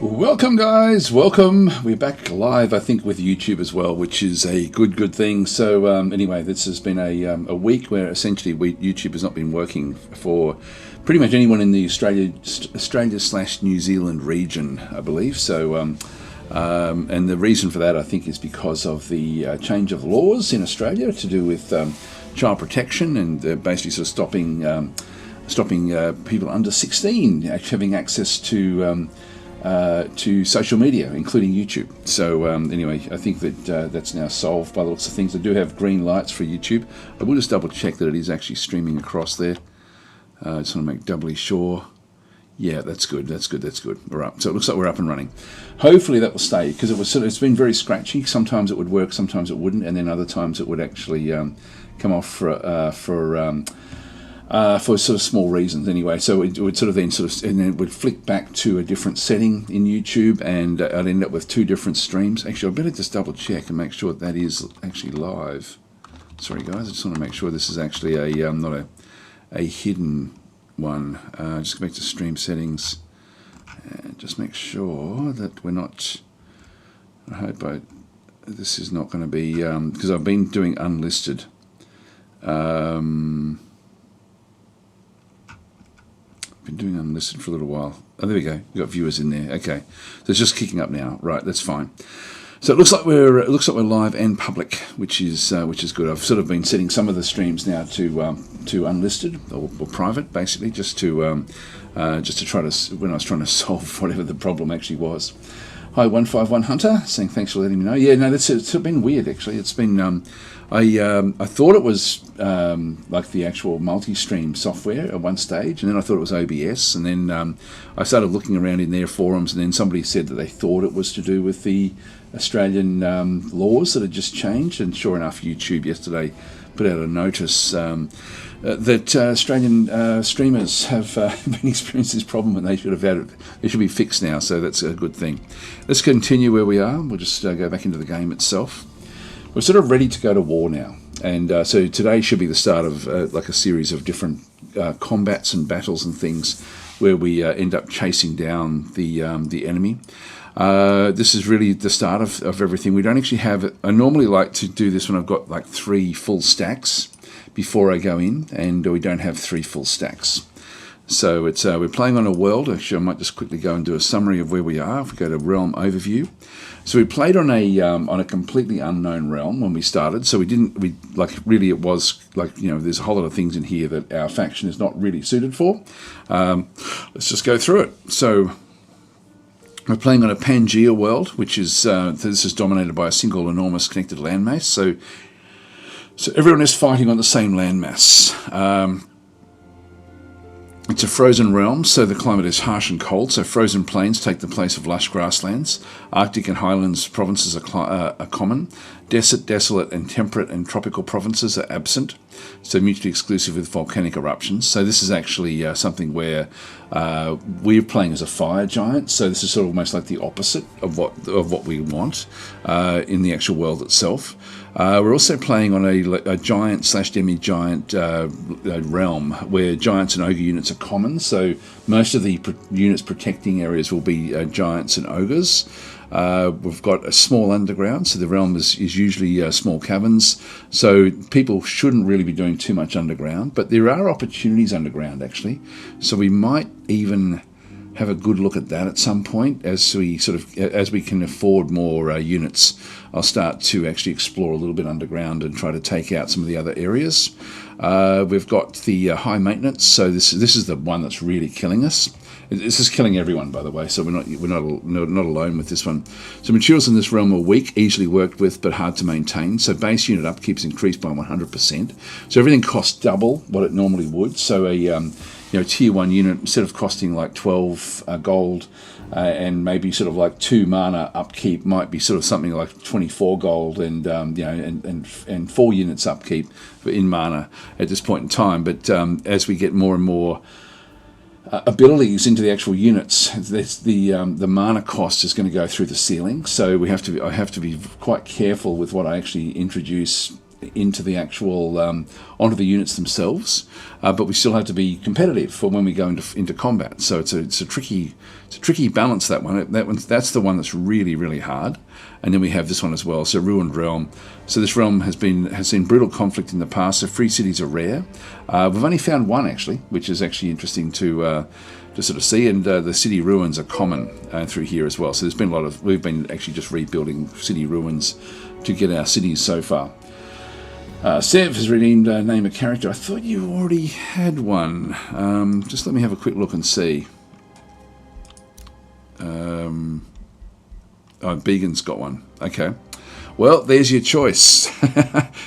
Welcome guys, welcome. We're back live, I think, with YouTube as well, which is a good thing. So anyway, this has been a week where essentially YouTube has not been working for pretty much anyone in the Australia/New Zealand region, I believe. So and the reason for that, I think, is because of the change of laws in Australia to do with child protection and basically sort of stopping people under 16 actually having access to social media, including YouTube. So anyway, I think that that's now solved by the looks of things. I do have green lights for YouTube. I will just double check that it is actually streaming across there. I just want to make doubly sure. Yeah, that's good. That's good. All right. So it looks like we're up and running. Hopefully that will stay, because it's been very scratchy. Sometimes it would work, sometimes it wouldn't, and then other times it would actually come off for sort of small reasons anyway. So it would and then it would flick back to a different setting in YouTube, and I'd end up with two different streams. Actually, I better just double check and make sure that is actually live. Sorry guys, I just want to make sure this is actually not a hidden one. Just go back to stream settings and just make sure that we're not. I hope this is not going to be because I've been doing unlisted. Been doing unlisted for a little while. Oh, there we go. We've got viewers in there. Okay, so it's just kicking up now. Right, that's fine. So it looks like we're live and public, which is good. I've sort of been setting some of the streams now to unlisted or private, basically, just to try to, when I was trying to solve whatever the problem actually was. Hi 151 Hunter, saying thanks for letting me know. Yeah, no, it's been weird actually. It's been I thought it was like the actual multi-stream software at one stage, and then I thought it was OBS, and then I started looking around in their forums, and then somebody said that they thought it was to do with the Australian laws that had just changed, and sure enough, YouTube yesterday put out a notice that Australian streamers have been experiencing this problem, and they should have had it. It should be fixed now, so that's a good thing. Let's continue where we are. We'll just go back into the game itself. We're sort of ready to go to war now, and so today should be the start of like a series of different combats and battles and things where we end up chasing down the enemy. This is really the start of everything. We don't actually have. I normally like to do this when I've got like 3 full stacks before I go in, and we don't have 3 full stacks. So it's we're playing on a world. Actually, I might just quickly go and do a summary of where we are. If we go to Realm Overview, so we played on a completely unknown realm when we started. So it was like, you know, there's a whole lot of things in here that our faction is not really suited for. Let's just go through it. So we're playing on a Pangea world, which is this is dominated by a single enormous connected landmass. So everyone is fighting on the same landmass. It's a frozen realm, so the climate is harsh and cold, so frozen plains take the place of lush grasslands. Arctic and highlands provinces are common. Desolate and temperate and tropical provinces are absent, so mutually exclusive with volcanic eruptions. So this is actually something where we're playing as a fire giant, so this is sort of almost like the opposite of what we want in the actual world itself. We're also playing on a giant/demi-giant realm where giants and ogre units are common, so most of the units protecting areas will be giants and ogres. We've got a small underground, so the realm is usually small caverns, so people shouldn't really be doing too much underground, but there are opportunities underground actually, so we might even have a good look at that at some point as we can afford more units. I'll start to actually explore a little bit underground and try to take out some of the other areas. We've got the high maintenance, so this is the one that's really killing us. This is killing everyone, by the way, so we're not alone with this one. So materials in this realm are weak, easily worked with, but hard to maintain. So base unit upkeep is increased by 100%. So everything costs double what it normally would. So a tier 1 unit, instead of costing like 12 gold and maybe sort of like 2 mana upkeep, might be sort of something like 24 gold and and 4 units upkeep in mana at this point in time. But as we get more and more abilities into the actual units, the mana cost is going to go through the ceiling. So I have to be quite careful with what I actually introduce into the actual onto the units themselves, but we still have to be competitive for when we go into combat. So it's a tricky balance, that one. That's the one that's really hard. And then we have this one as well. So Ruined Realm. So this realm has seen brutal conflict in the past. So free cities are rare. We've only found one actually, which is actually interesting to sort of see. And the city ruins are common through here as well. So there's been we've been actually just rebuilding city ruins to get our cities so far. Sev has redeemed name a character. I thought you already had one. Just let me have a quick look and see. Oh, Began's got one. Okay. Well, there's your choice.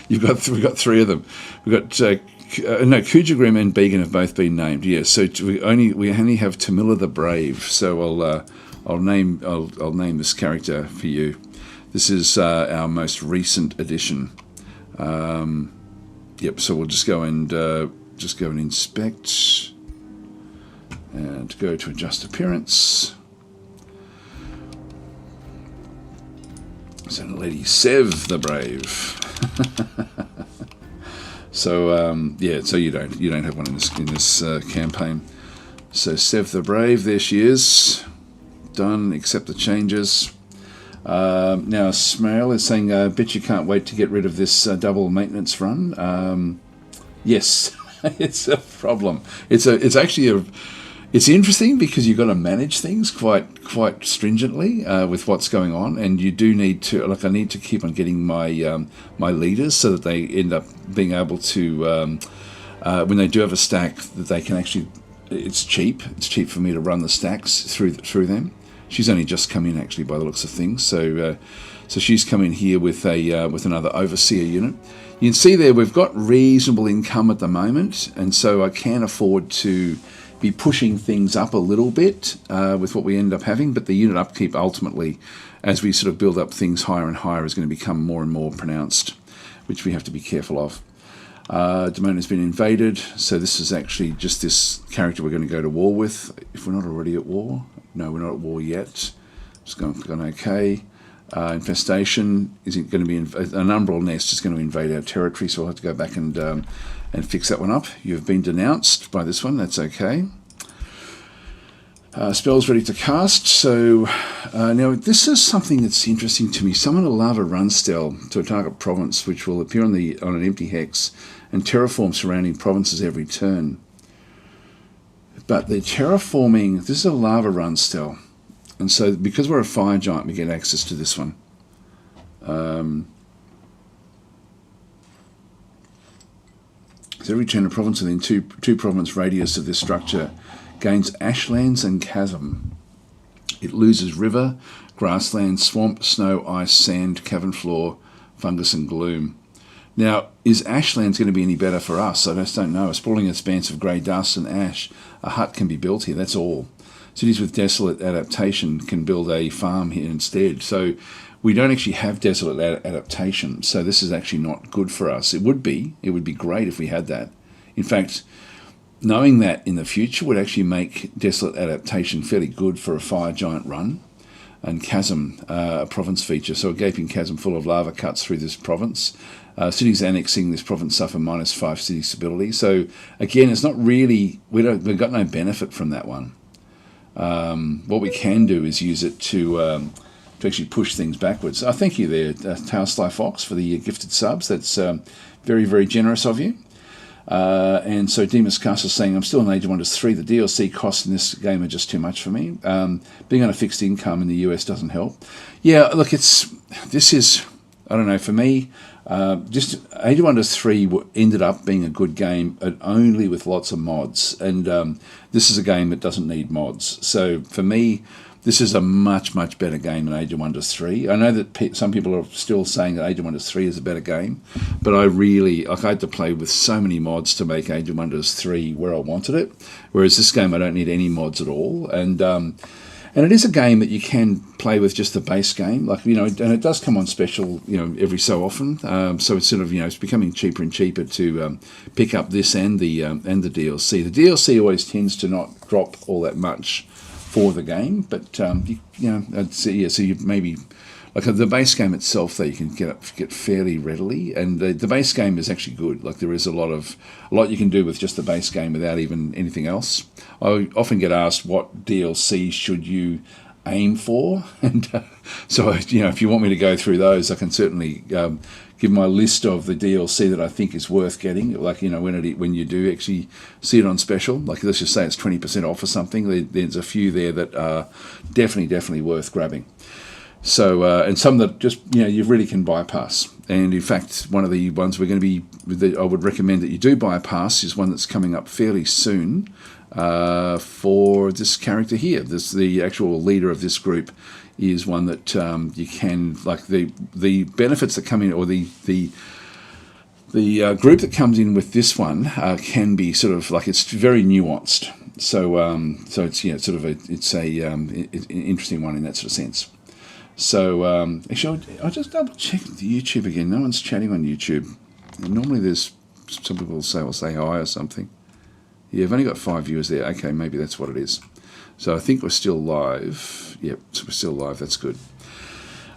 We've got three of them. We've got Kujagrim and Began have both been named. Yes. So we only have Tamila the Brave. So I'll name this character for you. This is our most recent addition. Yep. So we'll just go and inspect and go to adjust appearance. So Lady Sev the Brave. So yeah, so you don't have one in this campaign. So Sev the Brave, there she is. Done. Accept the changes. Now Smail is saying, bet you can't wait to get rid of this double maintenance run. Yes, it's a problem. It's interesting because you've got to manage things quite stringently with what's going on, and you do need to. Like, I need to keep on getting my my leaders so that they end up being able to, when they do have a stack, that they can actually. It's cheap. It's cheap for me to run the stacks through them. She's only just come in actually by the looks of things. So she's come in here with another overseer unit. You can see there we've got reasonable income at the moment, and so I can afford to be pushing things up a little bit with what we end up having, but the unit upkeep ultimately, as we sort of build up things higher and higher, is going to become more and more pronounced, which we have to be careful of. Domain has been invaded, so this is actually just this character we're going to go to war with, if we're not already at war. No, we're not at war yet. Just going to click on OK. Infestation is going to be an umbral nest is going to invade our territory, so we'll have to go back and fix that one up. You've been denounced by this one. That's okay. Spells ready to cast. So now this is something that's interesting to me. Summon a lava run spell to a target province, which will appear on an empty hex and terraform surrounding provinces every turn. But the terraforming, this is a lava run spell. And so because we're a fire giant, we get access to this one. So every turn a province within two province radius of this structure gains ashlands and chasm. It loses river, grassland, swamp, snow, ice, sand, cavern floor, fungus and gloom. Now, is ashlands going to be any better for us? I just don't know. A sprawling expanse of grey dust and ash. A hut can be built here, that's all. Cities with desolate adaptation can build a farm here instead. So we don't actually have desolate adaptation. So this is actually not good for us. It would be great if we had that. In fact, knowing that in the future would actually make desolate adaptation fairly good for a fire giant run. And chasm, a province feature. So a gaping chasm full of lava cuts through this province. Cities annexing this province suffer -5 city stability. So again, it's not really, we've got no benefit from that one. What we can do is use it to actually push things backwards. Thank you there, Tail Sly Fox, for the gifted subs. That's very, very generous of you. And so Demas Castle is saying, I'm still in Age of Wonders 3. The DLC costs in this game are just too much for me. Being on a fixed income in the US doesn't help. Yeah, look, I don't know, for me, just Age of Wonders 3 ended up being a good game, but only with lots of mods. And this is a game that doesn't need mods. So for me, this is a much, much better game than Age of Wonders 3. I know that some people are still saying that Age of Wonders 3 is a better game, but I had to play with so many mods to make Age of Wonders 3 where I wanted it, whereas this game I don't need any mods at all. And it is a game that you can play with just the base game, and it does come on special, every so often. So it's sort of, it's becoming cheaper and cheaper to pick up this and the DLC. The DLC always tends to not drop all that much for the game, but so you maybe like the base game itself, though, you can get fairly readily, and the base game is actually good. Like there is a lot you can do with just the base game without even anything else. I often get asked what DLC should you aim for, and so if you want me to go through those, I can certainly give my list of the DLC that I think is worth getting. Like when you do actually see it on special, like let's just say it's 20% off or something. There's a few there that are definitely worth grabbing. So and some that just you really can bypass. And in fact, one of the ones we're going to be that I would recommend that you do bypass is one that's coming up fairly soon for this character here. The actual leader of this group is one that you can, like the benefits that come in, or the group that comes in with this one can be sort of like, it's very nuanced. So it's sort of it's an interesting one in that sort of sense. So actually, I'll just double check the YouTube again. No one's chatting on YouTube. Normally there's some people will say hi or something. Yeah, I've only got 5 viewers there. Okay, maybe that's what it is. So I think we're still live. Yep, so we're still live. That's good.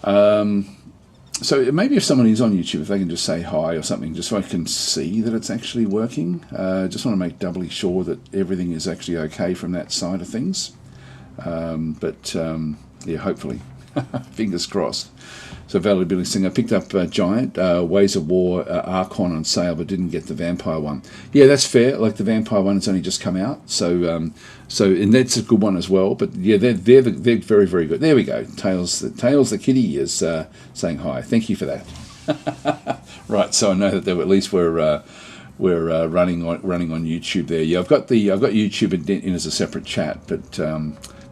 So maybe if someone is on YouTube, if they can just say hi or something, just so I can see that it's actually working. Just want to make doubly sure that everything is actually okay from that side of things. Yeah, hopefully. Fingers crossed. So availability thing, I picked up Giant, Ways of War, Archon on sale, but didn't get the Vampire one. Yeah, that's fair. Like the Vampire one has only just come out, so and that's a good one as well. But yeah, they're very, very good. There we go. Tails the kitty is saying hi. Thank you for that. Right, so I know that at least we're running on YouTube there. Yeah, I've got YouTube in as a separate chat, but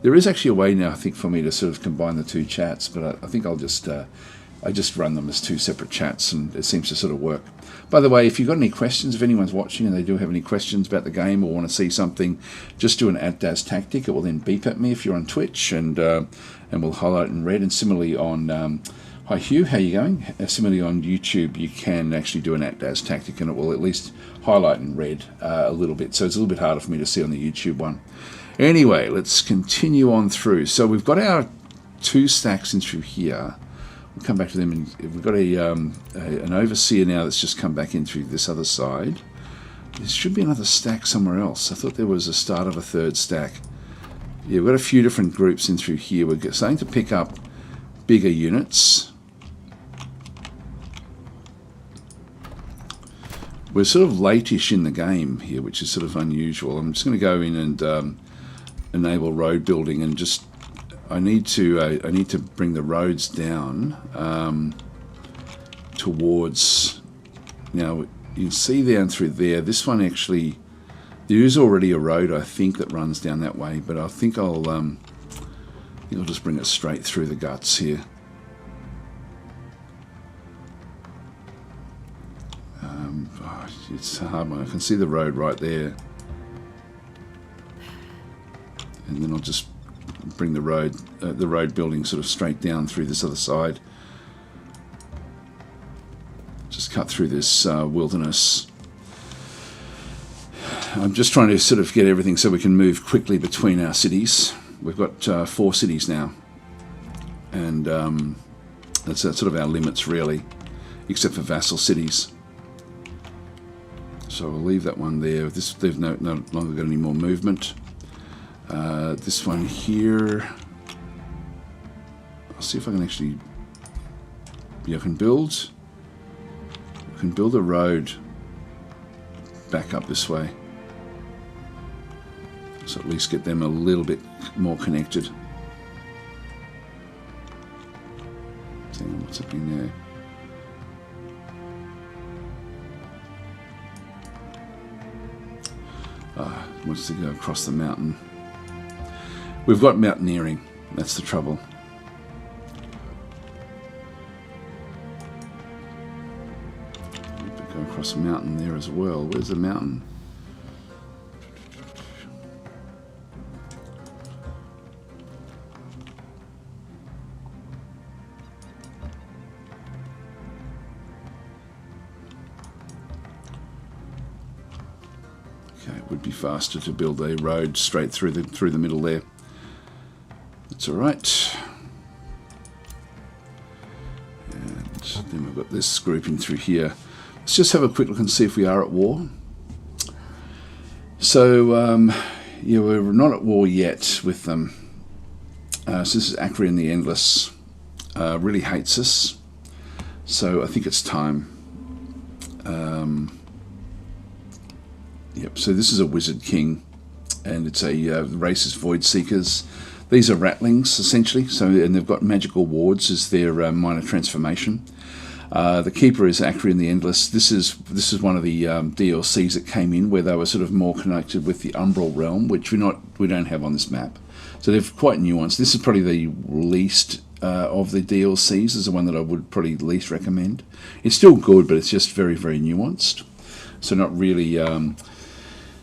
there is actually a way now, I think, for me to sort of combine the two chats, but I think I just run them as two separate chats, and it seems to sort of work. By the way, if you've got any questions, if anyone's watching and they do have any questions about the game or want to see something, just do an @DasTactic. It will then beep at me if you're on Twitch, and we'll highlight in red. And similarly on hi Hugh, how you going? Similarly on YouTube, you can actually do an @DasTactic, and it will at least highlight in red a little bit. So it's a little bit harder for me to see on the YouTube one. Anyway, let's continue on through. So we've got our 2 stacks in through here. We'll come back to them, and we've got an overseer now that's just come back in through this other side. There should be another stack somewhere else. I thought there was a start of a 3rd stack. Yeah, we've got a few different groups in through here. We're starting to pick up bigger units. We're sort of late-ish in the game here, which is sort of unusual. I'm just going to go in and enable road building, and just I need to bring the roads down towards. Now you can see down through there. This one actually, there is already a road, I think, that runs down that way, but I think I'll just bring it straight through the guts here. It's a hard one. I can see the road right there. And then I'll just bring the road building sort of straight down through this other side. Just cut through this wilderness. I'm just trying to sort of get everything so we can move quickly between our cities. We've got 4 cities now, and that's sort of our limits really, except for vassal cities. So we'll leave that one there. They've no longer got any more movement. This one here, I'll see if I can actually, yeah, I can build a road back up this way. So at least get them a little bit more connected. See what's happening there. Wants to go across the mountain. We've got mountaineering. That's the trouble. Go across the mountain there as well. Where's the mountain? Would be faster to build a road straight through the middle there. That's all right. then we've got this grouping through here. Let's just have a quick look and see if we are at war. So, yeah, we're not at war yet with them. So this is Acre the Endless. Really hates us. So I think it's time. Yep, so this is a Wizard King, and it's a race is Void Seekers. These are Ratlings, essentially, so, and they've got magical wards as their minor transformation. The Keeper is Acre the Endless. This is one of the DLCs that came in where they were sort of more connected with the Umbral realm, which we don't have on this map. So they're quite nuanced. This is probably the least of the DLCs, is the one that I would probably least recommend. It's still good, but it's just very, very nuanced. So not really.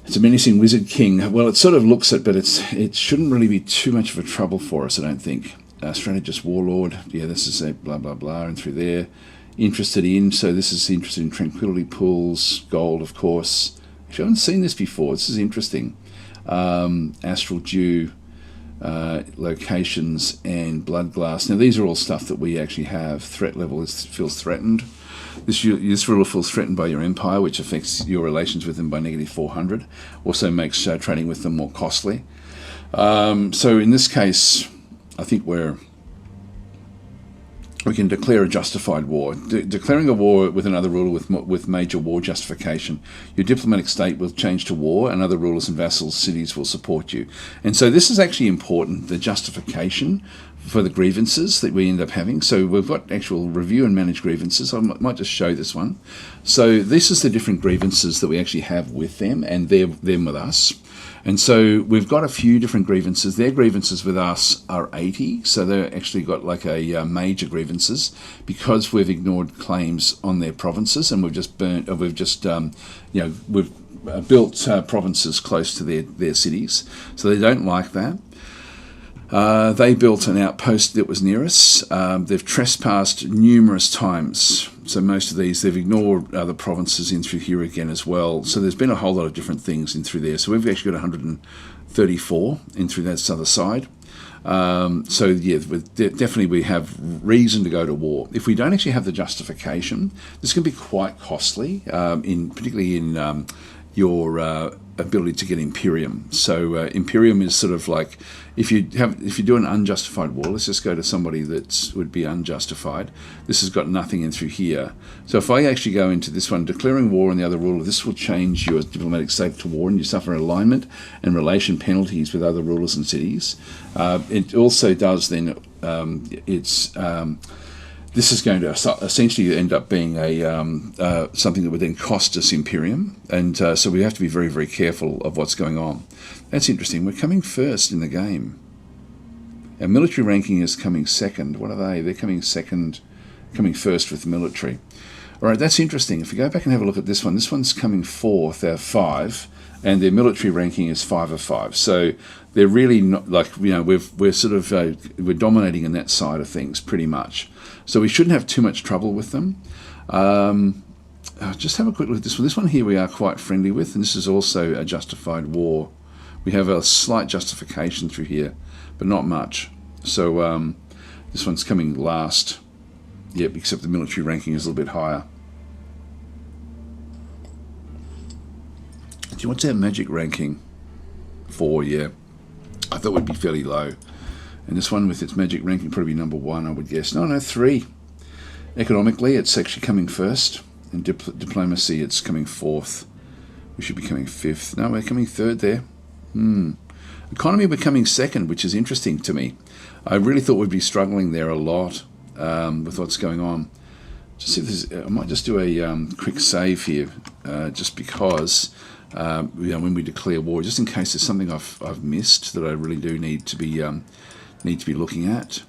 It's a menacing Wizard King. Well, it sort of looks it, but it shouldn't really be too much of a trouble for us, I don't think. Strategist Warlord. Yeah, this is a blah blah blah, and through there. Interested in. So this is interested in Tranquility Pools, gold, of course. Actually, I haven't seen this before. This is interesting. Astral Dew. Locations and Blood Glass. Now these are all stuff that we actually have. Threat level feels threatened. This ruler feels threatened by your empire, which affects your relations with them by -400. Also makes trading with them more costly. So in this case, I think we can declare a justified war. Declaring a war with another ruler with major war justification, your diplomatic state will change to war, and other rulers and vassals cities will support you. And so this is actually important, the justification for the grievances that we end up having. So we've got actual review and manage grievances. I might just show this one. So this is the different grievances that we actually have with them, and them with us. And so we've got a few different grievances. Their grievances with us are 80, so they've actually got like a major grievances because we've ignored claims on their provinces, and we've just we've built provinces close to their cities, so they don't like that. They built an outpost that was near us. They've trespassed numerous times. So most of these, they've ignored other provinces in through here again as well. So there's been a whole lot of different things in through there. So we've actually got 134 in through that other side. So yeah, definitely we have reason to go to war. If we don't actually have the justification, this can be quite costly, particularly in your ability to get Imperium. So Imperium is sort of like if you do an unjustified war. Let's just go to somebody that would be unjustified. This has got nothing in through here. So if I actually go into this one, declaring war on the other ruler, this will change your diplomatic state to war, and you suffer alignment and relation penalties with other rulers and cities. It also does then. This is going to essentially end up being something that would then cost us Imperium, and so we have to be very, very careful of what's going on. That's interesting. We're coming first in the game. Our military ranking is coming second. What are they? They're coming first with the military. All right, that's interesting. If we go back and have a look at this one's coming fourth, they're 5, and their military ranking is 5 of 5. So they're really not like, we're sort of we're dominating in that side of things pretty much. So we shouldn't have too much trouble with them. Just have a quick look at this one. This one here we are quite friendly with, and this is also a justified war. We have a slight justification through here, but not much. So this one's coming last. Yep, except the military ranking is a little bit higher. Do you want to have magic ranking? 4, yeah. I thought it would be fairly low. And this one with its magic ranking probably number 1, I would guess. No, 3. Economically, it's actually coming first. In diplomacy, it's coming 4th. We should be coming 5th. No, we're coming 3rd there. Economy, we're coming 2nd, which is interesting to me. I really thought we'd be struggling there a lot with what's going on. Just see if there's, I might just do a quick save here, just because when we declare war, just in case there's something I've missed that I really do need to be looking at.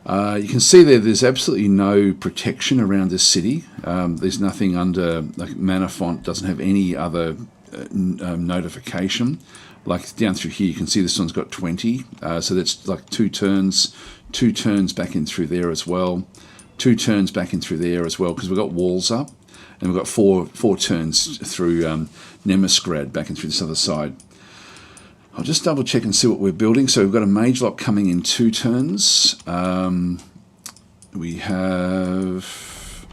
You can see there's absolutely no protection around this city. There's nothing under, like Mana Font doesn't have any other notification. Like down through here, you can see this one's got 20. So that's like 2 turns back in through there as well. 2 turns back in through there as well, because we've got walls up. And we've got four turns through Nemisgrad back in through this other side. I'll just double check and see what we're building. So we've got a Mage Lock coming in 2 turns. We have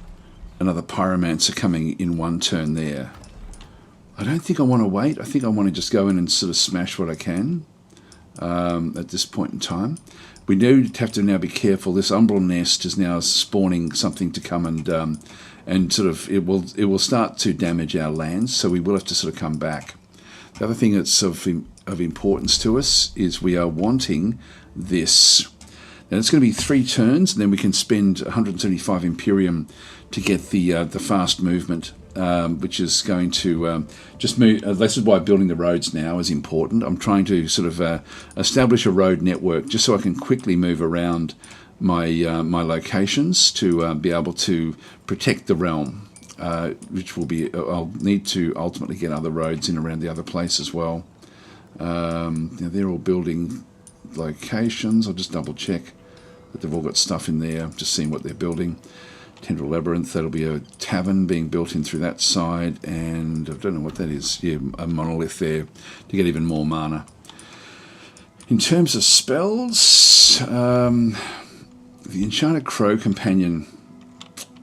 another Pyromancer coming in one turn there. I don't think I want to wait. I think I want to just go in and sort of smash what I can at this point in time. We do have to now be careful. This Umbral Nest is now spawning something to come and sort of it will start to damage our lands, so we will have to sort of come back. The other thing that's of importance to us is we are wanting this. Now it's going to be 3 turns, and then we can spend 175 Imperium to get the fast movement, which is going to just move. This is why building the roads now is important. I'm trying to sort of establish a road network just so I can quickly move around my my locations to be able to protect the realm, which will be. I'll need to ultimately get other roads in around the other place as well. Now they're all building locations. I'll just double check that they've all got stuff in there. Just seeing what they're building. Tendril Labyrinth, that'll be a tavern being built in through that side, and I don't know what that is. Yeah, a monolith there to get even more mana. In terms of spells, the Enchanted Crow Companion,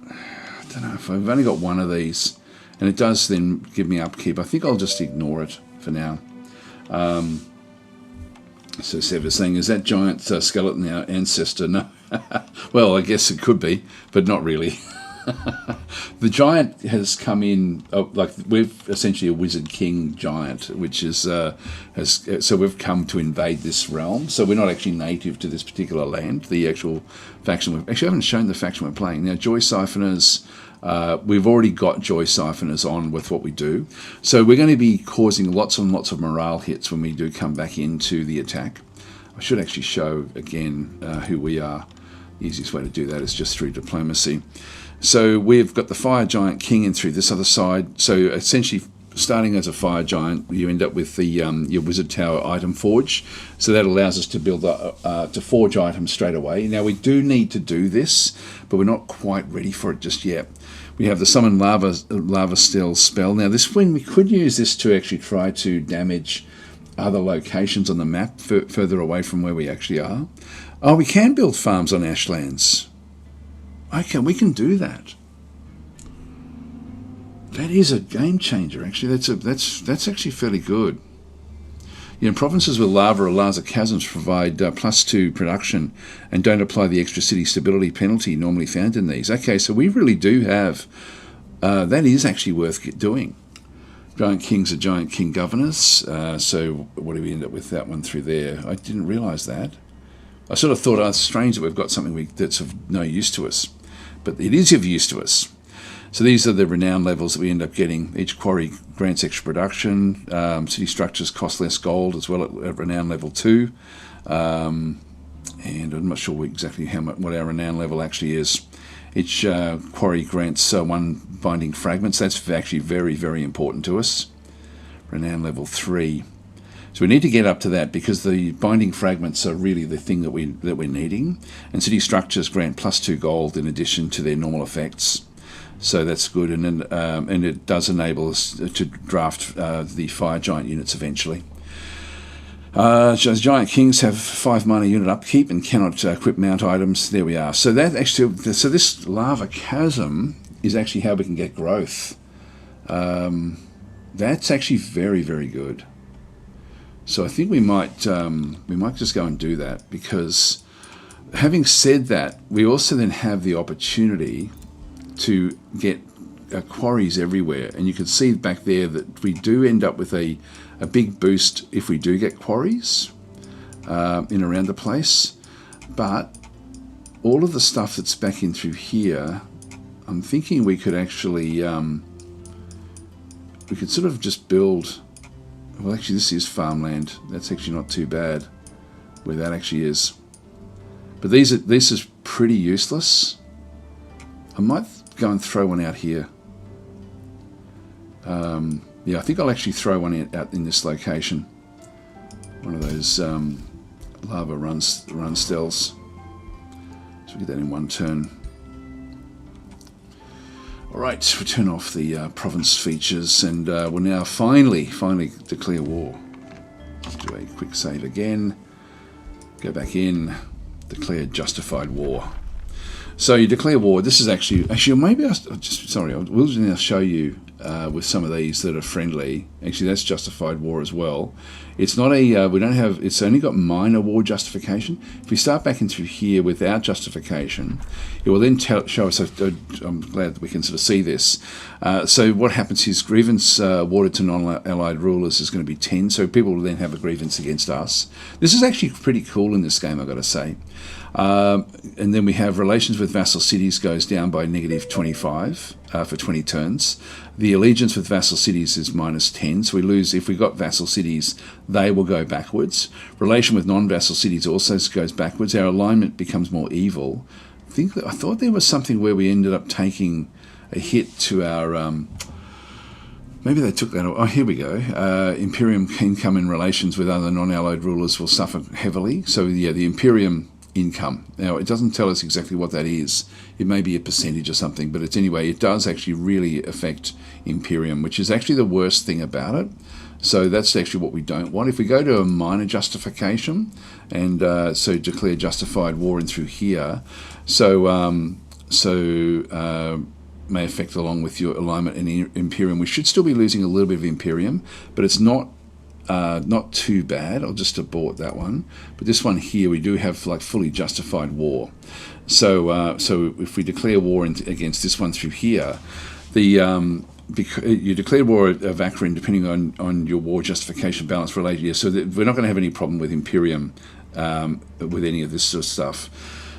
I don't know if I've only got one of these, and it does then give me upkeep. I think I'll just ignore it for now. So Sever's saying, is that giant skeleton our ancestor? No. Well, I guess it could be, but not really. The giant has come in, like we're essentially a Wizard King giant, which is so we've come to invade this realm. So we're not actually native to this particular land. The actual faction, actually I haven't shown the faction we're playing now. Joy Siphoners. We've already got Joy Siphoners on with what we do. So we're going to be causing lots and lots of morale hits when we do come back into the attack. I should actually show again who we are. The easiest way to do that is just through diplomacy. So we've got the Fire Giant King in through this other side. So essentially, starting as a Fire Giant, you end up with the your Wizard Tower item forge. So that allows us to build to forge items straight away. Now we do need to do this, but we're not quite ready for it just yet. We have the Summon Lava Steel spell. Now this one, we could use this to actually try to damage other locations on the map further away from where we actually are. Oh, we can build farms on Ashlands. Okay, we can do that. That is a game changer, actually. That's actually fairly good. You know, provinces with lava or Lava chasms provide +2 production and don't apply the extra city stability penalty normally found in these. Okay, so we really do have. That is actually worth doing. Giant Kings are Giant King Governors. So what do we end up with that one through there? I didn't realise that. I sort of thought, it's strange that we've got something that's of no use to us. But it is of use to us. So these are the renown levels that we end up getting. Each quarry grants extra production. City structures cost less gold as well at renown level 2. And I'm not sure exactly what our renown level actually is. Each quarry grants 1 binding fragments. That's actually very, very important to us. Renown level 3. So we need to get up to that because the binding fragments are really the thing that we're needing. And city structures grant +2 gold in addition to their normal effects. So that's good, and then and it does enable us to draft the Fire Giant units eventually. Giant Kings have 5 mana unit upkeep and cannot equip mount items. There we are. So that actually, so this Lava Chasm is actually how we can get growth. That's actually very, very good. So I think we might just go and do that, because having said that, we also then have the opportunity to get quarries everywhere, and you can see back there that we do end up with a big boost if we do get quarries in around the place. But all of the stuff that's back in through here, I'm thinking we could actually we could sort of just build. Well, actually, this is farmland. That's actually not too bad where that actually is. But this is pretty useless. I might go and throw one out here. Yeah, I think I'll actually throw one out in this location. One of those lava run stells. So we get that in 1 turn. Alright, we turn off the province features, and we'll now finally declare war. Let's do a quick save again. Go back in, declare justified war. So you declare war. This is actually maybe I will now show you with some of these that are friendly. Actually, that's justified war as well. It's not a we don't have. It's only got minor war justification. If we start back into here without justification, it will then show us. I'm glad that we can sort of see this. So what happens is grievance awarded to non-allied rulers is going to be 10. So people will then have a grievance against us. This is actually pretty cool in this game, I've got to say. And then we have relations with vassal cities goes down by -25 for 20 turns. The allegiance with vassal cities is -10, so we lose. If we got vassal cities, they will go backwards. Relation with non-vassal cities also goes backwards. Our alignment becomes more evil. I thought there was something where we ended up taking a hit to our... maybe they took that... Oh, here we go. Imperium income in relations with other non-allied rulers will suffer heavily. So, yeah, the Imperium income. Now, it doesn't tell us exactly what that is. It may be a percentage or something, but it's anyway, it does actually really affect Imperium, which is actually the worst thing about it. So that's actually what we don't want. If we go to a minor justification and so declare justified war in through here, may affect along with your alignment in Imperium. We should still be losing a little bit of Imperium, but it's not too bad. I'll just abort that one. But this one here, we do have like fully justified war. So if we declare war against this one through here, you declare war of Akron depending on your war justification balance related here. So we're not going to have any problem with Imperium with any of this sort of stuff.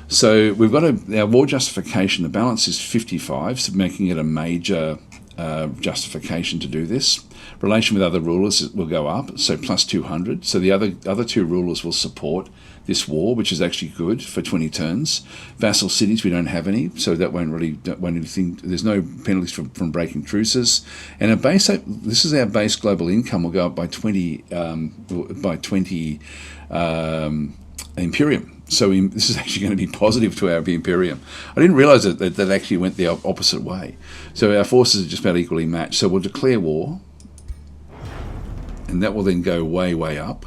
So we've got our war justification. The balance is 55, so making it a major justification to do this. Relation with other rulers will go up, so plus 200. So the other two rulers will support this war, which is actually good for 20 turns. Vassal cities, we don't have any, so that won't anything. There's no penalties from breaking truces. And this is our base global income will go up by 20 Imperium. So this is actually going to be positive to our Imperium. I didn't realise that actually went the opposite way. So our forces are just about equally matched. So we'll declare war, and that will then go way, way up.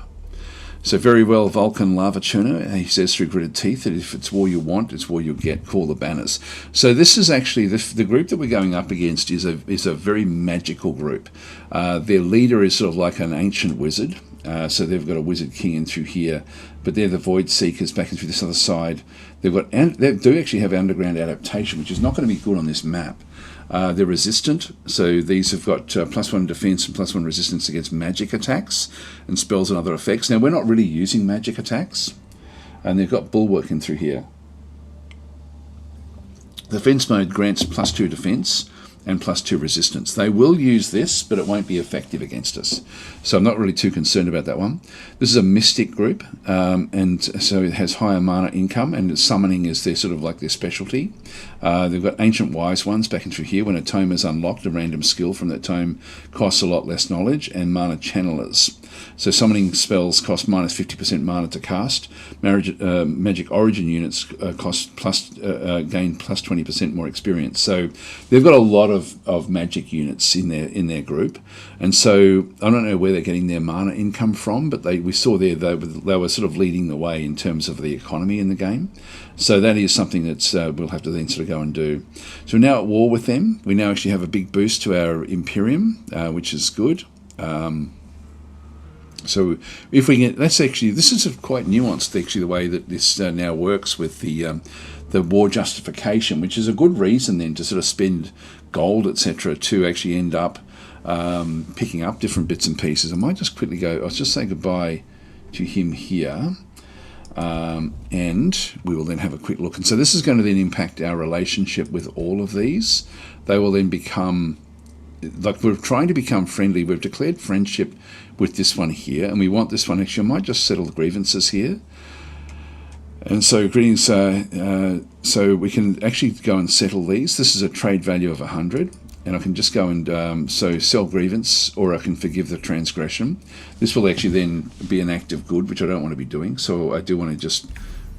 So very well, Vulcan Lava Churner, he says through Gritted Teeth that if it's war you want, it's war you'll get, call the banners. So this is actually, the group that we're going up against is a very magical group. Their leader is sort of like an ancient wizard. So they've got a wizard king in through here, but they're the void seekers back in through this other side. They do actually have underground adaptation, which is not going to be good on this map. They're resistant, so these have got +1 defense and +1 resistance against magic attacks and spells and other effects. Now we're not really using magic attacks, and they've got bulwark in through here. Defense mode grants +2 defense and +2 resistance. They will use this, but it won't be effective against us. So I'm not really too concerned about that one. This is a mystic group, and so it has higher mana income, and summoning is their sort of like their specialty. They've got Ancient Wise Ones back in through here. When a tome is unlocked, a random skill from that tome costs a lot less knowledge, and mana channelers. So summoning spells cost -50% mana to cast. Magic origin units gain +20% more experience. So they've got a lot of magic units in their group, and so I don't know where they're getting their mana income from, but we saw there they were sort of leading the way in terms of the economy in the game. So that is something that we'll have to then sort of go and do. So we're now at war with them. We now actually have a big boost to our Imperium, which is good. So if we get, this is quite nuanced actually, the way that this now works with the war justification, which is a good reason then to sort of spend gold, etc., to actually end up picking up different bits and pieces. I might just quickly go, I'll just say goodbye to him here, and we will then have a quick look. And so this is going to then impact our relationship with all of these. They will then become, like we're trying to become friendly. We've declared friendship with this one here, and we want this one. Actually, I might just settle the grievances here. And so greetings, so we can actually go and settle these. This is a trade value of 100, and I can just go and so sell grievance, or I can forgive the transgression. This will actually then be an act of good, which I don't want to be doing, so I do want to just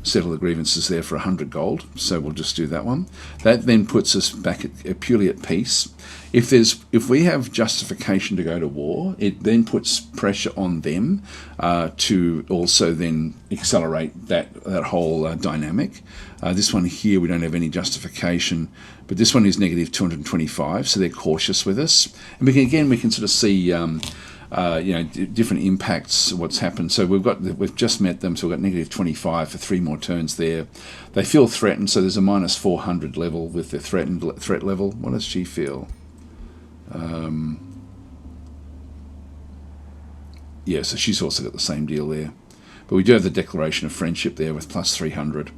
settle the grievances there for 100 gold. So we'll just do that one. That then puts us back purely at peace. If we have justification to go to war, it then puts pressure on them to also then accelerate that whole dynamic. This one here, we don't have any justification, but this one is negative 225, so they're cautious with us. And we can sort of see different impacts of what's happened. So we've just met them, so we've got negative 25 for 3 more turns there. They feel threatened, so there's a minus 400 level with the threat level. What does she feel? Yeah, so she's also got the same deal there. But we do have the declaration of friendship there with plus 300.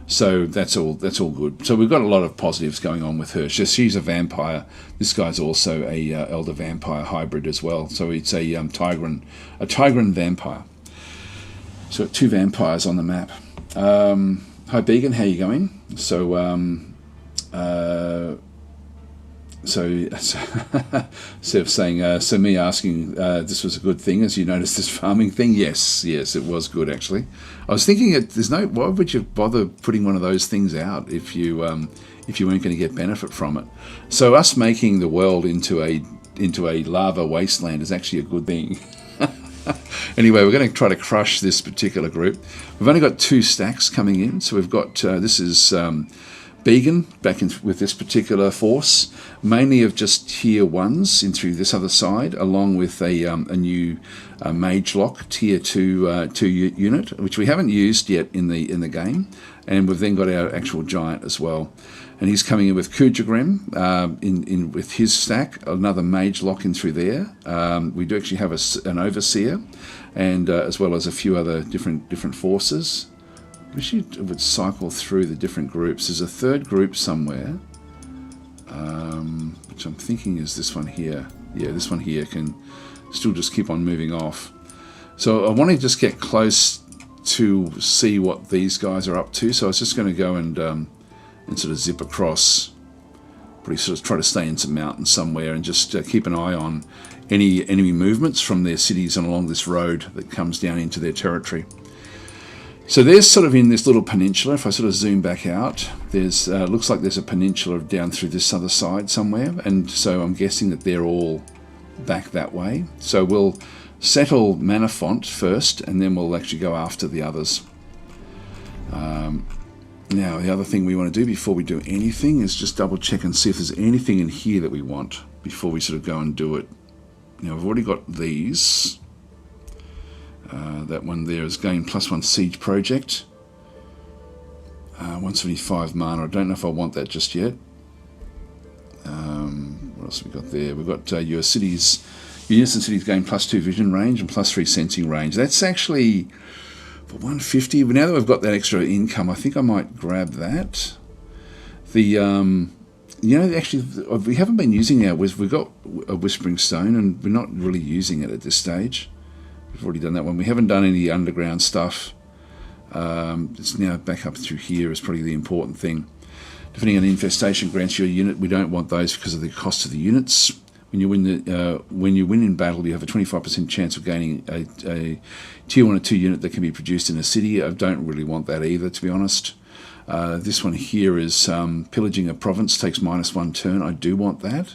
So that's all good. So we've got a lot of positives going on with her. She's a vampire. This guy's also a elder vampire hybrid as well. So it's a Tigran vampire. So 2 vampires on the map. Hi Began, how you going? So instead of saying, so me asking, this was a good thing, as you noticed this farming thing. Yes, it was good actually. I was thinking, why would you bother putting one of those things out if you weren't going to get benefit from it? So us making the world into a lava wasteland is actually a good thing. Anyway, we're going to try to crush this particular group. We've only got 2 stacks coming in, so we've got this is Began back in with this particular force, mainly of just tier 1s in through this other side, along with a new mage lock tier 2 unit, which we haven't used yet in the game, and we've then got our actual giant as well, and he's coming in with Kujagrim in with his stack, another mage lock in through there. We do actually have an overseer, and as well as a few other different forces. I wish you would cycle through the different groups. There's a 3rd group somewhere, which I'm thinking is this one here. Yeah, this one here can still just keep on moving off. So I want to just get close to see what these guys are up to. So I was just going to go and sort of zip across, probably sort of try to stay in some mountains somewhere and just keep an eye on any enemy movements from their cities and along this road that comes down into their territory. So there's sort of in this little peninsula, if I sort of zoom back out, there's looks like there's a peninsula down through this other side somewhere, and so I'm guessing that they're all back that way. So we'll settle Manafont first, and then we'll actually go after the others. Now, the other thing we want to do before we do anything is just double check and see if there's anything in here that we want before we sort of go and do it. Now, I've already got these. That one there is gain +1 siege project. 175 mana. I don't know if I want that just yet. What else have we got there? We've got your cities, units and cities gain +2 vision range and +3 sensing range. That's actually for 150. But now that we've got that extra income, I think I might grab that. Actually, we haven't been using we've got a Whispering Stone, and we're not really using it at this stage. We've already done that one. We haven't done any underground stuff. It's now back up through here is probably the important thing. Depending on the infestation grants your unit, we don't want those because of the cost of the units. When you win in battle, you have a 25% chance of gaining a tier 1 or 2 unit that can be produced in a city. I don't really want that either, to be honest. This one here is pillaging a province takes -1 turn. I do want that.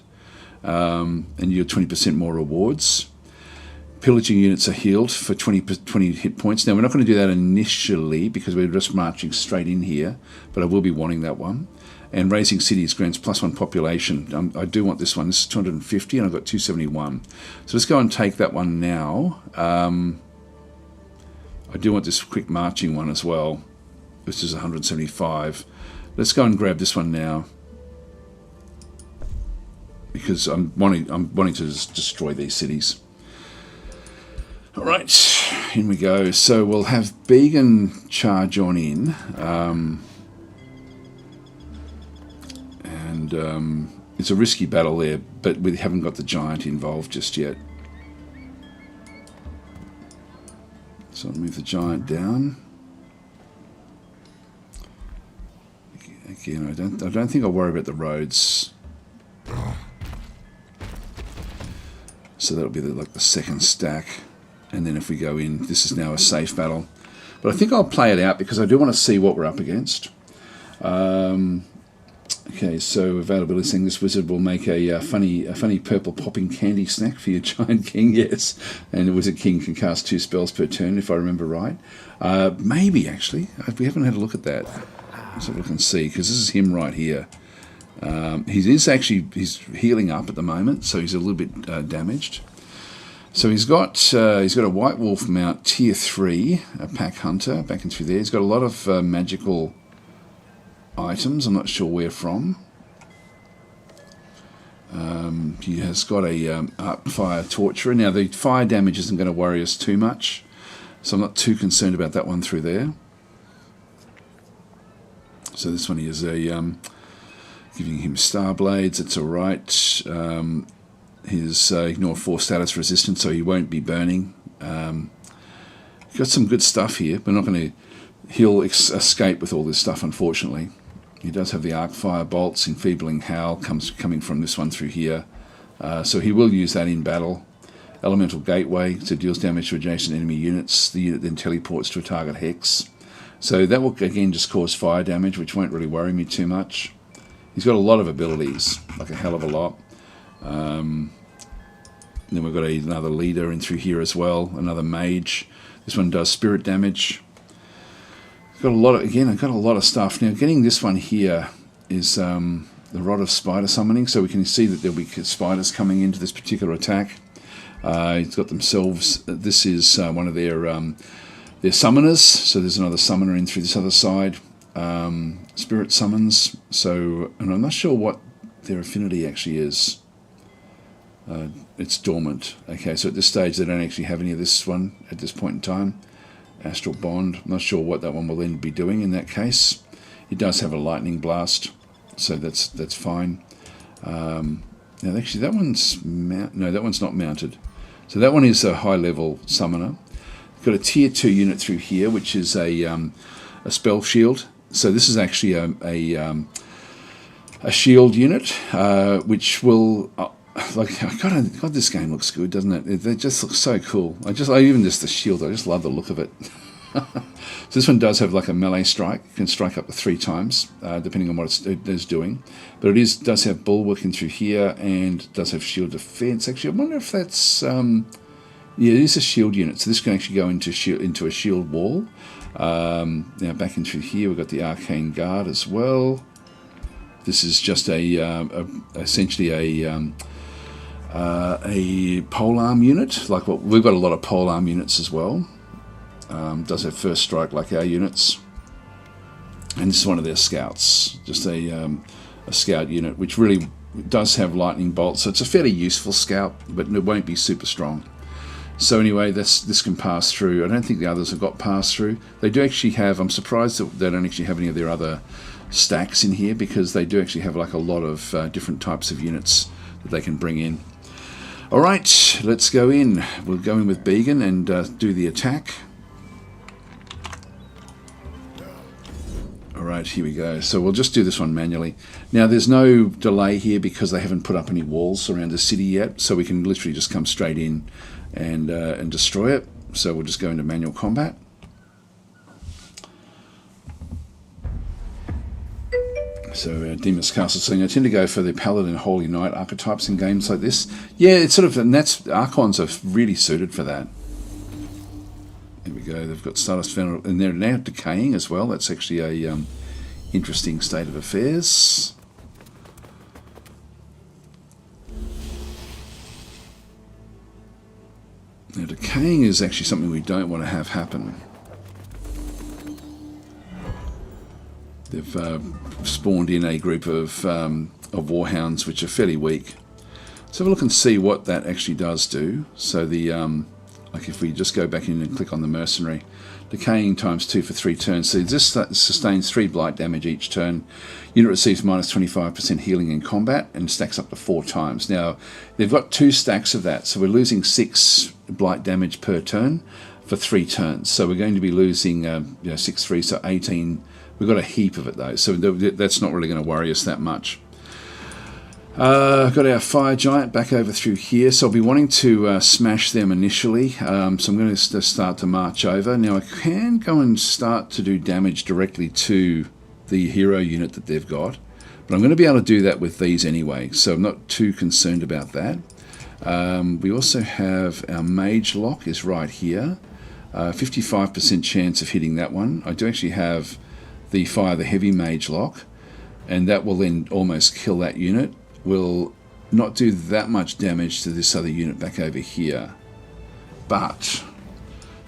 And you get 20% more rewards. Pillaging units are healed for 20 hit points. Now, we're not going to do that initially because we're just marching straight in here, but I will be wanting that one. And raising cities grants +1 population. I do want this one. This is 250, and I've got 271. So let's go and take that one now. I do want this quick marching one as well. This is 175. Let's go and grab this one now, because I'm wanting to just destroy these cities. All right, in we go. So we'll have Began charge on in, and it's a risky battle there, but we haven't got the giant involved just yet. So I'll move the giant down. Again, I don't think I'll worry about the roads. So that'll be like the second stack. And then if we go in, this is now a safe battle. But I think I'll play it out because I do want to see what we're up against. Okay, so availability saying this wizard will make a funny purple popping candy snack for your giant king. Yes, and the wizard king can cast 2 spells per turn if I remember right. Maybe actually, we haven't had a look at that. Let's have a look and see, because this is him right here. He's healing up at the moment, so he's a little bit damaged. So he's got a White Wolf mount tier 3, a pack hunter back in through there. He's got a lot of magical items. I'm not sure where from. He has got a Arc Fire Torturer. Now the fire damage isn't going to worry us too much, so I'm not too concerned about that one through there. So this one is a giving him Star Blades. It's alright. His ignore 4 status resistance, so he won't be burning. Got some good stuff here. We're not going to. He'll escape with all this stuff, unfortunately. He does have the Arc Fire Bolts, Enfeebling Howl coming from this one through here. So he will use that in battle. Elemental Gateway, so deals damage to adjacent enemy units. The unit then teleports to a target hex. So that will again just cause fire damage, which won't really worry me too much. He's got a lot of abilities, like a hell of a lot. Then we've got another leader in through here as well, another mage. This one does spirit damage. Got a lot of, again, I've got a lot of stuff. Now, getting this one here is the Rod of Spider Summoning, so we can see that there'll be spiders coming into this particular attack. He's got themselves, this is one of their summoners, so there's another summoner in through this other side. Spirit summons, so, and I'm not sure what their affinity actually is. It's dormant. Okay, so at this stage they don't actually have any of this one at this point in time. Astral Bond, I'm not sure what that one will then be doing in that case. It does have a lightning blast, so that's fine. Now actually that one's that one's not mounted. So that one is a high level summoner. Got a tier 2 unit through here, which is a spell shield. So this is actually a shield unit, which will God, this game looks good, doesn't it? They just look so cool. Even just the shield, I just love the look of it. So this one does have like a melee strike. It can strike up to 3 times, depending on what it is doing. But it does have bulwark in through here, and does have shield defense. Actually, I wonder if that's yeah, it is a shield unit. So this can actually go into a shield wall. Now back in through here, we've got the Arcane Guard as well. This is just essentially a polearm unit, like what we've got a lot of polearm units as well. Does have first strike like our units, and this is one of their scouts, just a scout unit, which really does have lightning bolts. So it's a fairly useful scout, but it won't be super strong. So anyway, this can pass through. I don't think the others have got pass through. They do actually have. I'm surprised that they don't actually have any of their other stacks in here, because they do actually have like a lot of different types of units that they can bring in. Alright, let's go in. We'll go in with Began and do the attack. Alright, here we go. So we'll just do this one manually. Now there's no delay here because they haven't put up any walls around the city yet, so we can literally just come straight in and destroy it. So we'll just go into manual combat. So Demon's Castle saying, I tend to go for the Paladin Holy Knight archetypes in games like this. Yeah, it's sort of, and that's, Archons are really suited for that. There we go, they've got Stardust Venerable, and they're now decaying as well. That's actually a interesting state of affairs. Now decaying is actually something we don't want to have happen. They've spawned in a group of warhounds which are fairly weak. Let's have a look and see what that actually does do. So the like if we just go back in and click on the mercenary, decaying times 2 for 3 turns. So this sustains 3 blight damage each turn. Unit receives minus 25% healing in combat and stacks up to 4 times. Now they've got 2 stacks of that, so we're losing 6 blight damage per turn for 3 turns. So we're going to be losing 6 3, so 18. We've got a heap of it though, so that's not really going to worry us that much. Got our fire giant back over through here, so I'll be wanting to smash them initially. So I'm going to start to march over. Now I can go and start to do damage directly to the hero unit that they've got, but I'm going to be able to do that with these anyway, so I'm not too concerned about that. We also have our mage lock is right here. 55% chance of hitting that one. I do actually have the fire the heavy mage lock, and that will then almost kill that unit. Will not do that much damage to this other unit back over here, but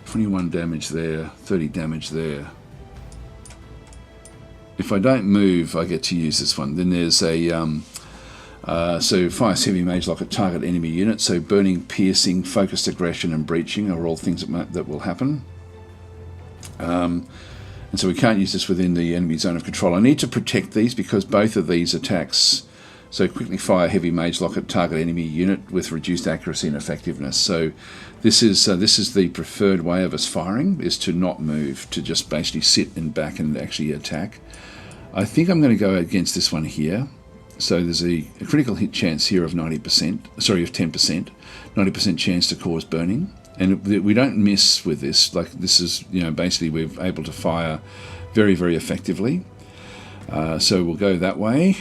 21 damage there, 30 damage there. If I don't move, I get to use this one. Then there's a so fires heavy mage lock at target enemy unit. So burning, piercing, focused aggression, and breaching are all things that will happen. And so we can't use this within the enemy zone of control. I need to protect these because both of these attacks. So quickly fire heavy mage lock at target enemy unit with reduced accuracy and effectiveness. So this is the preferred way of us firing, is to not move, to just basically sit and back and actually attack. I think I'm going to go against this one here. So there's a critical hit chance here of 90%, sorry, of 10%, 90% chance to cause burning. And we don't miss with this. Like this is, you know, basically we're able to fire very, very effectively. So we'll go that way.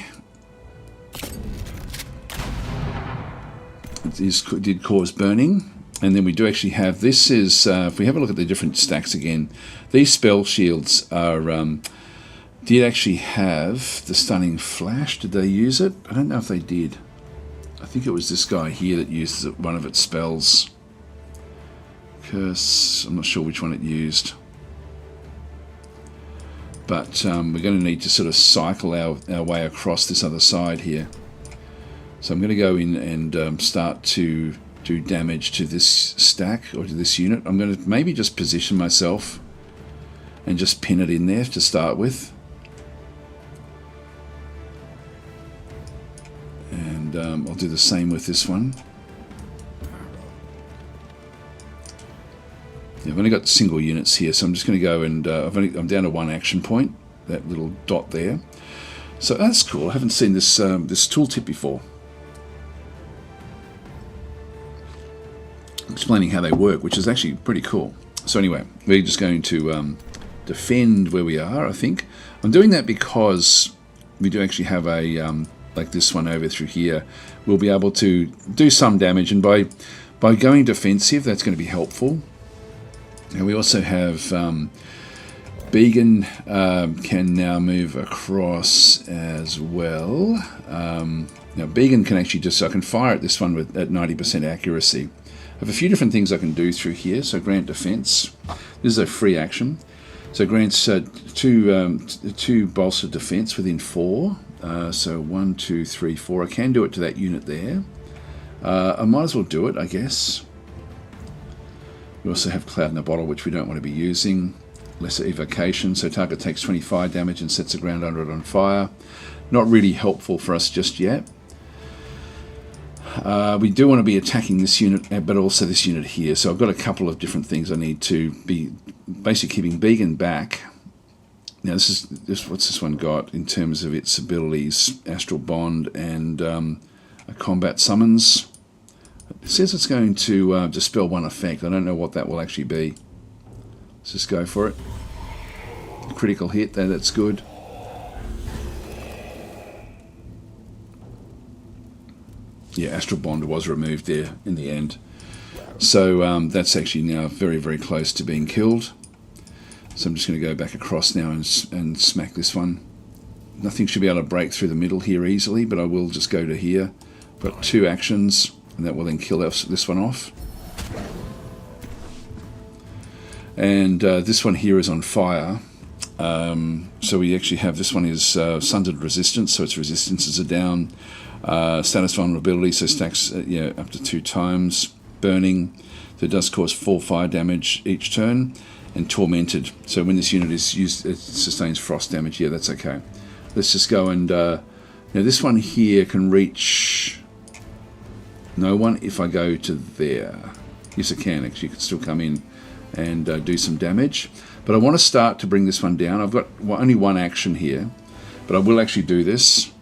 It did cause burning. And then we do actually have, this is, if we have a look at the different stacks again, these spell shields are, did actually have the stunning flash. Did they use it? I don't know if they did. I think it was this guy here that used one of its spells. Curse, I'm not sure which one it used. But we're going to need to sort of cycle our way across this other side here. So I'm going to go in and start to do damage to this stack or to this unit. I'm going to maybe just position myself and just pin it in there to start with. And I'll do the same with this one. Yeah, I've only got single units here, so I'm just going to go and I'm down to one action point, that little dot there. So that's cool. I haven't seen this this tooltip before, explaining how they work, which is actually pretty cool. So anyway, we're just going to defend where we are. I think I'm doing that because we do actually have a like this one over through here. We'll be able to do some damage, and by going defensive, that's going to be helpful. And we also have Began can now move across as well. Now Began can actually just, I can fire at this one at 90% accuracy. I have a few different things I can do through here. So grant defense. This is a free action. So grants two bolster defense within 4. So 1, 2, 3, 4. I can do it to that unit there. I might as well do it, I guess. We also have Cloud in a Bottle, which we don't want to be using. Lesser Evocation, so target takes 25 damage and sets the ground under it on fire. Not really helpful for us just yet. We do want to be attacking this unit, but also this unit here. So I've got a couple of different things I need to be basically keeping Began back. Now this what's this one got in terms of its abilities? Astral Bond and a combat summons. It says it's going to dispel one effect. I don't know what that will actually be. Let's just go for it. Critical hit, that's good. Yeah, Astral Bond was removed there in the end. So that's actually now very, very close to being killed. So I'm just going to go back across now and smack this one. Nothing should be able to break through the middle here easily, but I will just go to here. Got 2 actions, and that will then kill this one off. And this one here is on fire. So we actually have, this one is Sundered Resistance, so its resistances are down. Status Vulnerability, so stacks up to 2 times. Burning, so it does cause 4 fire damage each turn. And Tormented, so when this unit is used, it sustains frost damage. Yeah, that's okay. Let's just go and now this one here can reach no one if I go to there. Yes, it can actually. You can still come in and do some damage, but I want to start to bring this one down. I've got only one action here, but I will actually do this.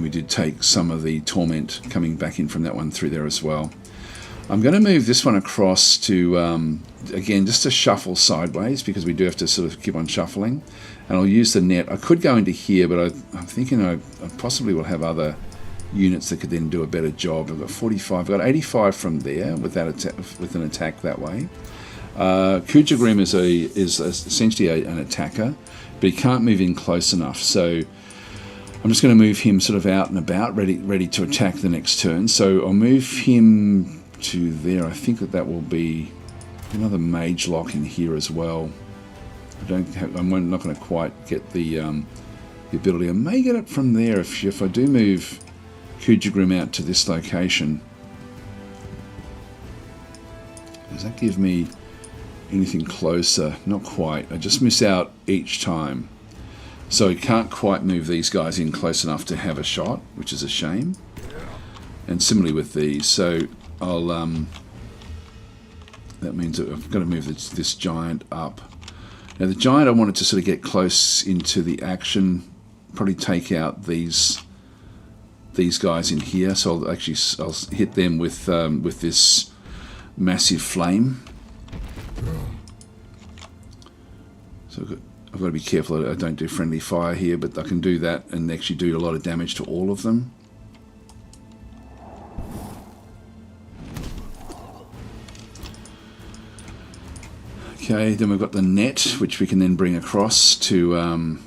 we did take some of the torment coming back in from that one through there as well. I'm going to move this one across to, again, just to shuffle sideways, because we do have to sort of keep on shuffling. And I'll use the net. I could go into here, but I'm thinking I possibly will have other units that could then do a better job. I've got 45, I've got 85 from there with an attack that way. Kujagrim is essentially an attacker, but he can't move in close enough. So I'm just going to move him sort of out and about, ready to attack the next turn. So I'll move him to there. I think that will be another mage lock in here as well. I'm not going to quite get the ability. I may get it from there if I do move Kujagrim out to this location. Does that give me anything closer? Not quite. I just miss out each time. So I can't quite move these guys in close enough to have a shot, which is a shame. And similarly with these. So I'll that means that I've got to move this giant up. Now the giant, I wanted to sort of get close into the action, probably take out these guys in here. So I'll hit them with this massive flame. So I've got to be careful that I don't do friendly fire here, but I can do that and actually do a lot of damage to all of them. Okay, then we've got the net, which we can then bring across to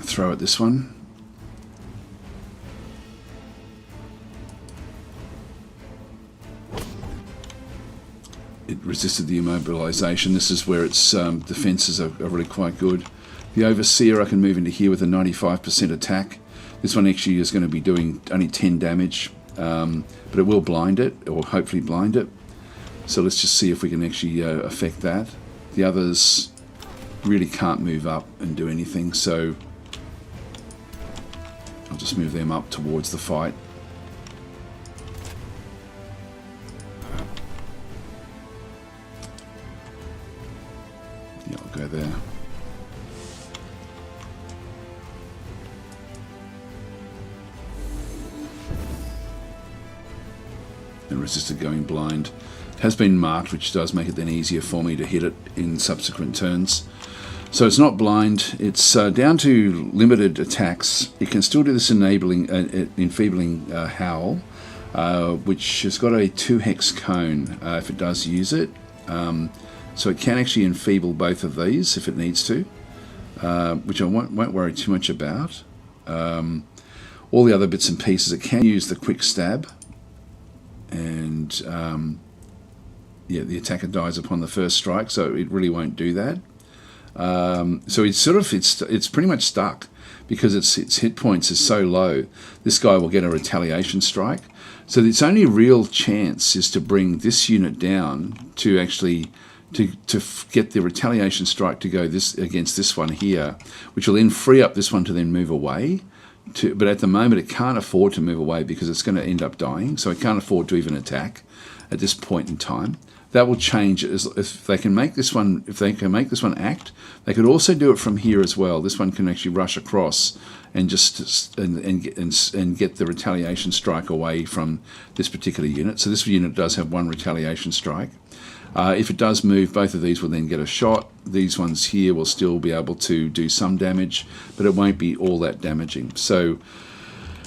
throw at this one. It resisted the immobilization. This is where its defenses are really quite good. The Overseer I can move into here with a 95% attack. This one actually is going to be doing only 10 damage, but it will blind it, or hopefully blind it. So let's just see if we can actually affect that. The others really can't move up and do anything, so I'll just move them up towards the fight. Yeah, I'll go there. And resisted going blind. It has been marked, which does make it then easier for me to hit it in subsequent turns. So it's not blind. It's down to limited attacks. It can still do this enfeebling howl, which has got a 2-hex cone if it does use it. So it can actually enfeeble both of these if it needs to, which I won't worry too much about. All the other bits and pieces, it can use the quick stab, and yeah, the attacker dies upon the first strike, so it really won't do that. So it's pretty much stuck because its hit points is so low. This guy will get a retaliation strike. So its only real chance is to bring this unit down to actually to get the retaliation strike to go against this one here, which will then free up this one to then move away. But at the moment it can't afford to move away because it's going to end up dying. So it can't afford to even attack at this point in time. That will change if they can make this one. If they can make this one act, they could also do it from here as well. This one can actually rush across and just and get the retaliation strike away from this particular unit. So this unit does have one retaliation strike. If it does move, both of these will then get a shot. These ones here will still be able to do some damage, but it won't be all that damaging. So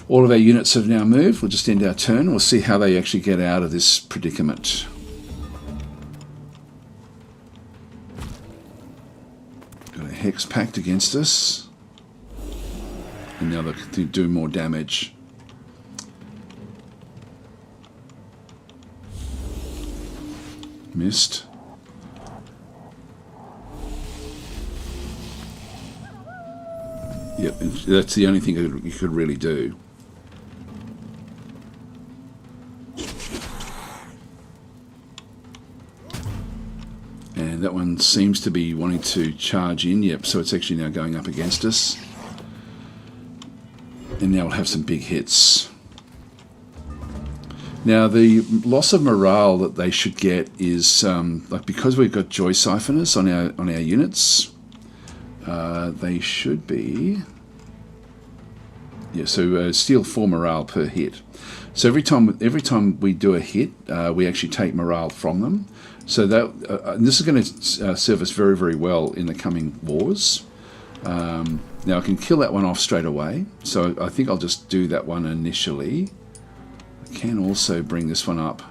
all of our units have now moved. We'll just end our turn. We'll see how they actually get out of this predicament. Got a Hex Pact against us. And now they can do more damage. Missed. Yep, that's the only thing you could really do. And that one seems to be wanting to charge in. Yep, so it's actually now going up against us. And now we'll have some big hits. Now the loss of morale that they should get is like, because we've got Joy Siphoners on our units, they should be Yeah, so steal 4 morale per hit. So every time we do a hit, we actually take morale from them. So that this is going to serve us very, very well in the coming wars. Now I can kill that one off straight away. So I think I'll just do that one initially. I can also bring this one up.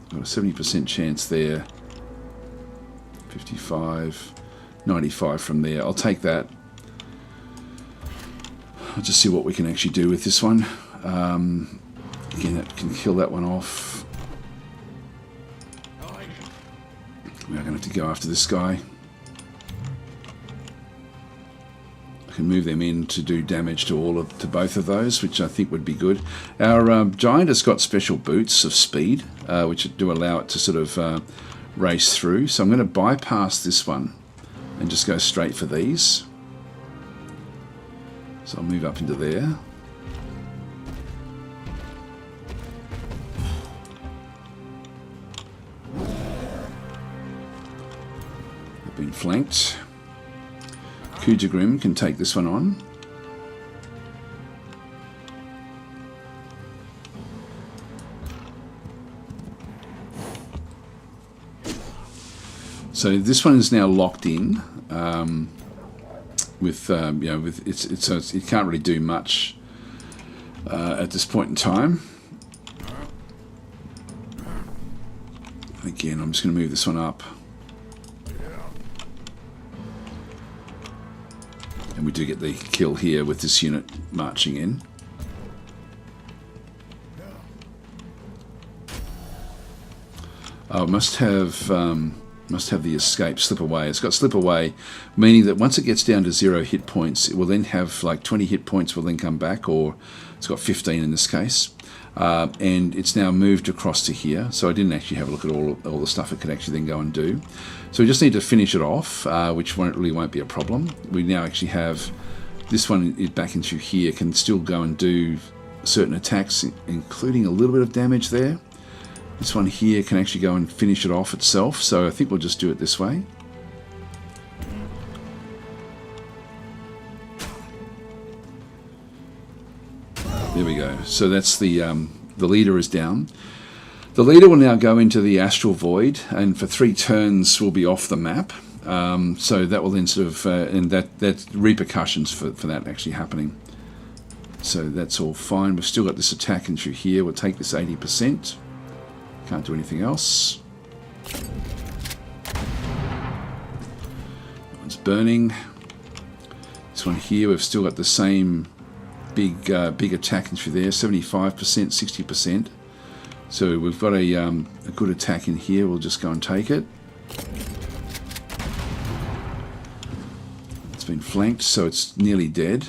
Got a 70% chance there. 55, 95 from there. I'll take that. I'll just see what we can actually do with this one. Again, that can kill that one off. We are going to have to go after this guy. I can move them in to do damage to both of those, which I think would be good. Our giant has got special boots of speed, which do allow it to sort of race through. So I'm going to bypass this one and just go straight for these. So I'll move up into there. They've been flanked. Kujagrim can take this one on. So this one is now locked in. With you know, with it can't really do much at this point in time. Again, I'm just going to move this one up, and we do get the kill here with this unit marching in. Oh, must have the escape slip away. It's got slip away, meaning that once it gets down to 0 hit points, it will then have like 20 hit points will then come back, or it's got 15 in this case. And it's now moved across to here, so I didn't actually have a look at all the stuff it could actually then go and do. So we just need to finish it off, which really won't be a problem. We now actually have this one back into here, can still go and do certain attacks, including a little bit of damage there. This one here can actually go and finish it off itself, so I think we'll just do it this way. There we go. So that's the leader is down. The leader will now go into the astral void, and for 3 turns will be off the map. So that will then sort of, and that's repercussions for that actually happening. So that's all fine. We've still got this attack in through here. We'll take this 80%. Can't do anything else. That one's burning. This one here, we've still got the same big attack in through there, 75%, 60%. So we've got a good attack in here. We'll just go and take it. It's been flanked, so it's nearly dead.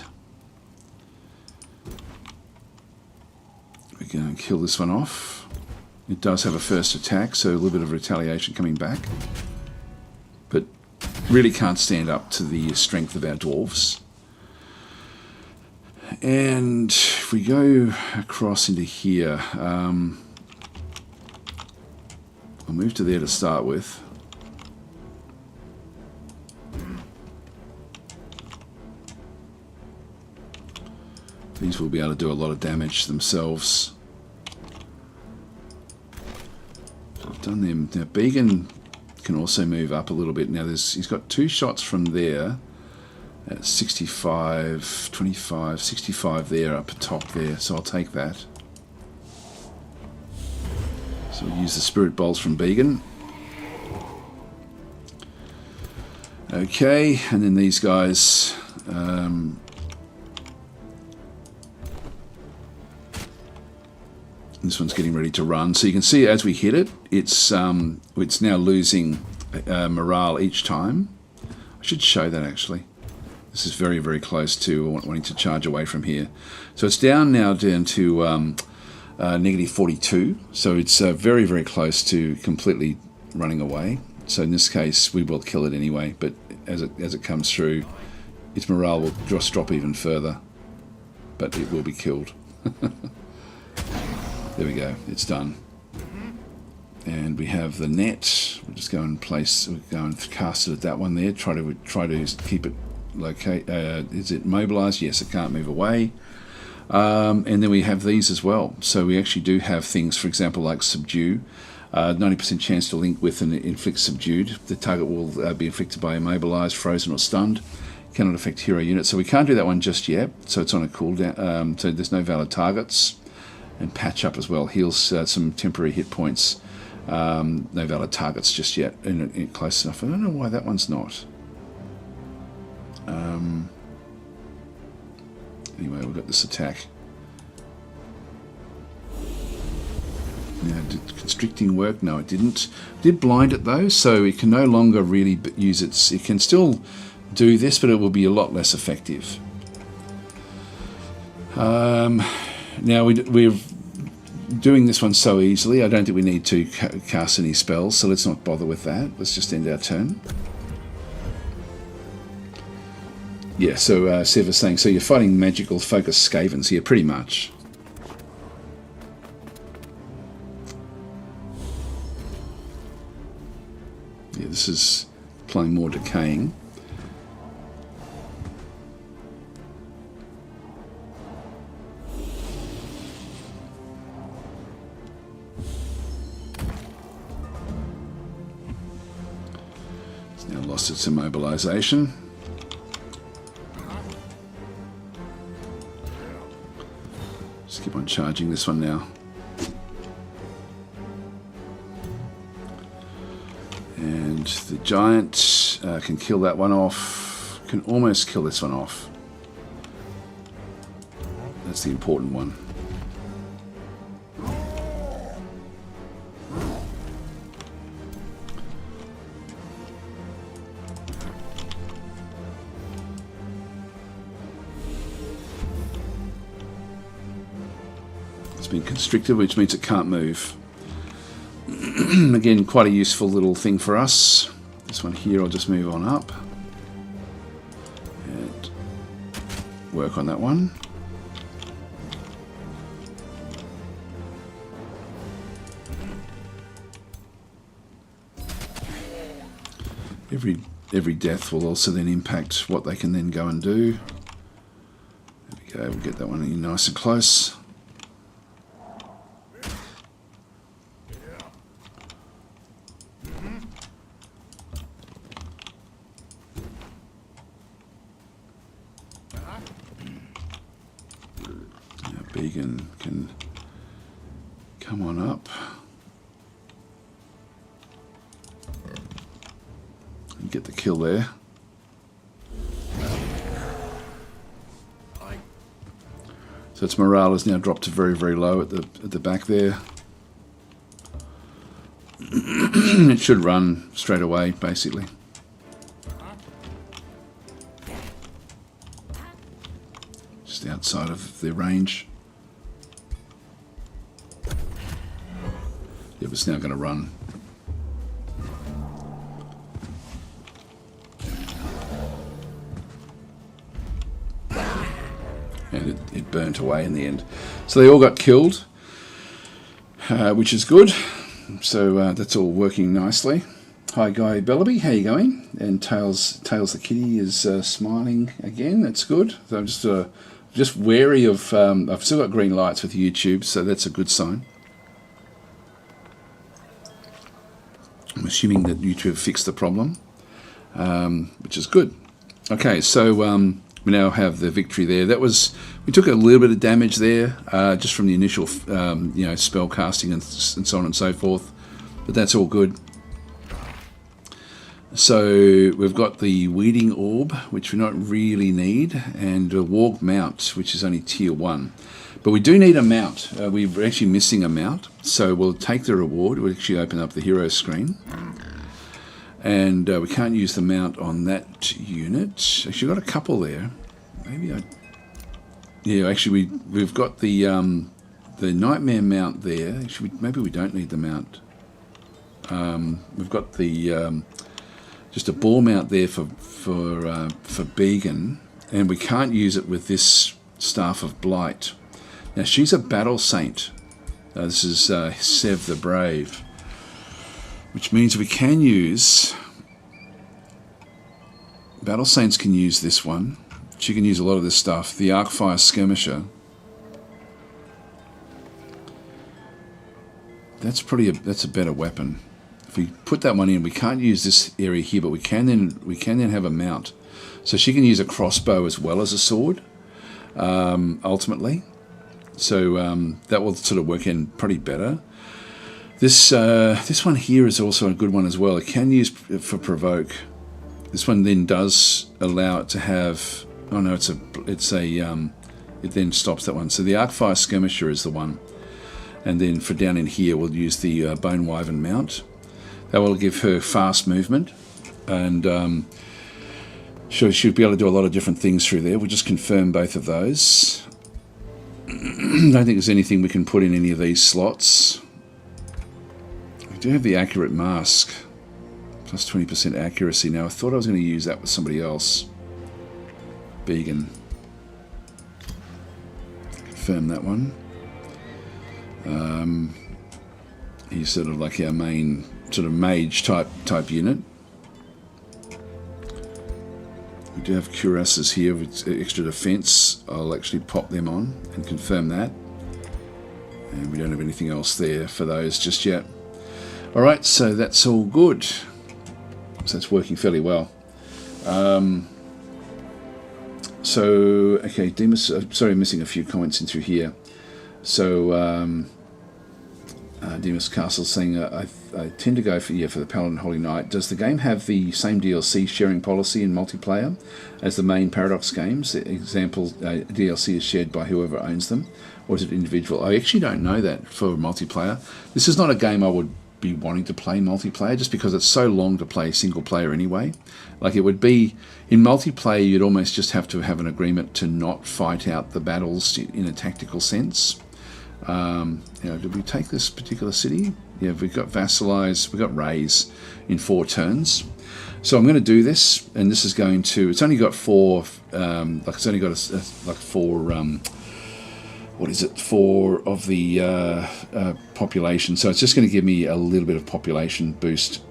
We're going to kill this one off. It does have a first attack, so a little bit of retaliation coming back. But really can't stand up to the strength of our dwarves. And if we go across into here, I'll move to there to start with. These will be able to do a lot of damage themselves. Done them. Now Began can also move up a little bit. Now he's got 2 shots from there at 65, 25, 65 there up top there, so I'll take that. So we'll use the spirit bolts from Began. Okay, and then these guys this one's getting ready to run. So you can see as we hit it, it's now losing morale each time. I should show that actually. This is very, very close to wanting to charge away from here. So it's down to negative 42. So it's very, very close to completely running away. So in this case, we will kill it anyway. But as it comes through, its morale will just drop even further. But it will be killed. There we go, it's done. And we have the net. We'll just go and cast it at that one there. Try to keep it locate. Is it mobilised? Yes, it can't move away. And then we have these as well. So we actually do have things, for example, like subdue. 90% chance to link with and inflict subdued. The target will be inflicted by immobilised, frozen or stunned. Cannot affect hero units. So we can't do that one just yet. So it's on a cooldown. So there's no valid targets. And patch up as well. Heals some temporary hit points. No valid targets just yet. And close enough. I don't know why that one's not. Anyway, we've got this attack. Now, did constricting work? No, it didn't. It did blind it though, so it can no longer really use its. It can still do this, but it will be a lot less effective. Now we're doing this one so easily. I don't think we need to cast any spells, so let's not bother with that. Let's just end our turn. Yeah, so Sev is saying, so you're fighting magical focus Skavens here, pretty much. Yeah, this is playing more decaying. It's now lost its immobilization. Just keep on charging this one now. And the giant can kill that one off. Can almost kill this one off. That's the important one. It's been constricted, which means it can't move. Again, quite a useful little thing for us. This one here, I'll just move on up and work on that one. Every death will also then impact what they can then go and do. There we go, we'll get that one in nice and close. Beacon can come on up and get the kill there. So its morale is now dropped to very, very low at the back there. It should run straight away, basically. Just outside of their range. Yep, it's now going to run. And it burnt away in the end. So they all got killed, which is good. So that's all working nicely. Hi Guy Bellaby, how you going? And Tails the kitty is smiling again. That's good. So I'm just wary of. I've still got green lights with YouTube, so that's a good sign. I'm assuming that YouTube fixed the problem, which is good. Okay, so we now have the victory there. That was, we took a little bit of damage there, just from the initial, spell casting and so on and so forth, but that's all good. So we've got the Weeding Orb, which we don't really need, and a Warg Mount, which is only tier 1. But we do need a mount. We're actually missing a mount, so we'll take the reward. We'll actually open up the hero screen. And we can't use the mount on that unit. Actually, we've got a couple there. Yeah, actually, we've got the Nightmare mount there. Actually, maybe we don't need the mount. We've got the just a Boar mount there for Began, and we can't use it with this Staff of Blight. Now, she's a battle saint. This is Sev the Brave, which means we can use Battle Saints can use this one. She can use a lot of this stuff. The Arcfire Skirmisher. That's a better weapon. If we put that one in, we can't use this area here, but we can then have a mount. So she can use a crossbow as well as a sword, ultimately. So that will sort of work in pretty better. This one here is also a good one as well. It can use for provoke. This one then does allow it to have. Oh no, it then stops that one. So the Arcfire Skirmisher is the one, and then for down in here we'll use the Bone Wyvern mount. That will give her fast movement, and she'll be able to do a lot of different things through there. We'll just confirm both of those. I don't think there's anything we can put in any of these slots. We do have the accurate mask, plus 20% accuracy. Now I thought I was going to use that with somebody else. Began. Confirm that one. He's sort of like our main sort of mage type unit. We do have cuirasses here with extra defense. I'll actually pop them on and confirm that. And we don't have anything else there for those just yet. Alright, so that's all good. So it's working fairly well. Okay, Demas, sorry, I'm missing a few comments in through here. So, Demas Castle saying, I tend to go for the Paladin Holy Knight. Does the game have the same DLC sharing policy in multiplayer as the main Paradox games? Example, DLC is shared by whoever owns them, or is it individual? I actually don't know that for multiplayer. This is not a game I would be wanting to play multiplayer, just because it's so long to play single player anyway. Like, it would be in multiplayer, you'd almost just have to have an agreement to not fight out the battles in a tactical sense. Did we take this particular city? Yeah, we've got vassalize, we've got raise in 4 turns. So I'm going to do this, and this is going to, it's only got 4 it's only got like 4 4 of the population, so it's just going to give me a little bit of population boost,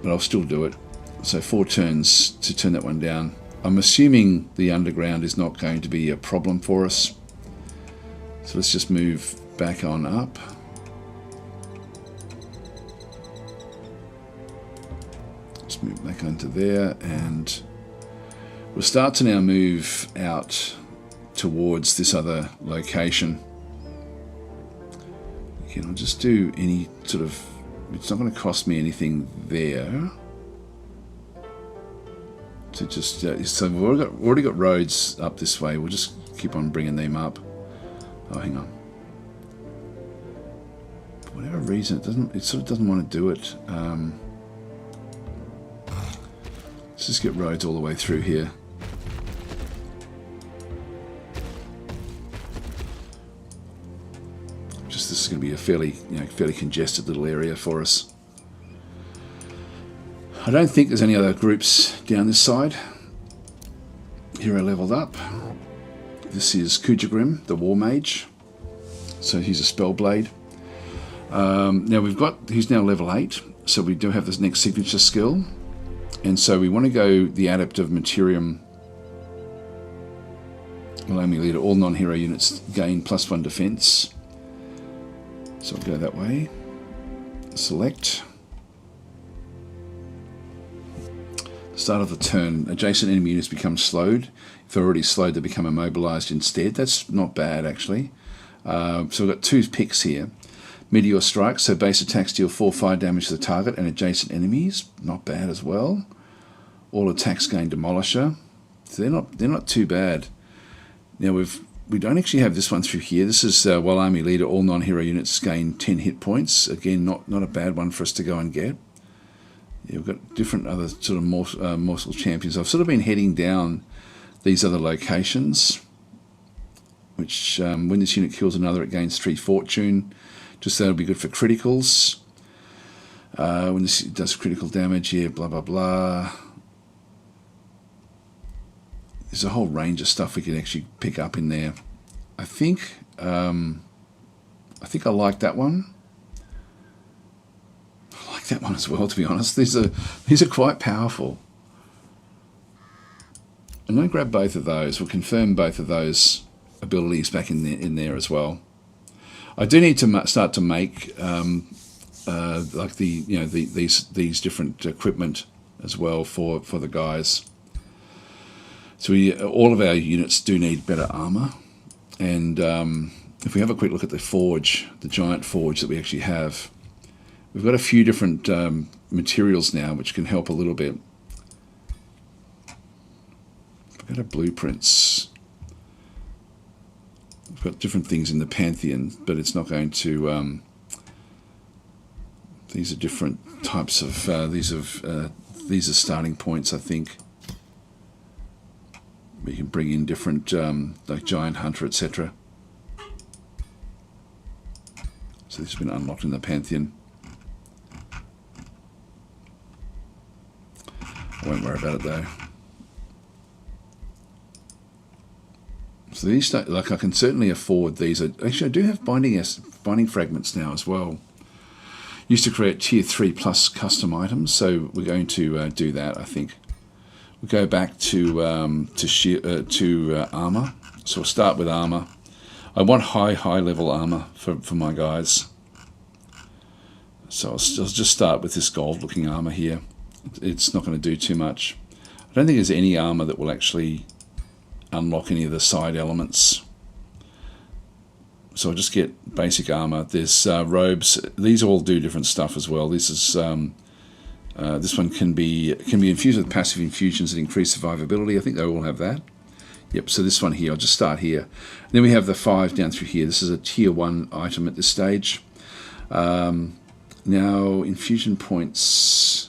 but I'll still do it. So 4 turns to turn that one down. I'm assuming the underground is not going to be a problem for us, so let's just move back on up. Let's move back onto there, and we'll start to now move out towards this other location. Again, I'll just do any sort of, it's not going to cost me anything there to just so we've already got roads up this way. We'll just keep on bringing them up. Oh, hang on, for whatever reason it sort of doesn't want to do it. Let's just get roads all the way through here. This is going to be a fairly congested little area for us. I don't think there's any other groups down this side. Hero leveled up. This is Kujagrim, the War Mage. So he's a Spellblade. Now he's now level 8, so we do have this next signature skill. And so we want to go the Adept of Materium. Allow me leader. All non-hero units gain +1 defense. So I'll go that way. Select. Start of the turn. Adjacent enemy units become slowed. If they're already slowed, they become immobilized instead. That's not bad, actually. So we've got 2 picks here. Meteor Strike, so base attacks deal 4 fire damage to the target and adjacent enemies. Not bad as well. All attacks gain Demolisher. So they're not too bad. Now we don't actually have this one through here. This is while army leader, all non-hero units gain 10 hit points. Again, not a bad one for us to go and get. Yeah, we've got different other sort of morsel champions. I've sort of been heading down these other locations, which when this unit kills another, it gains 3 fortune. Just that'll be good for criticals. When this does critical damage, yeah, blah blah blah. There's a whole range of stuff we can actually pick up in there. I think I like that one. I like that one as well, to be honest. These are quite powerful. I'm going to grab both of those. We'll confirm both of those abilities back in there as well. I do need to start to make like these different equipment as well for the guys. So all of our units do need better armor, and if we have a quick look at the forge, the giant forge that we actually have, we've got a few different materials now which can help a little bit. We've got our blueprints. We've got different things in the Pantheon, but it's not going to... these are different types of... these are starting points, I think. We can bring in different, like Giant Hunter, etc. So this has been unlocked in the Pantheon. I won't worry about it though. So these, like, I can certainly afford these. Actually, I do have binding fragments now as well. Used to create tier 3 plus custom items, so we're going to do that. I think we go back to armor. So we'll start with armor. I want high level armor for my guys. So I'll just start with this gold looking armor here. It's not going to do too much. I don't think there's any armor that will actually unlock any of the side elements. So I'll just get basic armor. There's robes. These all do different stuff as well. This is this one can be infused with passive infusions that increase survivability. I think they all have that. Yep. So this one here, I'll just start here. And then we have the 5 down through here. This is a tier 1 item at this stage. Now infusion points.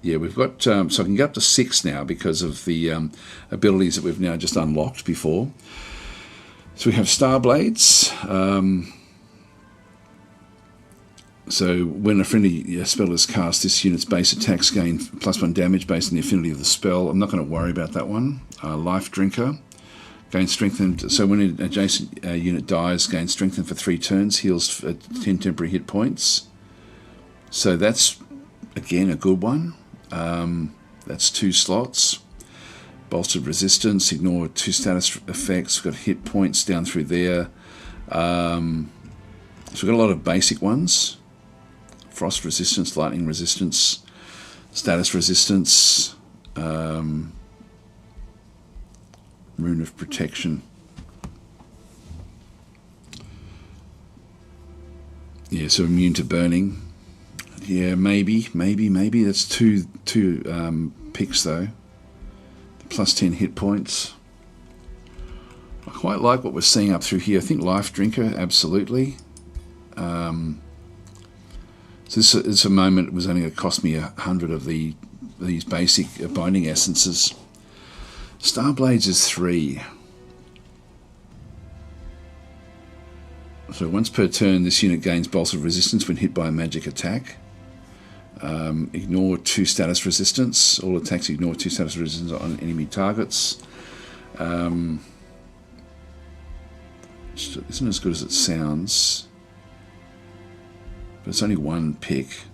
Yeah, we've got, so I can get up to 6 now because of the abilities that we've now just unlocked before. So we have Star Blades. So when a friendly spell is cast, this unit's base attacks gain +1 damage based on the affinity of the spell. I'm not going to worry about that one. Life Drinker. Gain strengthened. So when an adjacent unit dies, gain strengthened for 3 turns, heals 10 temporary hit points. So that's, again, a good one. That's 2 slots. Bolstered resistance, ignore 2 status effects. We've got hit points down through there. So we've got a lot of basic ones. Frost resistance, lightning resistance, status resistance, rune of protection. Yeah, so immune to burning. Yeah, maybe. That's two picks though. +10 hit points. I quite like what we're seeing up through here. I think Life Drinker, absolutely. So this a moment was only going to cost me 100 of these basic binding essences. Starblades is 3. So once per turn, this unit gains bolstered resistance when hit by a magic attack. Ignore 2 status resistance. All attacks ignore 2 status resistance on enemy targets. Isn't as good as it sounds, but it's only 1 pick.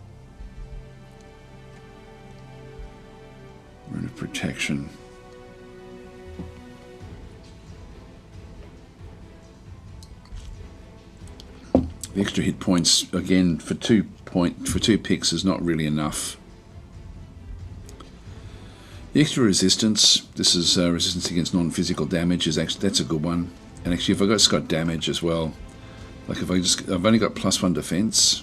Rune of protection. The extra hit points again for 2 picks is not really enough. The extra resistance. This is resistance against non-physical damage. That's a good one. And actually, if it's got damage as well, like if I've only got +1 defense.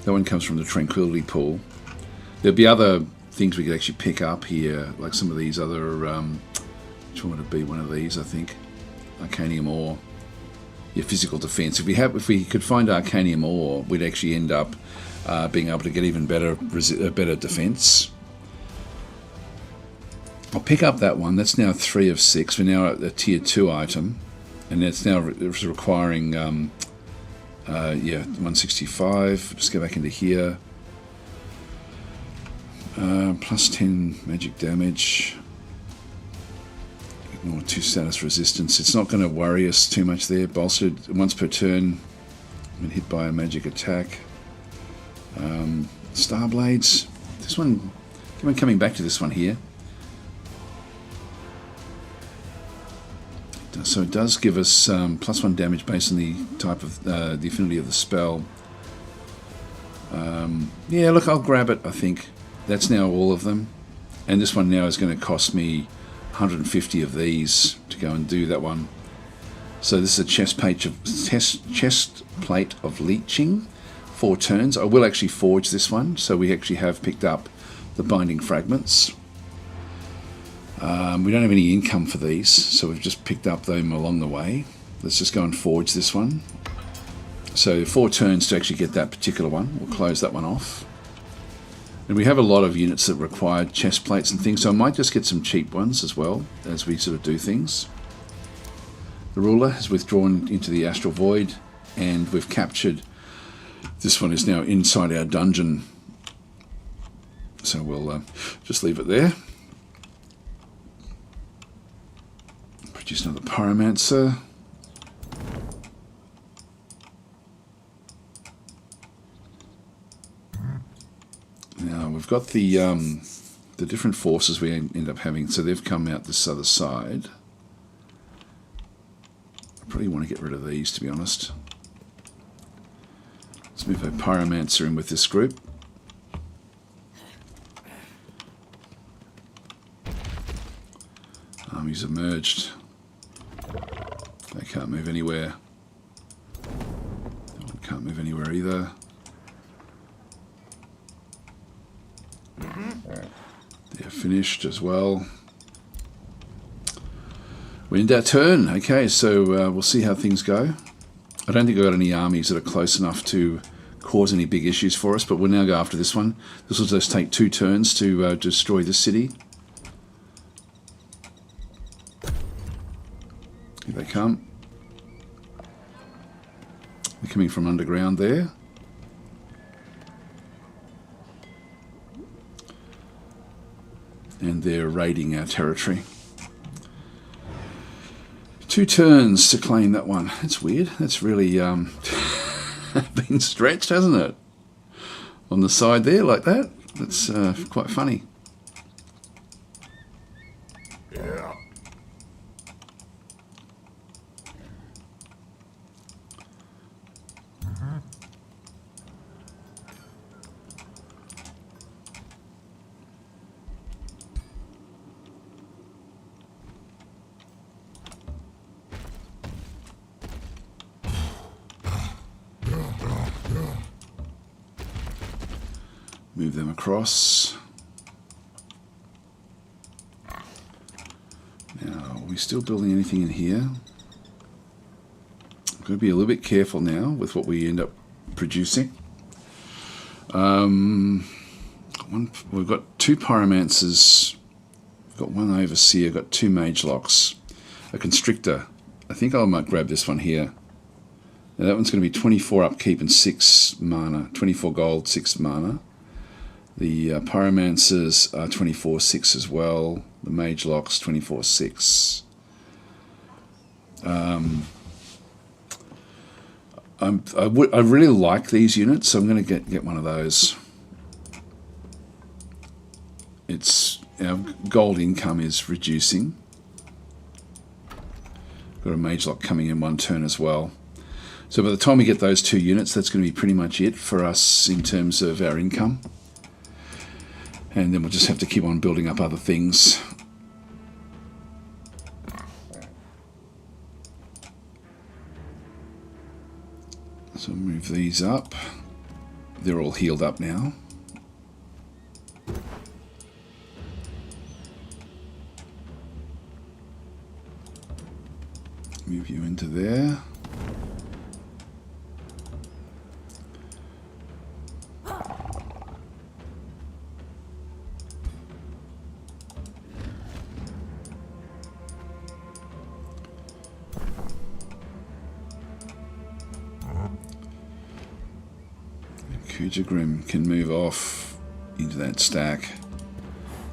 That one comes from the Tranquility Pool. There'll be other things we could actually pick up here, like some of these other. Which one would it be? One of these, I think. Arcanium Ore. Your physical defense. If we could find Arcanium Ore, we'd actually end up being able to get even better defense. I'll pick up that one. That's now 3 of 6. We're now at a tier 2 item, and it's now requiring 165. Just go back into here. +10 magic damage. Ignore 2 status resistance. It's not going to worry us too much there. Bolstered once per turn when hit by a magic attack. Starblades. This one, coming back to this one here. So it does give us +1 damage based on the type of the affinity of the spell. Yeah, look, I'll grab it. I think that's now all of them, and this one now is going to cost me 150 of these to go and do that one. So this is a chest plate of leeching, 4 turns. I will actually forge this one, so we actually have picked up the binding fragments. We don't have any income for these, so we've just picked up them along the way. Let's just go and forge this one. So 4 turns to actually get that particular one. We'll close that one off. And we have a lot of units that require chest plates and things, so I might just get some cheap ones as well as we sort of do things. The ruler has withdrawn into the astral void, and we've captured. This one is now inside our dungeon, so we'll just leave it there. Produce another pyromancer. Now we've got the different forces we end up having, so they've come out this other side. I probably want to get rid of these, to be honest. Let's move a pyromancer in with this group. Armies have merged. They can't move anywhere. That one can't move anywhere either. They're finished as well. We end our turn. Okay, so we'll see how things go. I don't think I've got any armies that are close enough to cause any big issues for us, but we'll now go after this one. This will just take 2 turns to destroy this city. Here they come. They're coming from underground there. And they're raiding our territory. 2 turns to claim that one. That's weird. That's really been stretched, hasn't it? On the side there, like that. That's quite funny. Yeah. Move them across. Now, are we still building anything in here? I'm going to be a little bit careful now with what we end up producing. We've got 2 pyromancers. We've got 1 overseer. Got 2 mage locks. A constrictor. I think I might grab this one here. Now that one's going to be 24 upkeep and 6 mana. 24 gold, 6 mana. The pyromancers are 24/6 as well. The mage locks 24/6. I really like these units, so I'm going to get one of those. It's our gold income is reducing. Got a mage lock coming in 1 turn as well. So by the time we get those 2 units, that's going to be pretty much it for us in terms of our income. And then we'll just have to keep on building up other things. So move these up. They're all healed up now. Move you into there. Grim can move off into that stack.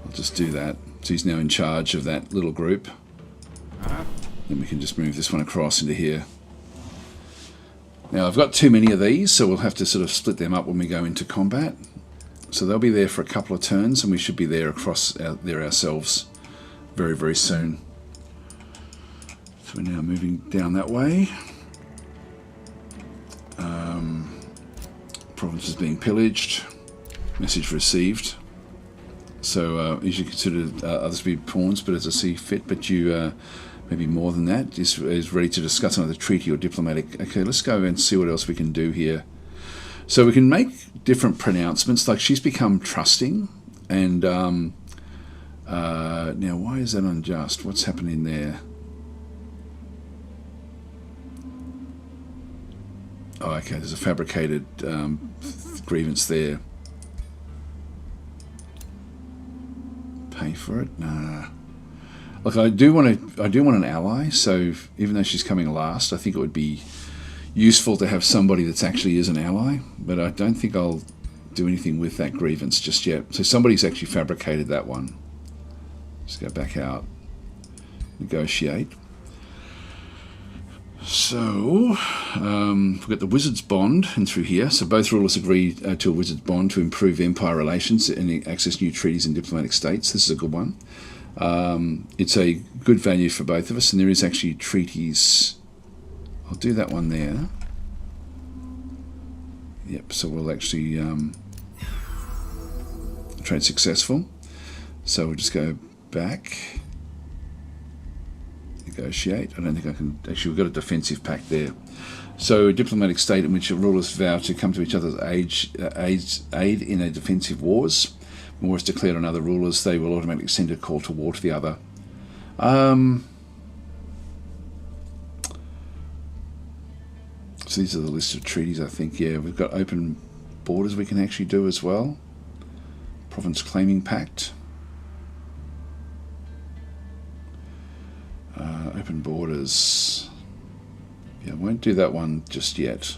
I'll just do that. So he's now in charge of that little group. Then we can just move this one across into here. Now I've got too many of these, so we'll have to sort of split them up when we go into combat. So they'll be there for a couple of turns, and we should be there across there ourselves very, very soon. So we're now moving down that way. Province is being pillaged. Message received. So you should consider others to be pawns, but as I see fit. But you maybe more than that is ready to discuss another treaty or diplomatic. Okay, let's go and see what else we can do here. So we can make different pronouncements. Like she's become trusting, and now why is that unjust? What's happening there? Oh, okay. There's a fabricated grievance there. Pay for it? Nah. Look, I do want an ally. So even though she's coming last, I think it would be useful to have somebody that's actually is an ally. But I don't think I'll do anything with that grievance just yet. So somebody's actually fabricated that one. Just go back out, negotiate. So we've got the Wizard's Bond and through here. So both rulers agree to a Wizard's Bond to improve empire relations and access new treaties in diplomatic states. This is a good one. It's a good value for both of us, and there is actually treaties. I'll do that one there. Yep, so we'll actually trade successful. So we'll just go back. Negotiate. I don't think I can. Actually, we've got a defensive pact there. So, a diplomatic state in which rulers vow to come to each other's aid in a defensive wars. War is declared on other rulers, they will automatically send a call to war to the other. So these are the list of treaties, I think. Yeah, we've got open borders we can actually do as well. Province Claiming Pact. Open borders. Yeah, I won't do that one just yet.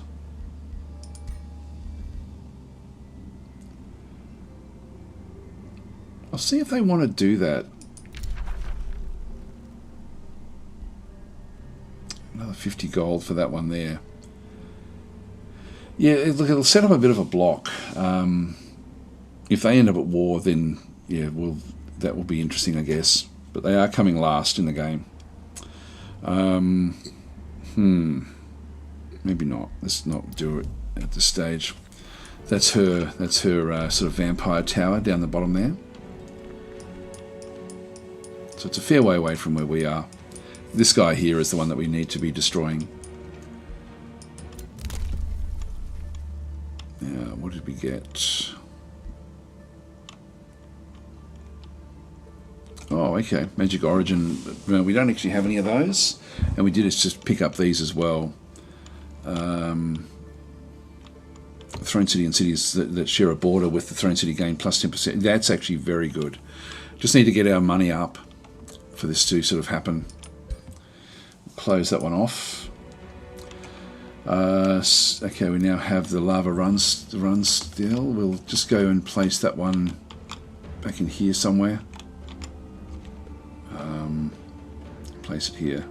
I'll see if they want to do that. Another 50 gold for that one there. Yeah, look, it'll set up a bit of a block. If they end up at war, then yeah, that will be interesting, I guess. But they are coming last in the game. Maybe not. Let's not do it at this stage. That's her sort of vampire tower down the bottom there. So it's a fair way away from where we are. This guy here is the one that we need to be destroying. Yeah, what did we get? Oh, okay. Magic Origin. No, we don't actually have any of those. And we did just pick up these as well. Throne City and cities that share a border with the Throne City gain plus 10%. That's actually very good. Just need to get our money up for this to sort of happen. Close that one off. Okay, we now have the lava runs still. We'll just go and place that one back in here somewhere. Place it here.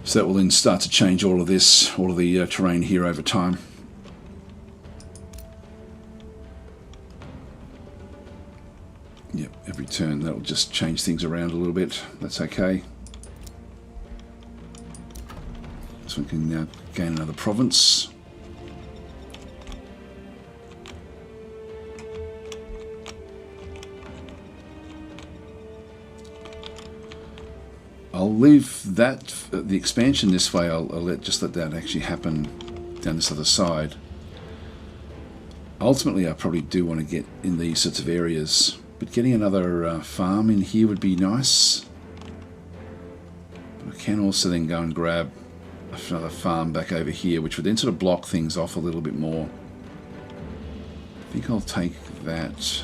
So that will then start to change all of this, all of the terrain here over time. Yep, every turn that'll just change things around a little bit. That's okay. So we can now gain another province. I'll leave that, the expansion this way, I'll let that actually happen down this other side. Ultimately, I probably do want to get in these sorts of areas, but getting another farm in here would be nice. But I can also then go and grab another farm back over here, which would then sort of block things off a little bit more. I think I'll take that.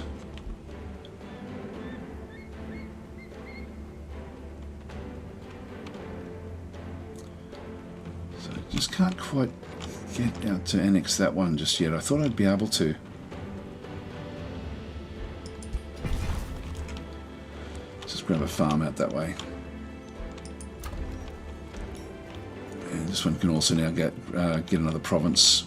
Just can't quite get out to annex that one just yet. I thought I'd be able to. Just grab a farm out that way. And this one can also now get another province.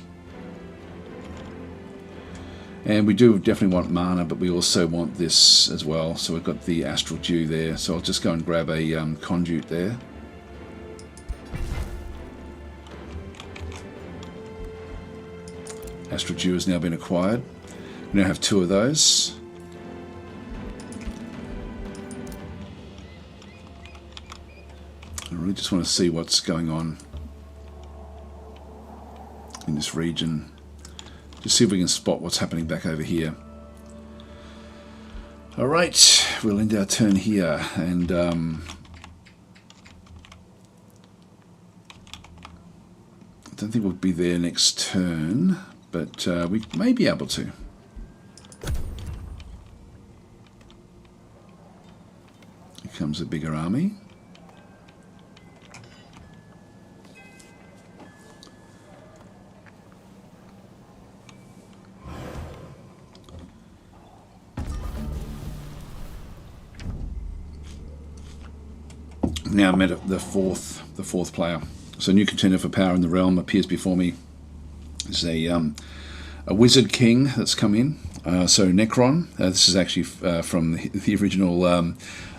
And we do definitely want mana, but we also want this as well. So we've got the Astral Dew there. So I'll just go and grab a conduit there. Astral Dew has now been acquired. We now have 2 of those. I really just want to see what's going on in this region. Just see if we can spot what's happening back over here. Alright, we'll end our turn here, and I don't think we'll be there next turn, but we may be able to. Here comes a bigger army. Now met the fourth player. So, new contender for power in the realm appears before me. There's a wizard king that's come in. So Necron. This is actually from the original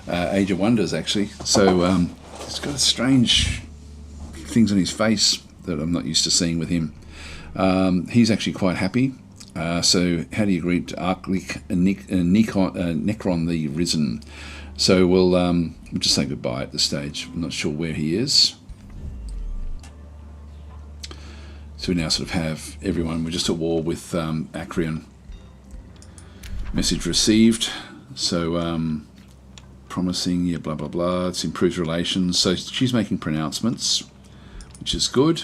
Age of Wonders, actually. So he's got strange things on his face that I'm not used to seeing with him. He's actually quite happy. So how do you greet Necron the Risen? So we'll just say goodbye at this stage. I'm not sure where he is. So we now sort of have everyone. We're just at war with Acreon. Message received. So promising, yeah, blah, blah, blah. It's improved relations. So she's making pronouncements, which is good.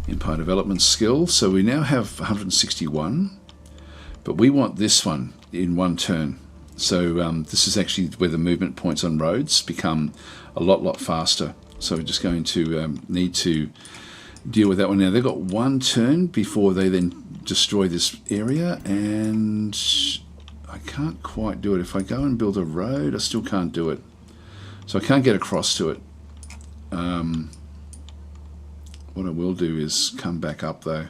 Empire development skill. So we now have 161. But we want this one in one turn. So this is actually where the movement points on roads become a lot faster. So we're just going to need to deal with that one. Now they've got one turn before they then destroy this area, and I can't quite do it. If I go and build a road, I still can't do it. So I can't get across to it. What I will do is come back up though.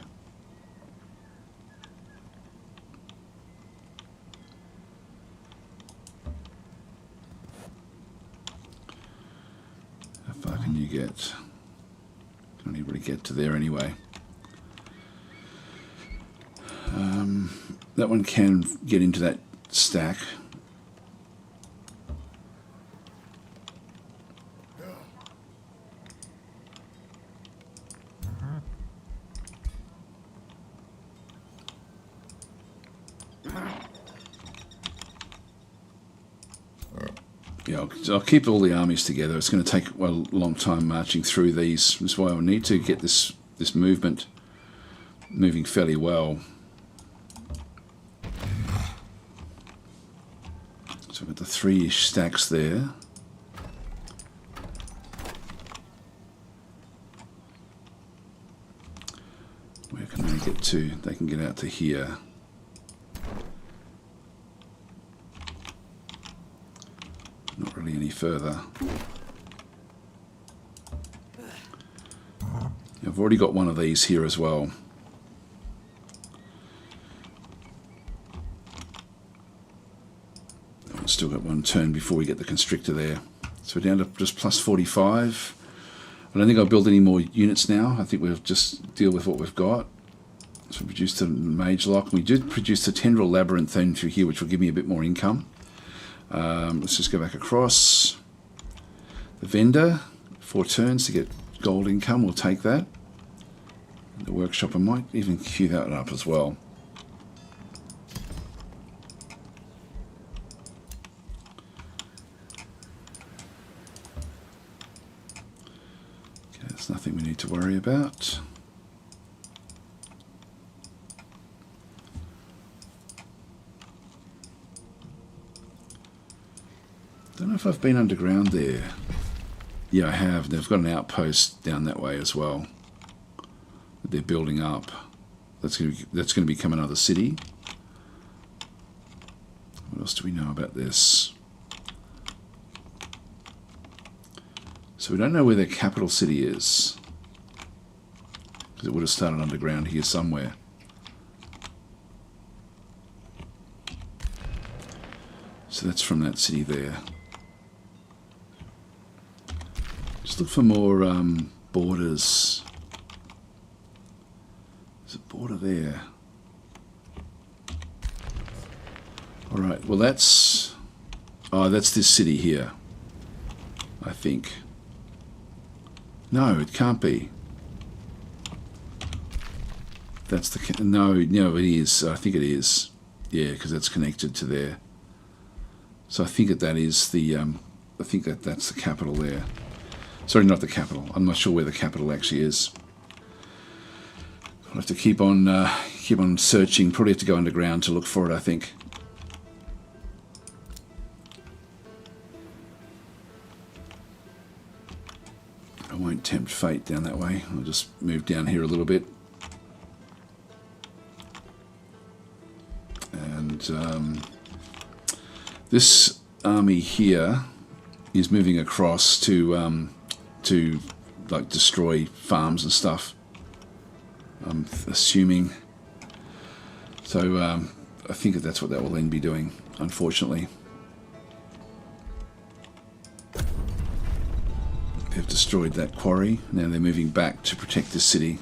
How far can you get? Can't even really get to there anyway. That one can get into that stack. Yeah, I'll keep all the armies together. It's going to take a long time marching through these. That's why I'll need to get this movement moving fairly well. So we've got the 3-ish stacks there. Where can they get to? They can get out to here. Not really any further. I've already got one of these here as well. I've still got one turn before we get the constrictor there. So we're down to just plus 45. I don't think I'll build any more units now. I think we'll just deal with what we've got. So we produced the Mage Lock. We did produce the Tendril Labyrinth thing through here, which will give me a bit more income. Let's just go back across. The vendor, 4 turns to get gold income, we'll take that. The workshop, I might even queue that up as well. Okay, there's nothing we need to worry about. Don't know if I've been underground there. Yeah, I have. They've got an outpost down that way as well that they're building up. That's going to become another city. What else do we know about this? So we don't know where their capital city is, because it would have started underground here somewhere. So that's from that city there. Just look for more borders. There's a border there. Alright, well that's... Oh, that's this city here, I think. No, it can't be. That's the... No, it is. I think it is. Yeah, because that's connected to there. So I think that is the... I think that's the capital there. Sorry, not the capital. I'm not sure where the capital actually is. I'll have to keep on searching. Probably have to go underground to look for it, I think. I won't tempt fate down that way. I'll just move down here a little bit. And this army here is moving across to like destroy farms and stuff. I'm assuming. So I think that's what that will then be doing, unfortunately. They've destroyed that quarry. Now they're moving back to protect this city.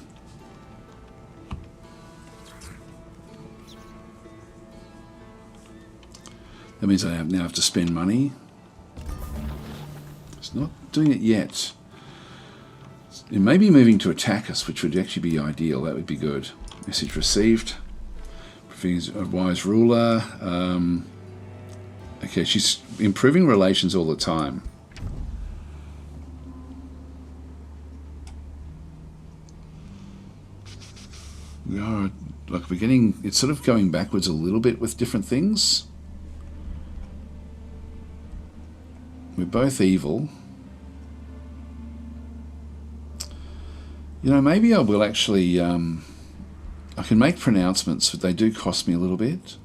That means I now have to spend money. It's not doing it yet. It may be moving to attack us, which would actually be ideal. That would be good. Message received. A wise ruler. Okay, she's improving relations all the time. Like we're getting, it's sort of going backwards a little bit with different things. We're both evil. You know, maybe I will actually, I can make pronouncements, but they do cost me a little bit.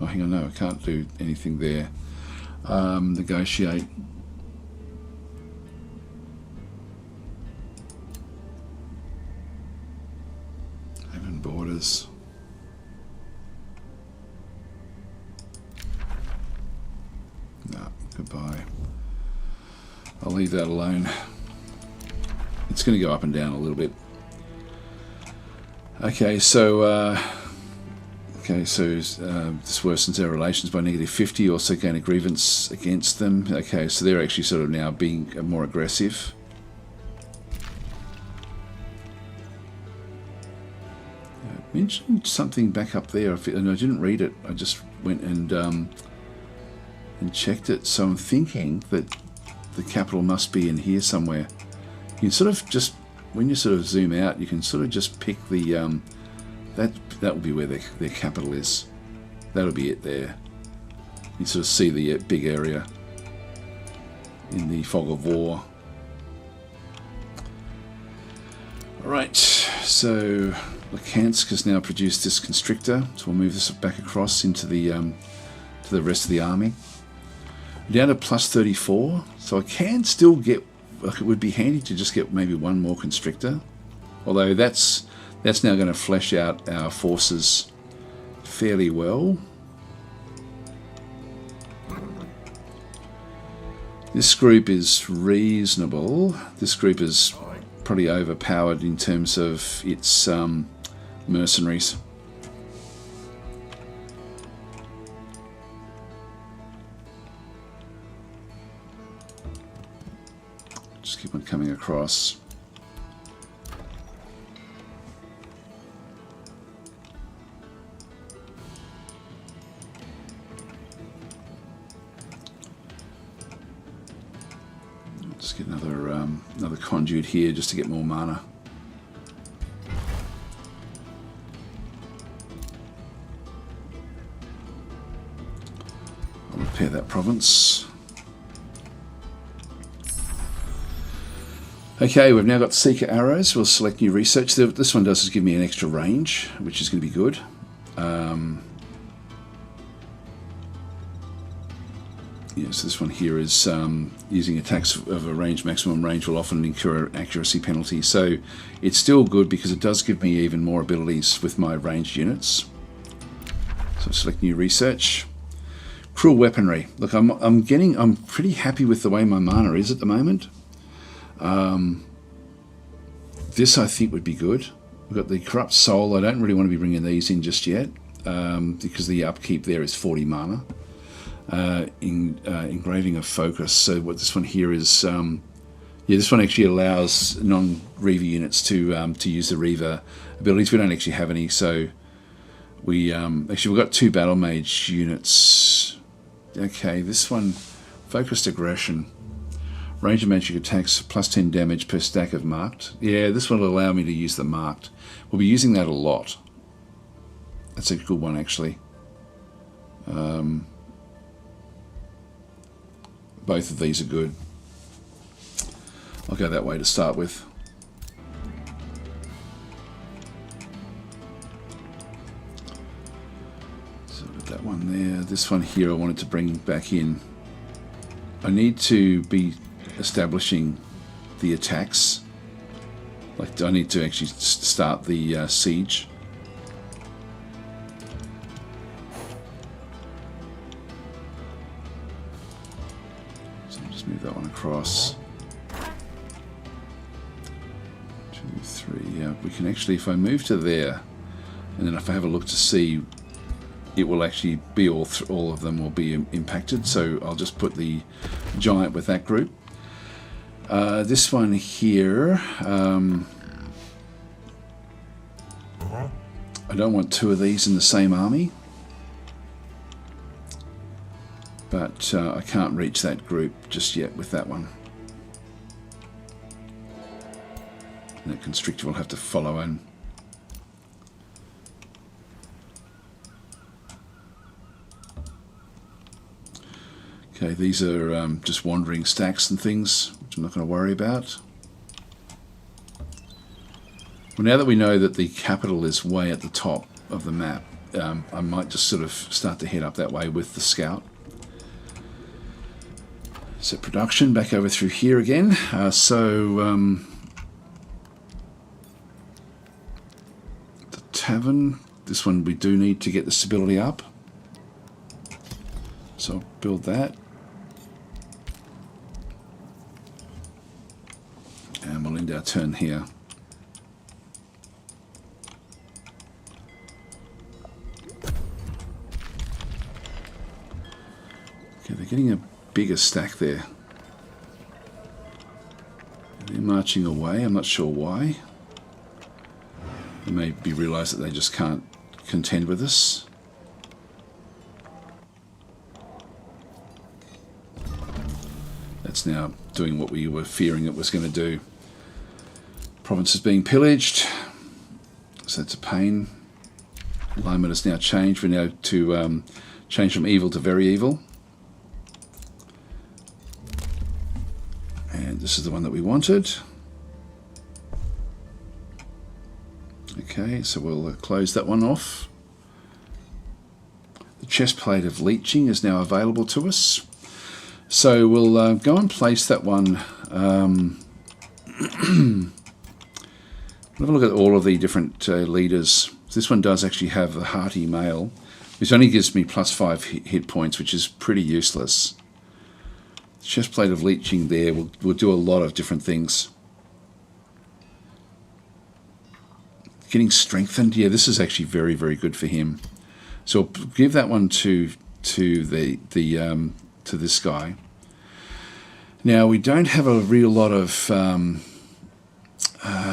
Oh, hang on, no, I can't do anything there. Negotiate. Haven borders. No, goodbye. I'll leave that alone. It's going to go up and down a little bit. Okay, so this worsens our relations by -50. Also gain a grievance against them. Okay, so they're actually sort of now being more aggressive. I mentioned something back up there, and I didn't read it. I just went and checked it. So I'm thinking that the capital must be in here somewhere. You can sort of just, when you sort of zoom out, you can sort of just pick the, that will be where their capital is. That'll be it there. You sort of see the big area in the fog of war. Alright, so Lukansk has now produced this constrictor, so we'll move this back across into the to the rest of the army. Down to +34, so I can still get. It would be handy to just get maybe one more constrictor, although that's now going to flesh out our forces fairly well. This group is reasonable. This group is probably overpowered in terms of its mercenaries. Just keep on coming across. Just get another conduit here just to get more mana. I'll repair that province. Okay, we've now got Seeker arrows. We'll select new research. This one does give me an extra range, which is going to be good. So this one here is using attacks of a range, maximum range will often incur accuracy penalty. So it's still good because it does give me even more abilities with my ranged units. So select new research. Cruel weaponry. Look, I'm pretty happy with the way my mana is at the moment. This I think would be good. We've got the corrupt soul. I don't really want to be bringing these in just yet because the upkeep there is 40 mana. Engraving of focus. So what this one here is, yeah, this one actually allows non-Reaver units to use the Reaver abilities. We don't actually have any, so we've got 2 battle mage units. Okay, this one, focused aggression. Range of magic attacks plus 10 damage per stack of marked. Yeah, this one will allow me to use the marked. We'll be using that a lot. That's a good one, actually. Both of these are good. I'll go that way to start with. So with that one there. This one here I wanted to bring back in. I need to be establishing the attacks. Like, I need to actually start the siege. So I'll just move that one across. 2, 3. Yeah, we can actually, if I move to there, and then if I have a look to see, it will actually be all of them will be impacted. So I'll just put the giant with that group. This one here, I don't want 2 of these in the same army, but I can't reach that group just yet with that one. And that constrictor will have to follow in. Okay, these are just wandering stacks and things, which I'm not going to worry about. Well, now that we know that the capital is way at the top of the map, I might just sort of start to head up that way with the scout. So production, back over through here again. The tavern, this one we do need to get the stability up. So I'll build that. And we'll end our turn here. Okay, they're getting a bigger stack there. They're marching away, I'm not sure why. They maybe realise that they just can't contend with us. That's now doing what we were fearing it was going to do. Province is being pillaged, so that's a pain. Alignment has now changed. We're now to change from evil to very evil. And this is the one that we wanted. Okay, so we'll close that one off. The chest plate of leeching is now available to us. So we'll go and place that one. Have a look at all of the different leaders. This one does actually have a hearty male, which only gives me +5 hit points, which is pretty useless. The chest plate of leeching there will do a lot of different things. Getting strengthened, yeah, this is actually very, very good for him. So I'll give that one to this guy. Now we don't have a real lot of.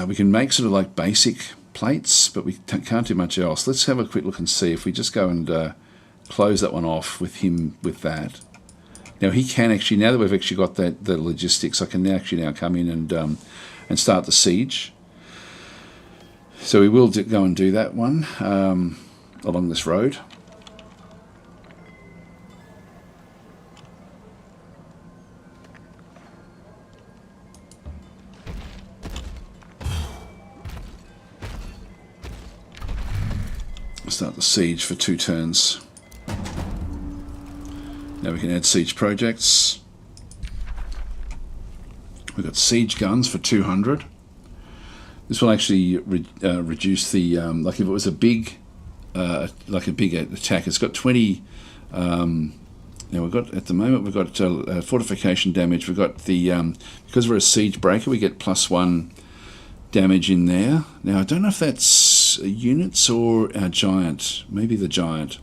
We can make sort of like basic plates, but we can't do much else. Let's have a quick look and see if we just go and close that one off with him with that. Now he can actually, now that we've actually got the logistics, I can now come in and start the siege. So we will go and do that one along this road. Start the siege for 2 turns. Now we can add siege projects. We've got siege guns for 200. This will actually reduce the, like if it was a big like a big attack. It's got 20. Now we've got, at the moment, we've got fortification damage. We've got the, because we're a siege breaker, we get +1 damage in there. Now I don't know if that's units or our giant, maybe the giant.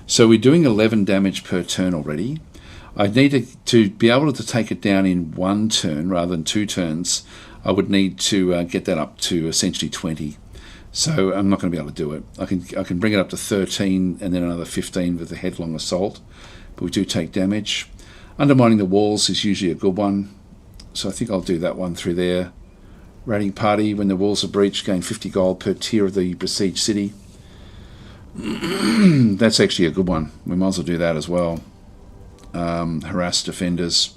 So we're doing 11 damage per turn already. I need to be able to take it down in 1 turn rather than 2 turns. I would need to get that up to essentially 20. So I'm not going to be able to do it. I can bring it up to 13 and then another 15 with the headlong assault. But we do take damage. Undermining the walls is usually a good one. So I think I'll do that one through there. Raiding party, when the walls are breached, gain 50 gold per tier of the besieged city. That's actually a good one. We might as well do that as well. Harass defenders.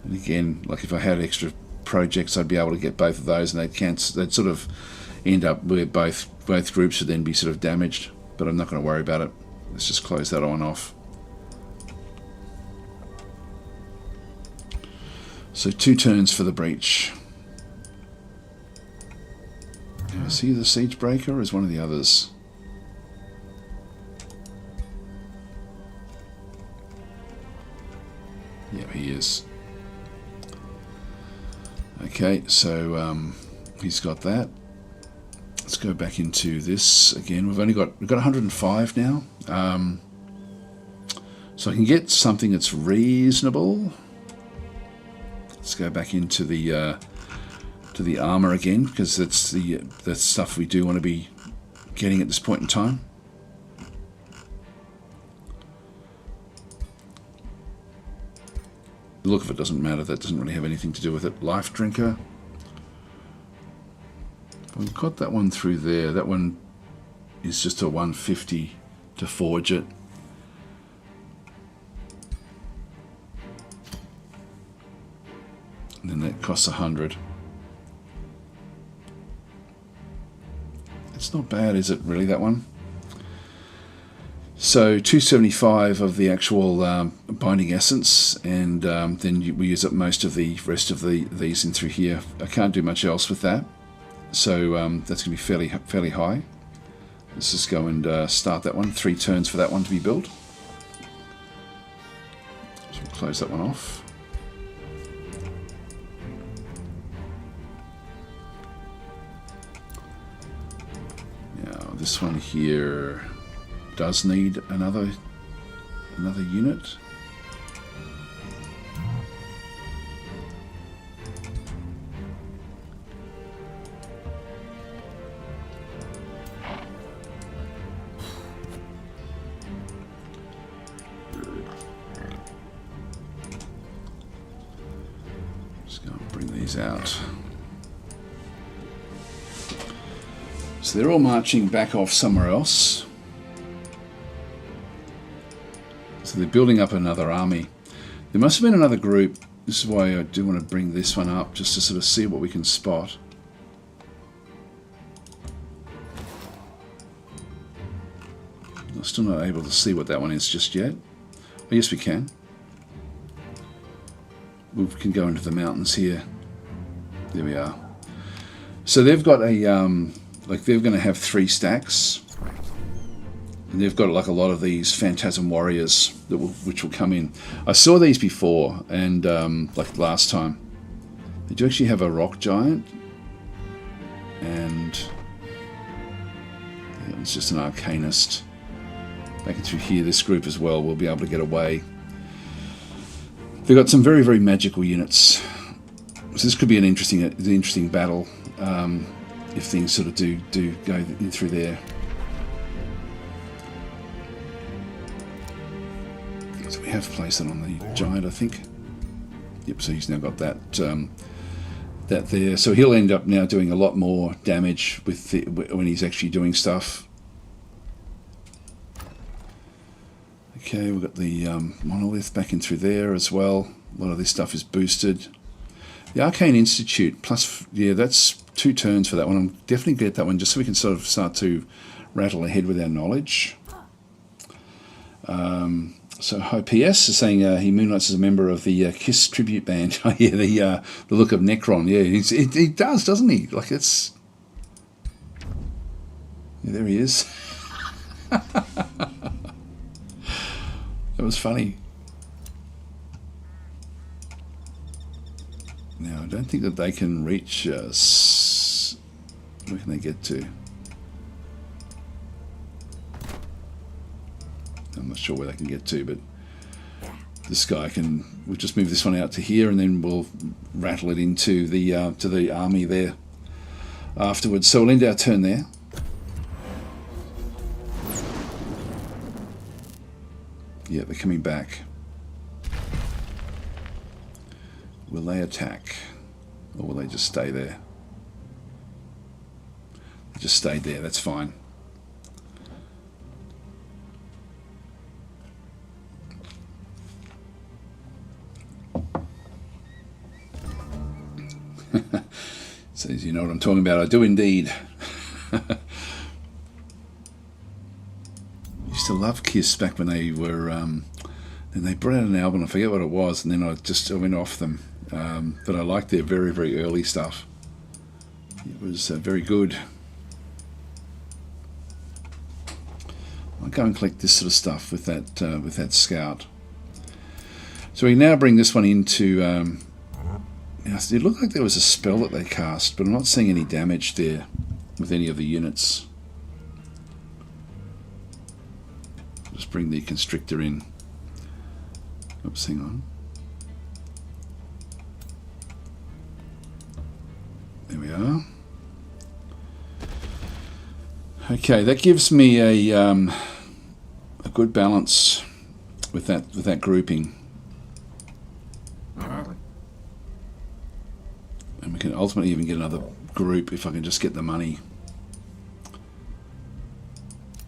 And again, like if I had extra projects, I'd be able to get both of those, and they'd sort of end up where both groups would then be sort of damaged. But I'm not going to worry about it. Let's just close that one off. So 2 turns for the breach. Is he the siege breaker or is one of the others? Yeah, he is. Okay, so he's got that. Let's go back into this again. We've got 105 now. So I can get something that's reasonable. Let's go back into the to the armor again, because that's stuff we do want to be getting at this point in time. The look of it doesn't matter. That doesn't really have anything to do with it. Life drinker. We've got that one through there. That one is just a 150 to forge it. And then that costs 100. It's not bad, is it, really, that one? So 275 of the actual binding essence, and then we use up most of the rest of these in through here. I can't do much else with that, so that's going to be fairly high. Let's just go and start that one. 3 turns for that one to be built. So we'll close that one off. Now this one here does need another unit. Just go and bring these out. So they're all marching back off somewhere else. So they're building up another army. There must have been another group. This is why I do want to bring this one up, just to sort of see what we can spot. I'm still not able to see what that one is just yet. Oh, yes, we can. We can go into the mountains here. There we are. So they've got a, like they're going to have 3 stacks. And they've got like a lot of these phantasm warriors which will come in. I saw these before, and like last time. They do actually have a rock giant, and yeah, it's just an arcanist. Back through here, this group as well will be able to get away. They've got some very, very magical units. So this could be an interesting battle if things sort of do go in through there. So we have placed it on the giant, I think. Yep, so he's now got that that there. So he'll end up now doing a lot more damage with when he's actually doing stuff. Okay, we've got the monolith back in through there as well. A lot of this stuff is boosted. The Arcane Institute, plus, yeah, that's 2 turns for that one. I'll definitely get that one just so we can sort of start to rattle ahead with our knowledge. So High PS is saying he moonlights as a member of the Kiss tribute band. Oh yeah, the look of Necron. Yeah, he does, doesn't he? Like it's. Yeah, there he is. That was funny. Now, I don't think that they can reach us. Where can they get to? I'm not sure where they can get to, but this guy can. We'll just move this one out to here, and then we'll rattle it into the to the army there afterwards. So we'll end our turn there. Yeah, they're coming back. Will they attack? Or will they just stay there? They just stayed there, that's fine. Says, you know what I'm talking about. I do indeed. Used to love Kiss back when they were... and they brought out an album, I forget what it was, and then I went off them. But I liked their very, very early stuff. It was very good. I'll go and collect this sort of stuff with that scout. So we now bring this one into... it looked like there was a spell that they cast, but I'm not seeing any damage there with any of the units. Just bring the constrictor in. Oops, hang on. There we are. Okay, that gives me a good balance with that grouping. And we can ultimately even get another group if I can just get the money.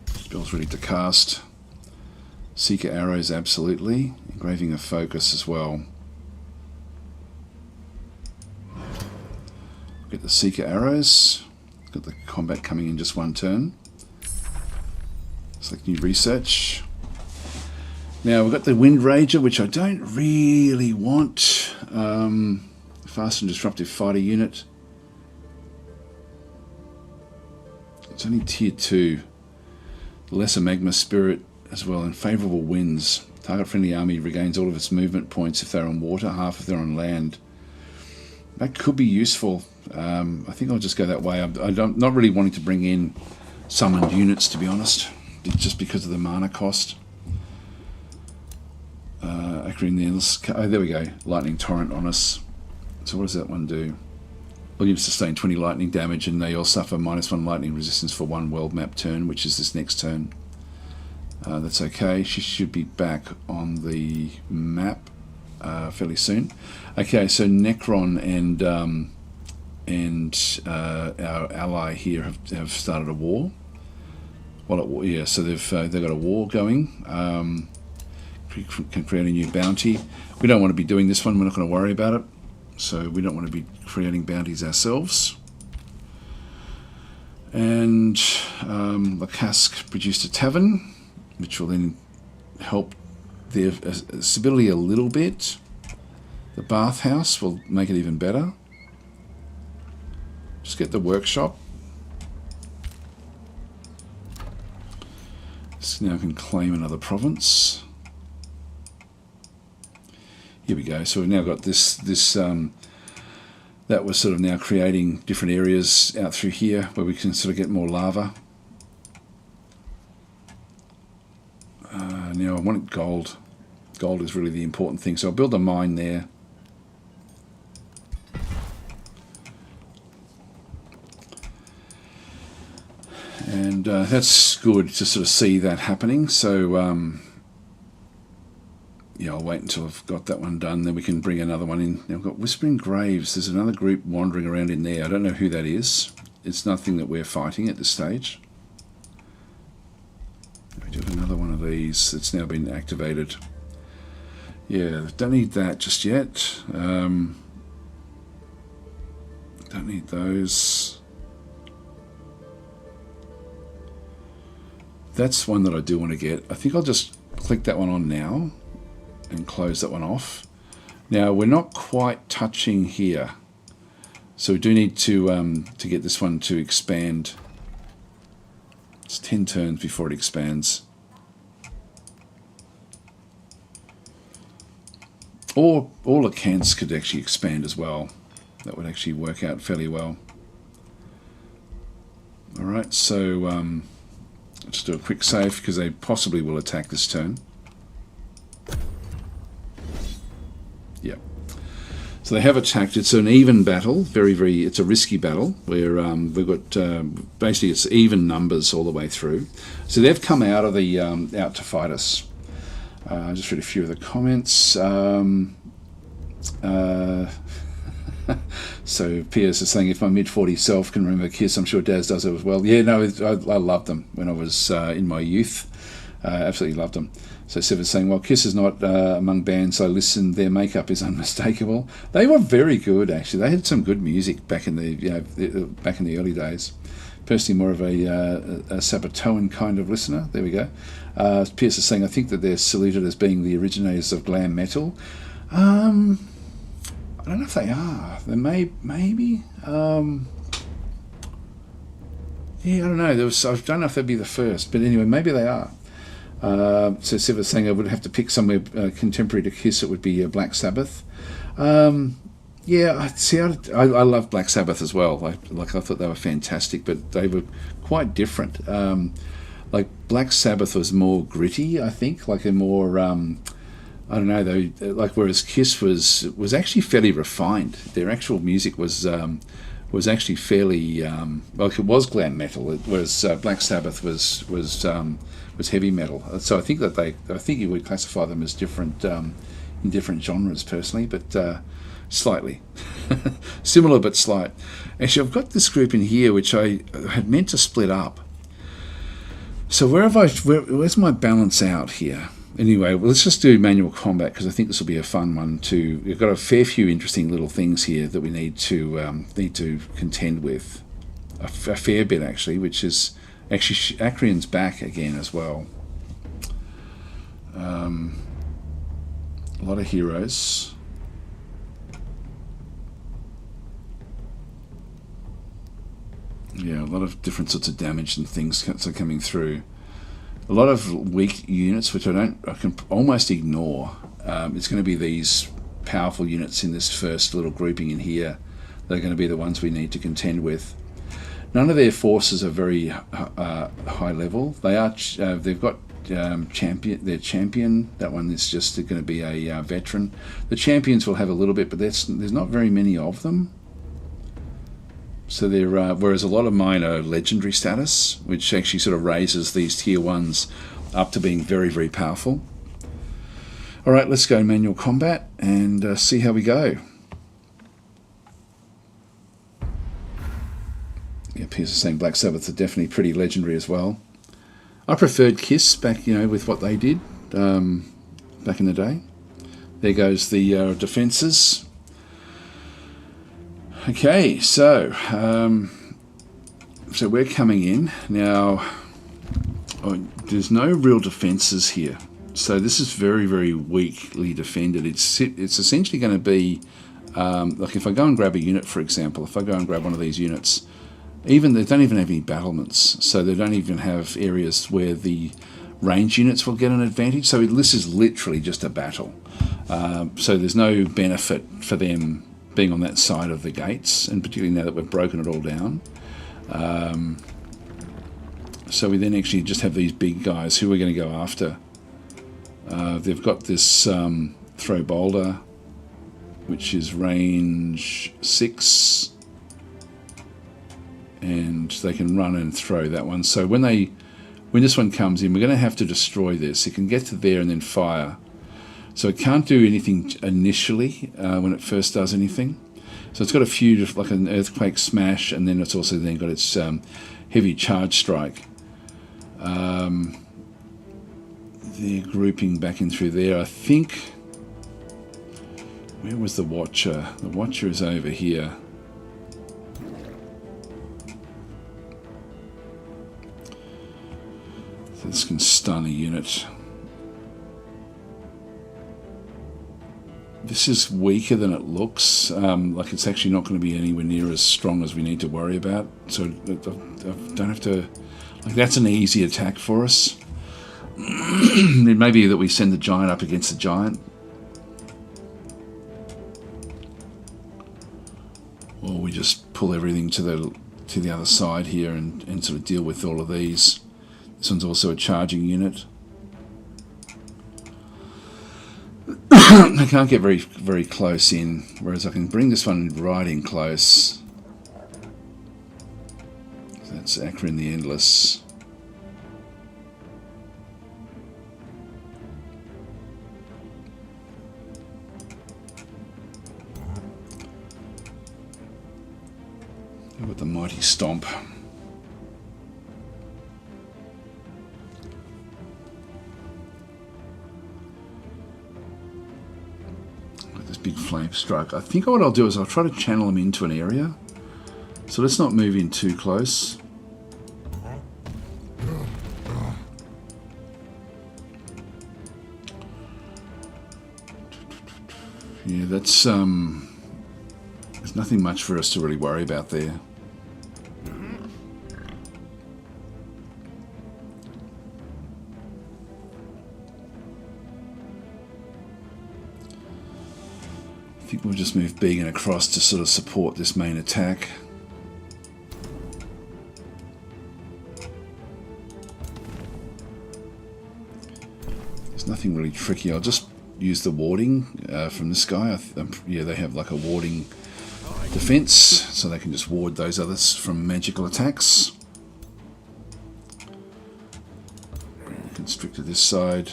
Spell's ready to cast. Seeker arrows, absolutely. Engraving of focus as well. Get the Seeker arrows. Got the combat coming in just one turn. Select new research. Now we've got the Wind Rager, which I don't really want. Fast and disruptive fighter unit. It's only tier 2. The lesser magma spirit as well, and favourable winds. Target friendly army regains all of its movement points if they're on water, half if they're on land. That could be useful. I think I'll just go that way. I'm not really wanting to bring in summoned units, to be honest, just because of the mana cost. Oh, there we go. Lightning Torrent on us. So what does that one do? Well, you sustain 20 lightning damage, and they all suffer -1 lightning resistance for 1 world map turn, which is this next turn. That's okay. She should be back on the map fairly soon. Okay, so Necron and our ally here have started a war. Well, yeah, so they've got a war going. Can create a new bounty. We don't want to be doing this one. We're not going to worry about it. So we don't want to be creating bounties ourselves. And the cask produced a tavern, which will then help their stability a little bit. The bathhouse will make it even better. Just get the workshop. So now I can claim another province. Here we go. So we've now got this that was sort of now creating different areas out through here where we can sort of get more lava. Now I want gold. Gold is really the important thing. So I'll build a mine there. And that's good to sort of see that happening. So yeah, I'll wait until I've got that one done, then we can bring another one in. Now we've got Whispering Graves. There's another group wandering around in there. I don't know who that is. It's nothing that we're fighting at this stage. We do another one of these. It's now been activated. Yeah, don't need that just yet. Don't need those. That's one that I do want to get. I think I'll just click that one on now and close that one off. Now we're not quite touching here, so we do need to get this one to expand It's 10 turns before it expands. Or all the cants could actually expand as well. That would actually work out fairly well. Alright, so let's do a quick save because they possibly will attack this turn. Yeah. So they have attacked. It's an even battle. It's a risky battle where we've got basically it's even numbers all the way through. So they've come out of the out to fight us. I just read a few of the comments. So Piers is saying, if my mid-40s self can remember Kiss, I'm sure Daz does it as well. Yeah, no, I loved them when I was in my youth. Absolutely loved them. So Sev is saying, well, Kiss is not among bands I listened, their makeup is unmistakable. They were very good, actually. They had some good music back in the early days. Personally, more of a Sabatoan kind of listener. There we go. Pierce is saying, I think that they're saluted as being the originators of glam metal. I don't know if they are. They maybe. Yeah, I don't know. I don't know if they'd be the first, but anyway, maybe they are. So Siv is saying I would have to pick somewhere contemporary to Kiss. It would be Black Sabbath. Yeah, I love Black Sabbath as well. I thought they were fantastic, but they were quite different. Like Black Sabbath was more gritty, I think, like a more I don't know, whereas Kiss was actually fairly refined. Their actual music was actually fairly it was glam metal. Whereas Black Sabbath was heavy metal. So I think you would classify them as different in different genres, personally, but slightly similar but slight. Actually, I've got this group in here which I had meant to split up. So where's my balance out here? Anyway, let's just do manual combat because I think this will be a fun one too. We've got a fair few interesting little things here that we need to contend with. A fair bit actually, which is actually Acrian's back again as well. A lot of heroes. Yeah, a lot of different sorts of damage and things are coming through. A lot of weak units, which I can almost ignore. It's going to be these powerful units in this first little grouping in here. They're going to be the ones we need to contend with. None of their forces are very high level. They've got their champion. That one is just going to be a veteran. The champions will have a little bit, but there's not very many of them. So whereas a lot of mine are legendary status, which actually sort of raises these tier 1s up to being very, very powerful. All right, let's go manual combat and see how we go. Yeah, Pierce is saying Black Sabbath are definitely pretty legendary as well. I preferred Kiss back, with what they did back in the day. There goes the defences. Okay, so we're coming in now. There's no real defences here, so this is very, very weakly defended. It's essentially going to be like if I go and grab a unit, for example. If I go and grab one of these units, they don't even have any battlements, so they don't even have areas where the range units will get an advantage. So this is literally just a battle. So there's no benefit for them being on that side of the gates, and particularly now that we've broken it all down. So we then actually just have these big guys who we're going to go after. They've got this throw boulder, which is range 6, and they can run and throw that one. So when this one comes in, we're going to have to destroy this. It can get to there and then fire. So it can't do anything initially when it first does anything. So it's got a few, like an earthquake smash, and then it's also then got its heavy charge strike. They're grouping back in through there. I think, where was the Watcher? The Watcher is over here. So this can stun a unit. This is weaker than it looks. Like it's actually not going to be anywhere near as strong as we need to worry about. So I don't have to. Like that's an easy attack for us. It may be that we send the giant up against the giant. Or we just pull everything to the other side here and sort of deal with all of these. This one's also a charging unit. I can't get very close in, whereas I can bring this one right in close. So that's Akron the Endless. With the mighty stomp. With this big flame strike. I think what I'll do is I'll try to channel them into an area. So let's not move in too close. Yeah, that's there's nothing much for us to really worry about there. I think we'll just move Began across to sort of support this main attack. There's nothing really tricky. I'll just use the warding from this guy. Yeah, they have like a warding defense, so they can just ward those others from magical attacks. Bring the constrictor this side.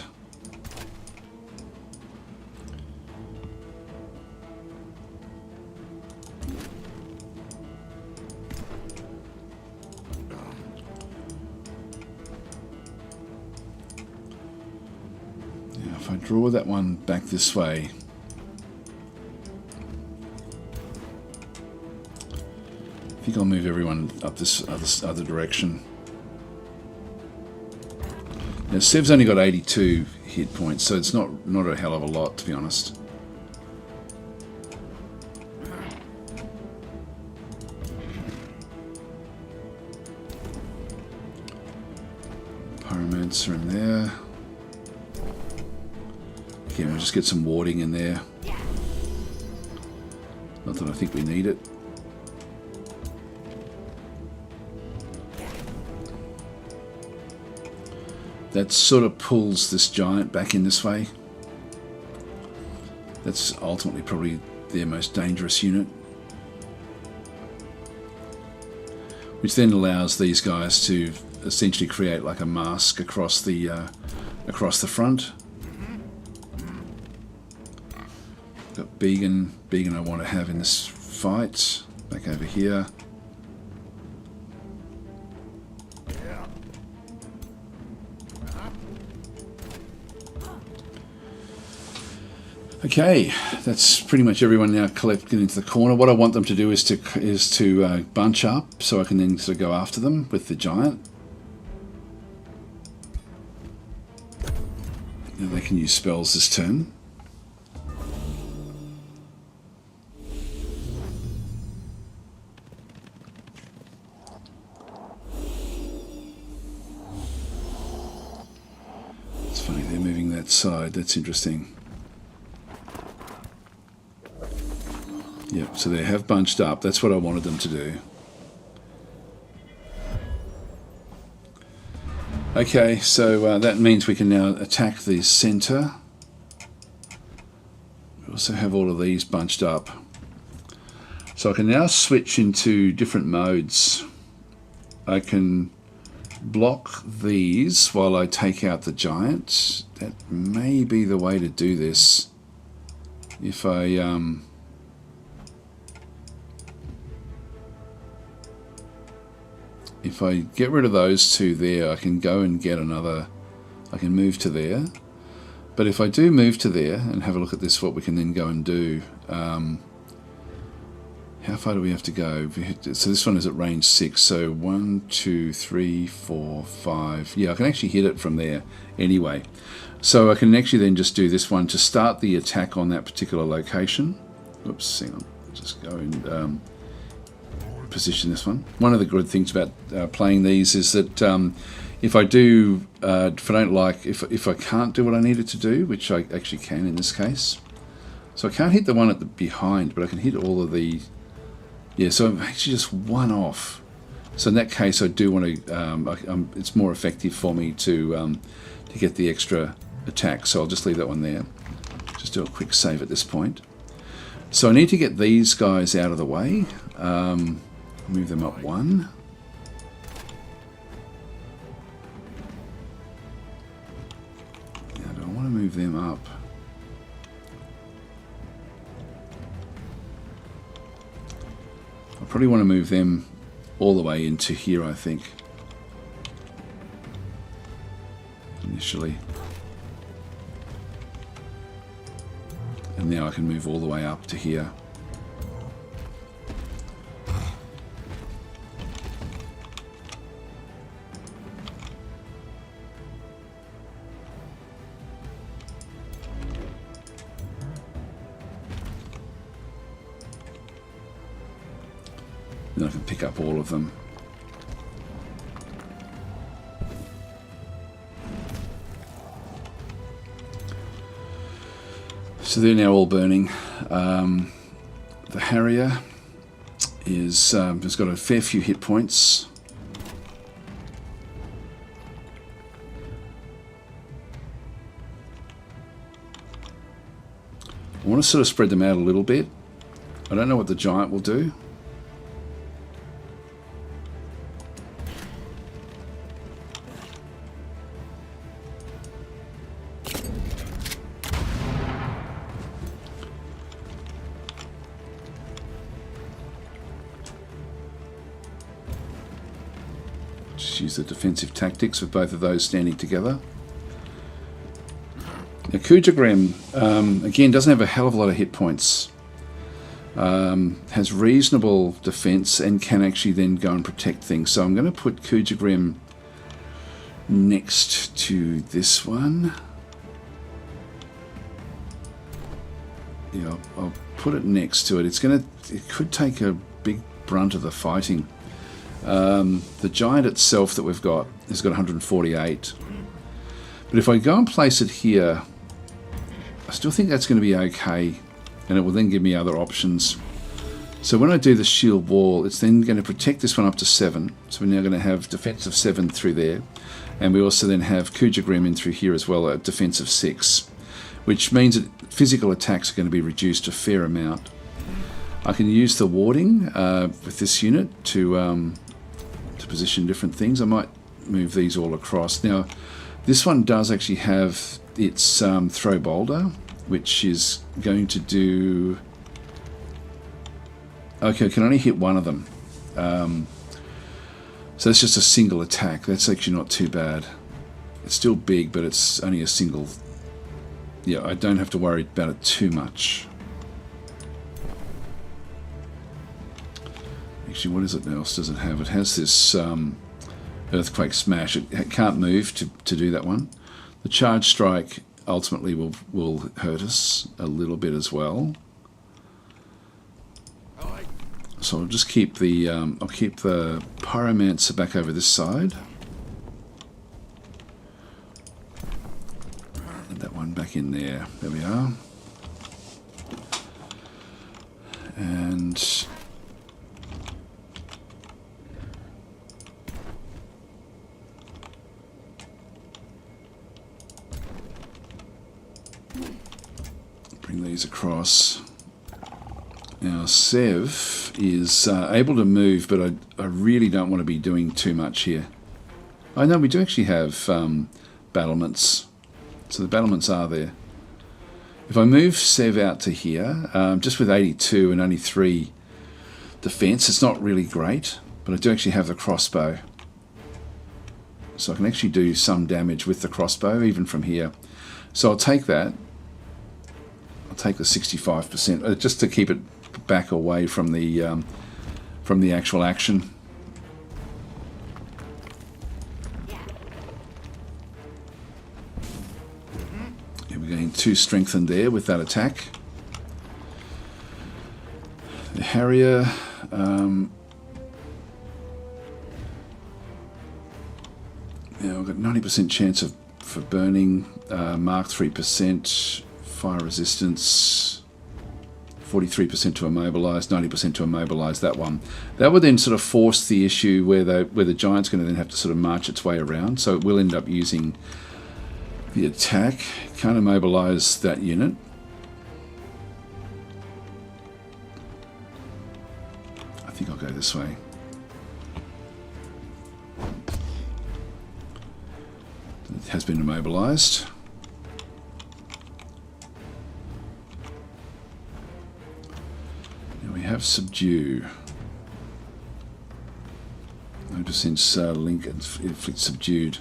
If I draw that one back this way, I think I'll move everyone up this other direction. Now Sev's only got 82 hit points, so it's not a hell of a lot, to be honest. Pyromancer in there. Again, we'll just get some warding in there. Not that I think we need it. That sort of pulls this giant back in this way. That's ultimately probably their most dangerous unit. Which then allows these guys to essentially create like a mask across the front. Got Began I want to have in this fight. Back over here. Okay, that's pretty much everyone now collected into the corner. What I want them to do is to bunch up, so I can then sort of go after them with the giant. Now they can use spells this turn. It's funny, they're moving that side. That's interesting. Yep, so they have bunched up. That's what I wanted them to do. Okay, so that means we can now attack the center. We also have all of these bunched up. So I can now switch into different modes. I can block these while I take out the giant. That may be the way to do this. If I get rid of those two there, I can go and get another, I can move to there. But if I do move to there and have a look at this, what we can then go and do, how far do we have to go? So this one is at range 6, so 1, 2, 3, 4, 5. Yeah, I can actually hit it from there anyway. So I can actually then just do this one to start the attack on that particular location. Oops, hang on, just go and position this one. One of the good things about playing these is that if I can't do what I needed to do, which I actually can in this case, so I can't hit the one at the behind, but I can hit all of the, yeah, so I'm actually just one off. So in that case, I do want to, it's more effective for me to get the extra attack, so I'll just leave that one there. Just do a quick save at this point. So I need to get these guys out of the way. Move them up one. Now do I want to move them up? I probably want to move them all the way into here, I think. Initially. And now I can move all the way up to here. Then I can pick up all of them. So they're now all burning. The Harrier has got a fair few hit points. I want to sort of spread them out a little bit. I don't know what the Giant will do. Just use the defensive tactics with both of those standing together. Now Kujagrem, again, doesn't have a hell of a lot of hit points. Has reasonable defense and can actually then go and protect things. So I'm going to put Kujagrem next to this one. Yeah, I'll put it next to it. It could take a big brunt of the fighting. The Giant itself that we've got has got 148. But if I go and place it here, I still think that's going to be okay, and it will then give me other options. So when I do the shield wall, it's then going to protect this one up to 7. So we're now going to have defense of 7 through there, and we also then have Kujagrem in through here as well, at defense of 6, which means that physical attacks are going to be reduced a fair amount. I can use the warding with this unit to position different things. I might move these all across. Now, this one does actually have its throw boulder, which is going to do... Okay, I can only hit one of them. So it's just a single attack. That's actually not too bad. It's still big, but it's only a single... Yeah, I don't have to worry about it too much. Actually, what is it else does it have? It has this Earthquake Smash. It can't move to do that one. The Charge Strike ultimately will hurt us a little bit as well. So I'll just keep the I'll keep the Pyromancer back over this side. And that one back in there. There we are. And bring these across. Now Sev is able to move, but I really don't want to be doing too much here. I know we do actually have battlements, so the battlements are there. If I move Sev out to here, just with 82 and only 3 defense, it's not really great, but I do actually have the crossbow. So I can actually do some damage with the crossbow, even from here. So I'll take that. I'll take the 65%, just to keep it back away from the actual action. Yeah, we're getting 2 strengthened there with that attack. The Harrier, Now we've got 90% chance of for burning, mark 3%, fire resistance, 43% to immobilize, 90% to immobilize that one. That would then sort of force the issue where the giant's going to then have to sort of march its way around. So it will end up using the attack. Can't immobilize that unit. I think I'll go this way. It has been immobilized. Now we have subdue. Notice since link inflict subdued.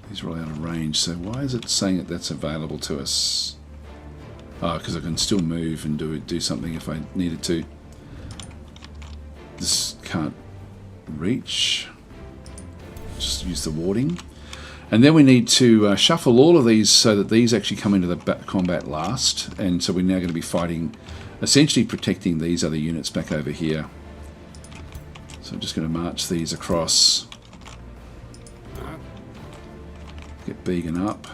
These are all out of range, so why is it saying that that's available to us? Oh, because I can still move and do something if I needed to. This can't reach. Just use the warding. And then we need to shuffle all of these so that these actually come into the combat last. And so we're now going to be fighting, essentially protecting these other units back over here. So I'm just going to march these across. Get Began up.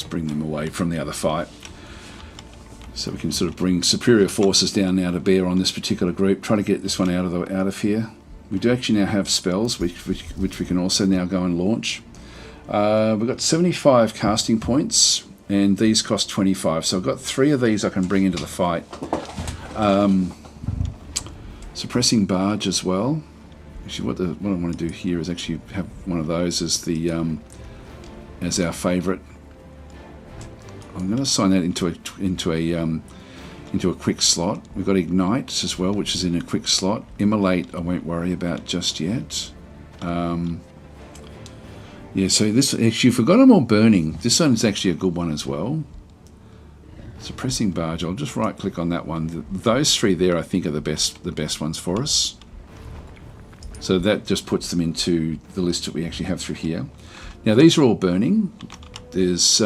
Bring them away from the other fight, so we can sort of bring superior forces down now to bear on this particular group. Try to get this one out of here. We do actually now have spells which we can also now go and launch. We've got 75 casting points, and these cost 25. So I've got 3 of these I can bring into the fight. Suppressing barge as well. Actually, what I want to do here is actually have one of those as the as our favourite. I'm going to assign that into a quick slot. We've got Ignite as well, which is in a quick slot. Immolate I won't worry about just yet. Yeah, so this actually, if we've got them all burning, this one is actually a good one as well. Suppressing barge, I'll just right click on that one. Those 3 there I think are the best ones for us. So that just puts them into the list that we actually have through here. Now these are all burning. There's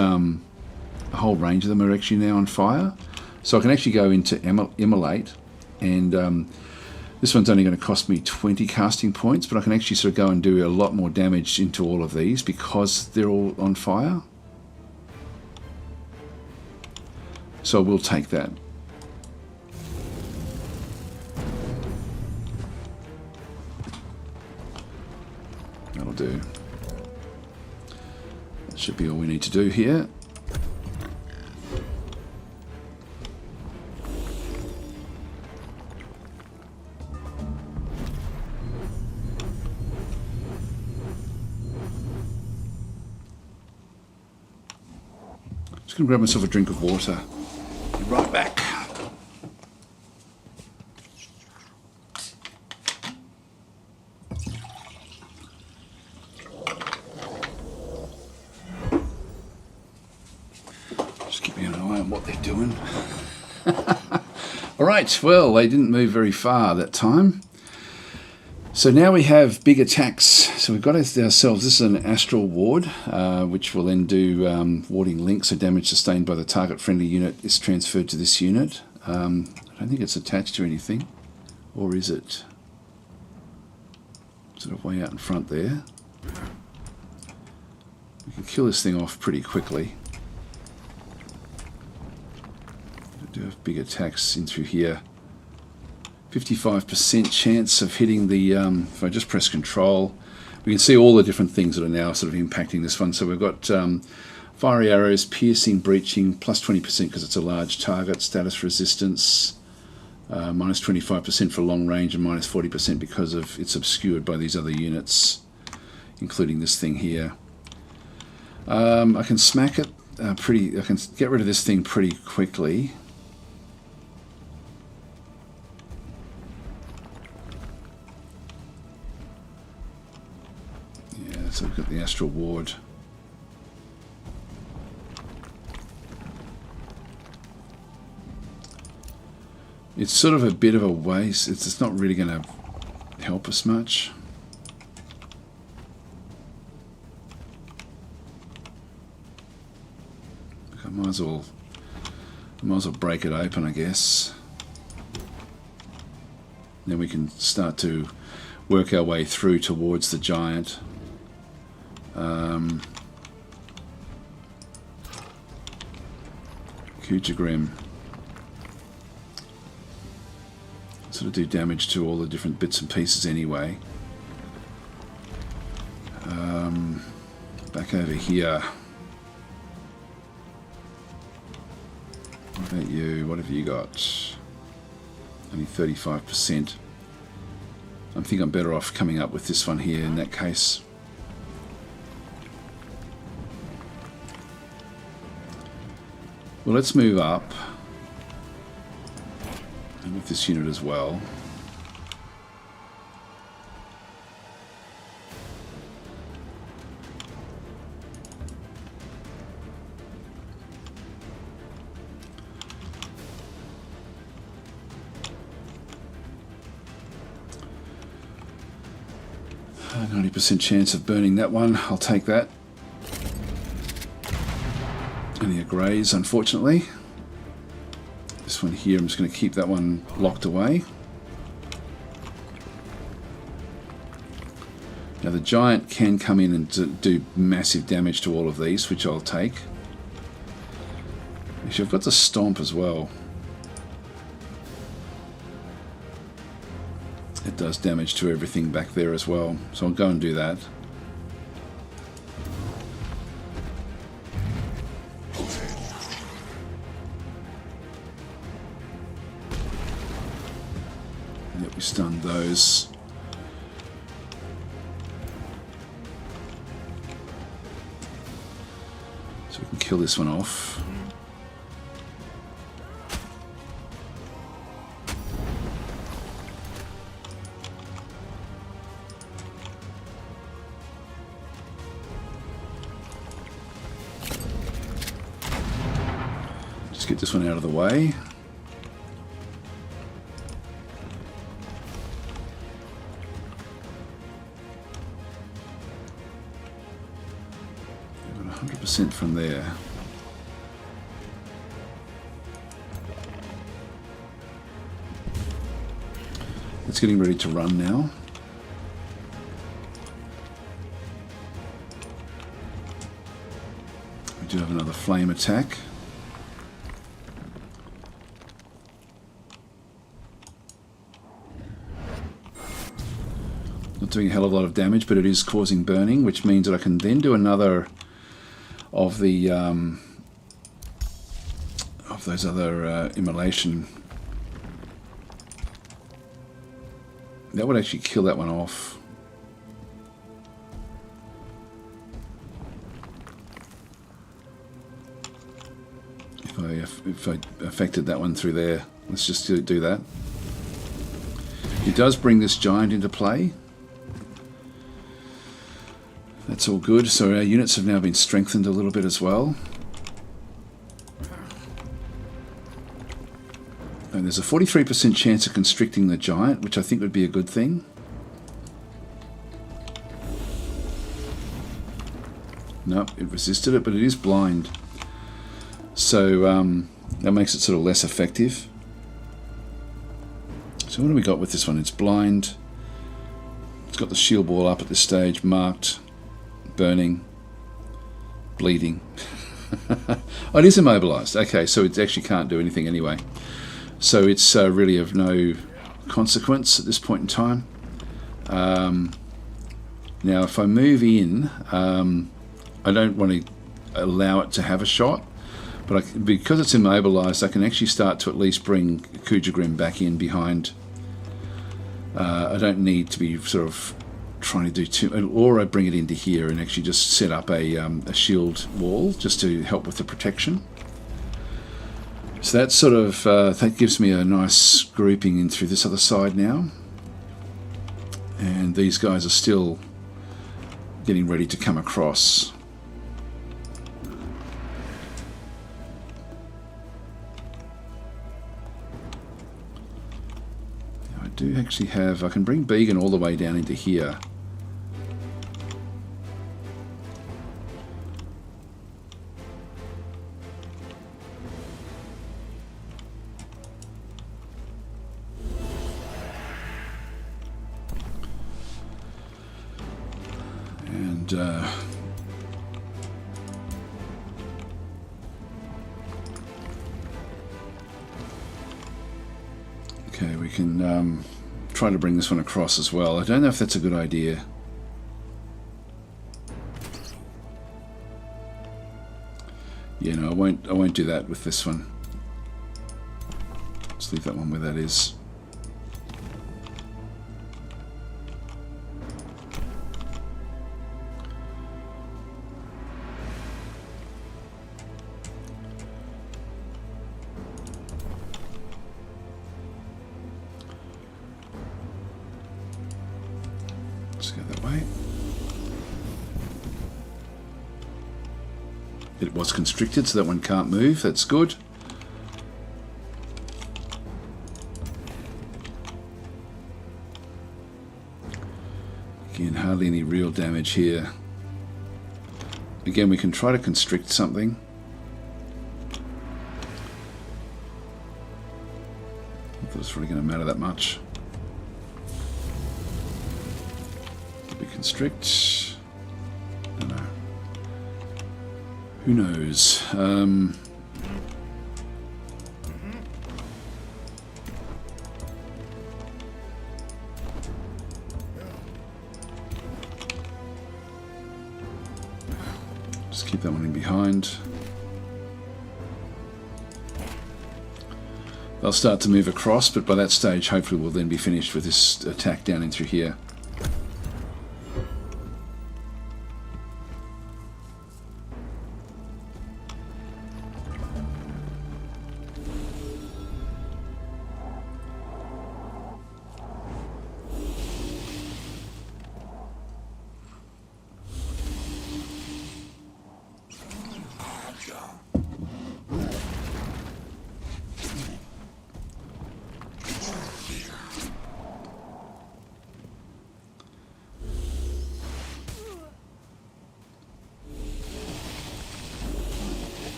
a whole range of them are actually now on fire. So I can actually go into Immolate, and this one's only going to cost me 20 casting points, but I can actually sort of go and do a lot more damage into all of these because they're all on fire. So I will take that. That'll do. That should be all we need to do here. Just going to grab myself a drink of water. Be right back. Just keeping an eye on what they're doing. All right, well, they didn't move very far that time. So now we have big attacks. So we've got ourselves, this is an astral ward, which will then do warding links, so damage sustained by the target friendly unit is transferred to this unit. I don't think it's attached to anything, or is it? Sort of way out in front there. We can kill this thing off pretty quickly. Do have big attacks in through here. 55% chance of hitting the, if I just press control, we can see all the different things that are now sort of impacting this one. So we've got fiery arrows, piercing, breaching, plus 20% because it's a large target, status resistance, minus 25% for long range, and minus 40% because of it's obscured by these other units, including this thing here. I can smack it I can get rid of this thing pretty quickly. So we've got the astral ward. It's sort of a bit of a waste. It's not really going to help us much. I might as well break it open, I guess. Then we can start to work our way through towards the giant. Kujagrim. Sort of do damage to all the different bits and pieces anyway. Back over here. What about you? What have you got? Only 35%. I think I'm better off coming up with this one here in that case. Well, let's move up. And with this unit as well. A 90% chance of burning that one. I'll take that. Only a graze, unfortunately. This one here, I'm just going to keep that one locked away. Now the giant can come in and do massive damage to all of these, which I'll take. Actually, I've got the stomp as well. It does damage to everything back there as well, so I'll go and do that. Yep, we stunned those. So we can kill this one off. Get this one out of the way. Got 100% from there. It's getting ready to run now. We do have another flame attack. Not doing a hell of a lot of damage, but it is causing burning, which means that I can then do another of the of those other immolation. That would actually kill that one off. If I affected that one through there, let's just do that. It does bring this giant into play. That's all good. So our units have now been strengthened a little bit as well. And there's a 43% chance of constricting the giant, which I think would be a good thing. Nope, it resisted it, but it is blind. So that makes it sort of less effective. So what do we got with this one? It's blind. It's got the shield wall up at this stage, marked. Burning, bleeding. Oh, it is immobilized. Okay, so it actually can't do anything anyway. So it's really of no consequence at this point in time. Now, if I move in, I don't want to allow it to have a shot, but because it's immobilized, I can actually start to at least bring Kujagrim back in behind. I don't need to be sort of trying to do too, or I bring it into here and actually just set up a shield wall just to help with the protection. So that sort of that gives me a nice grouping in through this other side now, and these guys are still getting ready to come across. do actually have... I can bring Began all the way down into here. And... okay, we can try to bring this one across as well. I don't know if that's a good idea. Yeah, no, I won't do that with this one. Let's leave that one where that is. Let's go that way. It was constricted, so that one can't move. That's good. Again, hardly any real damage here. Again, we can try to constrict something. Not that it's really going to matter that much. We constrict. I don't know. Who knows? Just keep that one in behind. They'll start to move across, but by that stage, hopefully, we'll then be finished with this attack down in through here.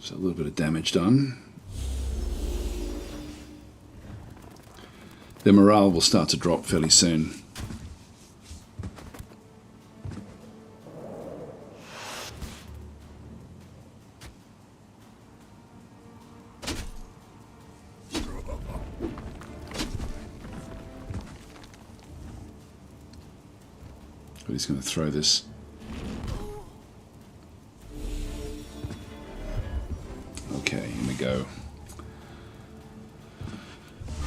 So a little bit of damage done. Their morale will start to drop fairly soon. But he's going to throw this. Okay, here we go.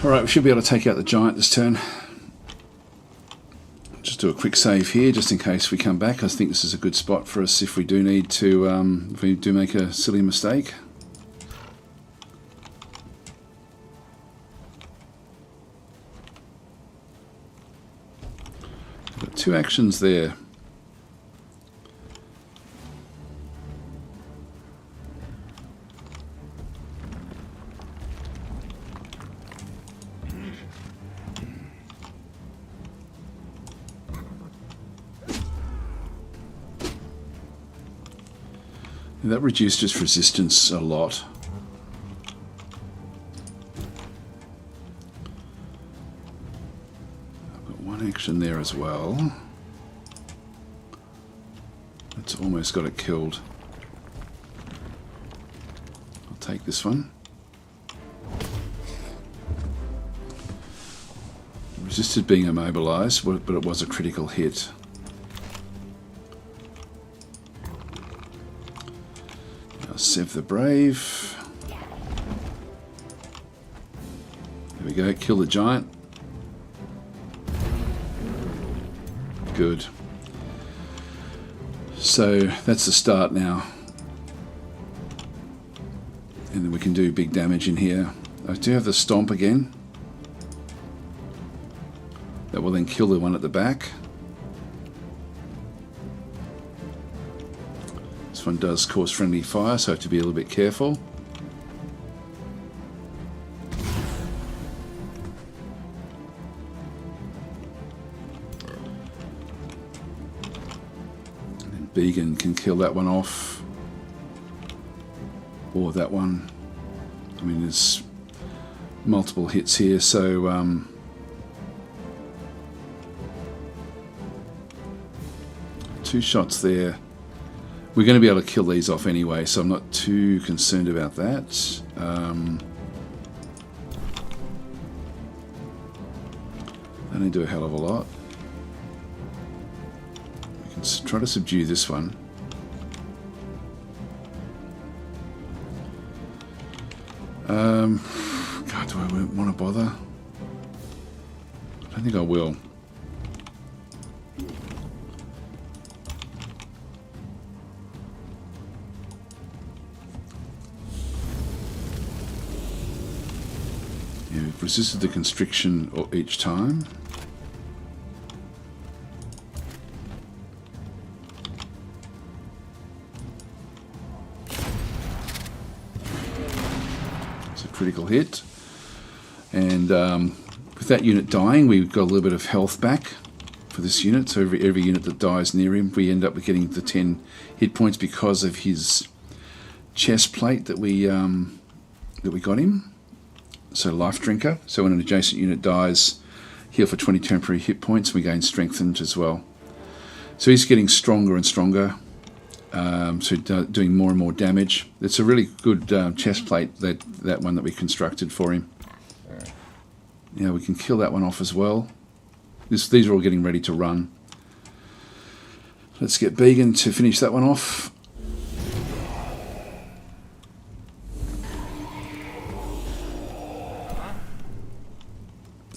Alright, we should be able to take out the giant this turn. Just do a quick save here, just in case we come back. I think this is a good spot for us if we do need to, if we do make a silly mistake. Got two actions there. That reduced its resistance a lot. I've got one action there as well. That's almost got it killed. I'll take this one. Resisted being immobilized, but it was a critical hit. Sev the Brave. There we go, kill the giant. Good. So that's the start now. And then we can do big damage in here. I do have the stomp again. That will then kill the one at the back. This one does cause friendly fire, so I have to be a little bit careful. Beacon can kill that one off. Or that one. I mean, there's multiple hits here, so... 2 shots there. We're going to be able to kill these off anyway, so I'm not too concerned about that. They don't do a hell of a lot. We can try to subdue this one. God, do I want to bother? I don't think I will. Yeah, we've resisted the constriction each time. Critical hit, and with that unit dying, we've got a little bit of health back for this unit. So every unit that dies near him, we end up getting the 10 hit points because of his chest plate that we got him. So life drinker. So when an adjacent unit dies, heal for 20 temporary hit points. We gain strengthened as well. So he's getting stronger and stronger. So doing more and more damage. It's a really good chest plate, that one that we constructed for him. Yeah, we can kill that one off as well. These are all getting ready to run. Let's get Began to finish that one off.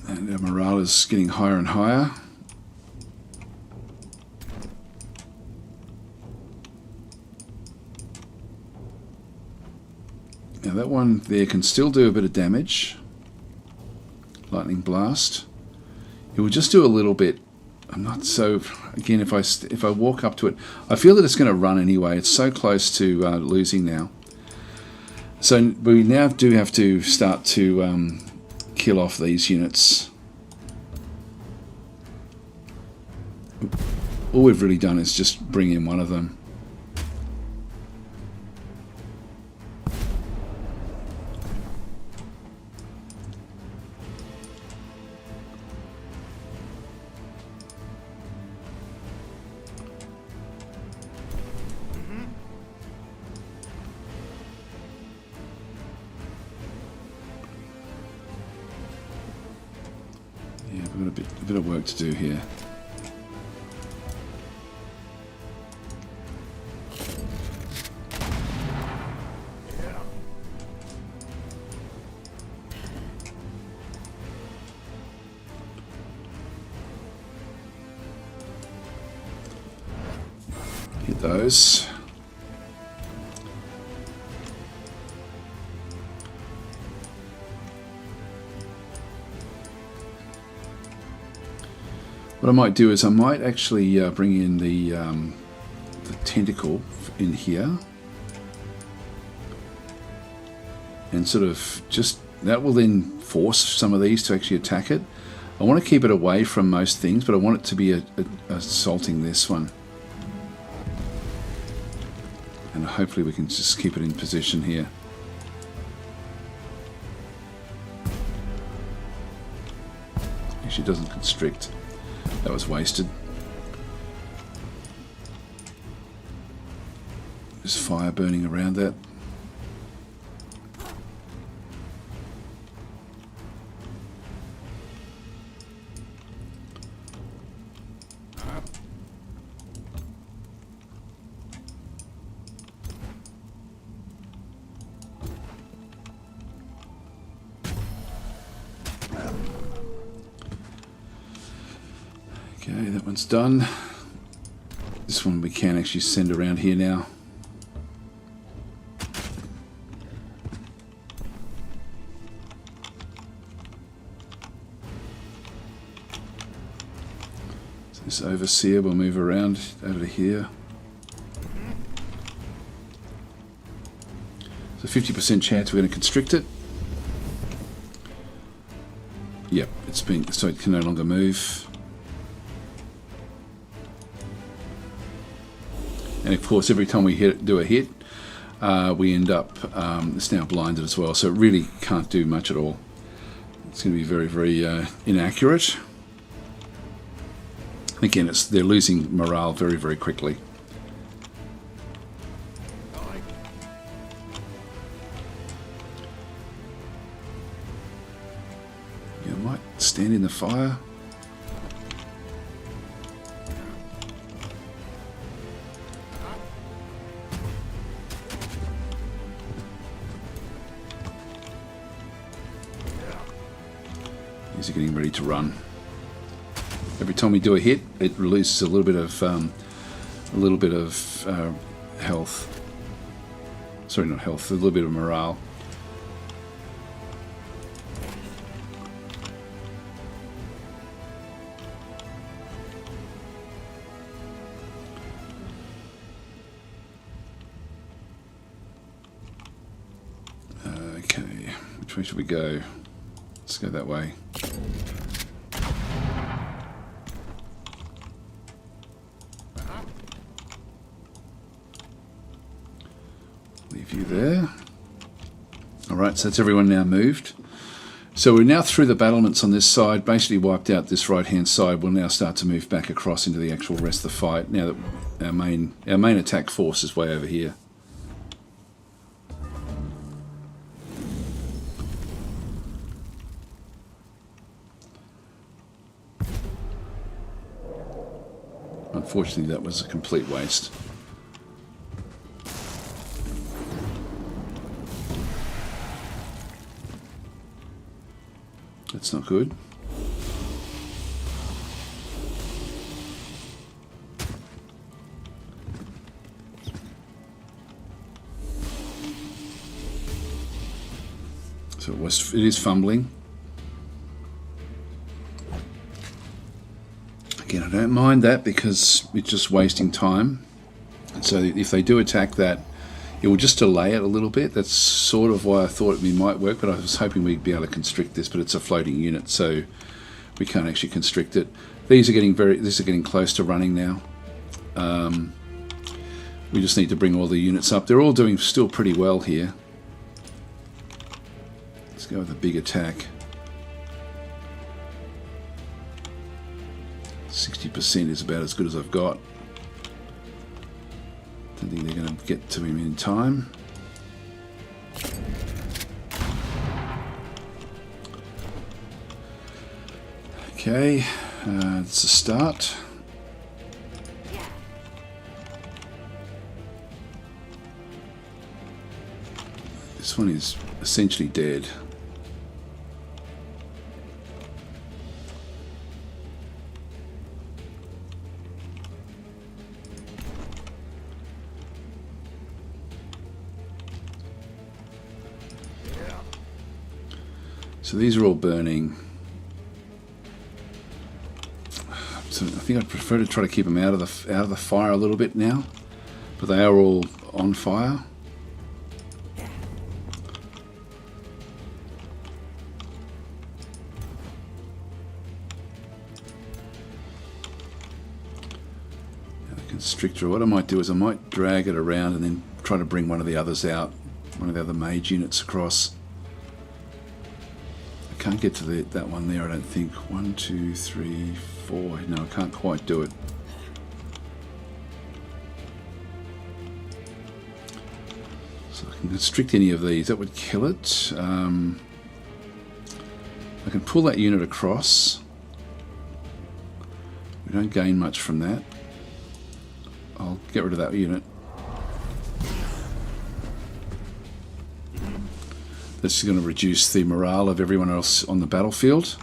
And our morale is getting higher and higher. Now that one there can still do a bit of damage. Lightning blast. It will just do a little bit. I'm not so. Again, if I walk up to it, I feel that it's going to run anyway. It's so close to losing now. So we now do have to start to kill off these units. All we've really done is just bring in one of them. Yeah, we've got a bit of work to do here. Hit those. What I might do is I might actually bring in the tentacle in here, and sort of just that will then force some of these to actually attack it. I want to keep it away from most things, but I want it to be assaulting this one, and hopefully we can just keep it in position here. Actually, it doesn't constrict. That was wasted. There's fire burning around that. Okay, that one's done. This one we can actually send around here now. So this overseer will move around over to here. So 50% chance we're going to constrict it. Yep, it's been, so it can no longer move. and of course every time we do a hit, we end up, it's now blinded as well, so it really can't do much at all. It's going to be very, very inaccurate. Again, they're losing morale very, very quickly. You might stand in the fire. These are getting ready to run. Every time we do a hit, it releases a little bit of health. Sorry, not health. A little bit of morale. Okay, which way should we go? Let's go that way. Leave you there. Alright, so that's everyone now moved. So we're now through the battlements on this side, basically wiped out this right hand side. We'll now start to move back across into the actual rest of the fight, now that our main attack force is way over here. Unfortunately, that was a complete waste. That's not good. So it is fumbling. Again, I don't mind that because it's just wasting time. So if they do attack that, it will just delay it a little bit. That's sort of why I thought it might work, but I was hoping we'd be able to constrict this, but it's a floating unit, so we can't actually constrict it. These are getting close to running now. We just need to bring all the units up. They're all doing still pretty well here. Let's go with a big attack. 60% is about as good as I've got. Don't think they're going to get to him in time. Okay, it's a start. This one is essentially dead. So these are all burning. So I think I'd prefer to try to keep them out of the fire a little bit now, but they are all on fire. The constrictor. What I might do is I might drag it around and then try to bring one of the others out, one of the other mage units across. Can't get to that one there, I don't think. 1, 2, 3, 4. No, I can't quite do it. So I can constrict any of these. That would kill it. I can pull that unit across. We don't gain much from that. I'll get rid of that unit. This is going to reduce the morale of everyone else on the battlefield.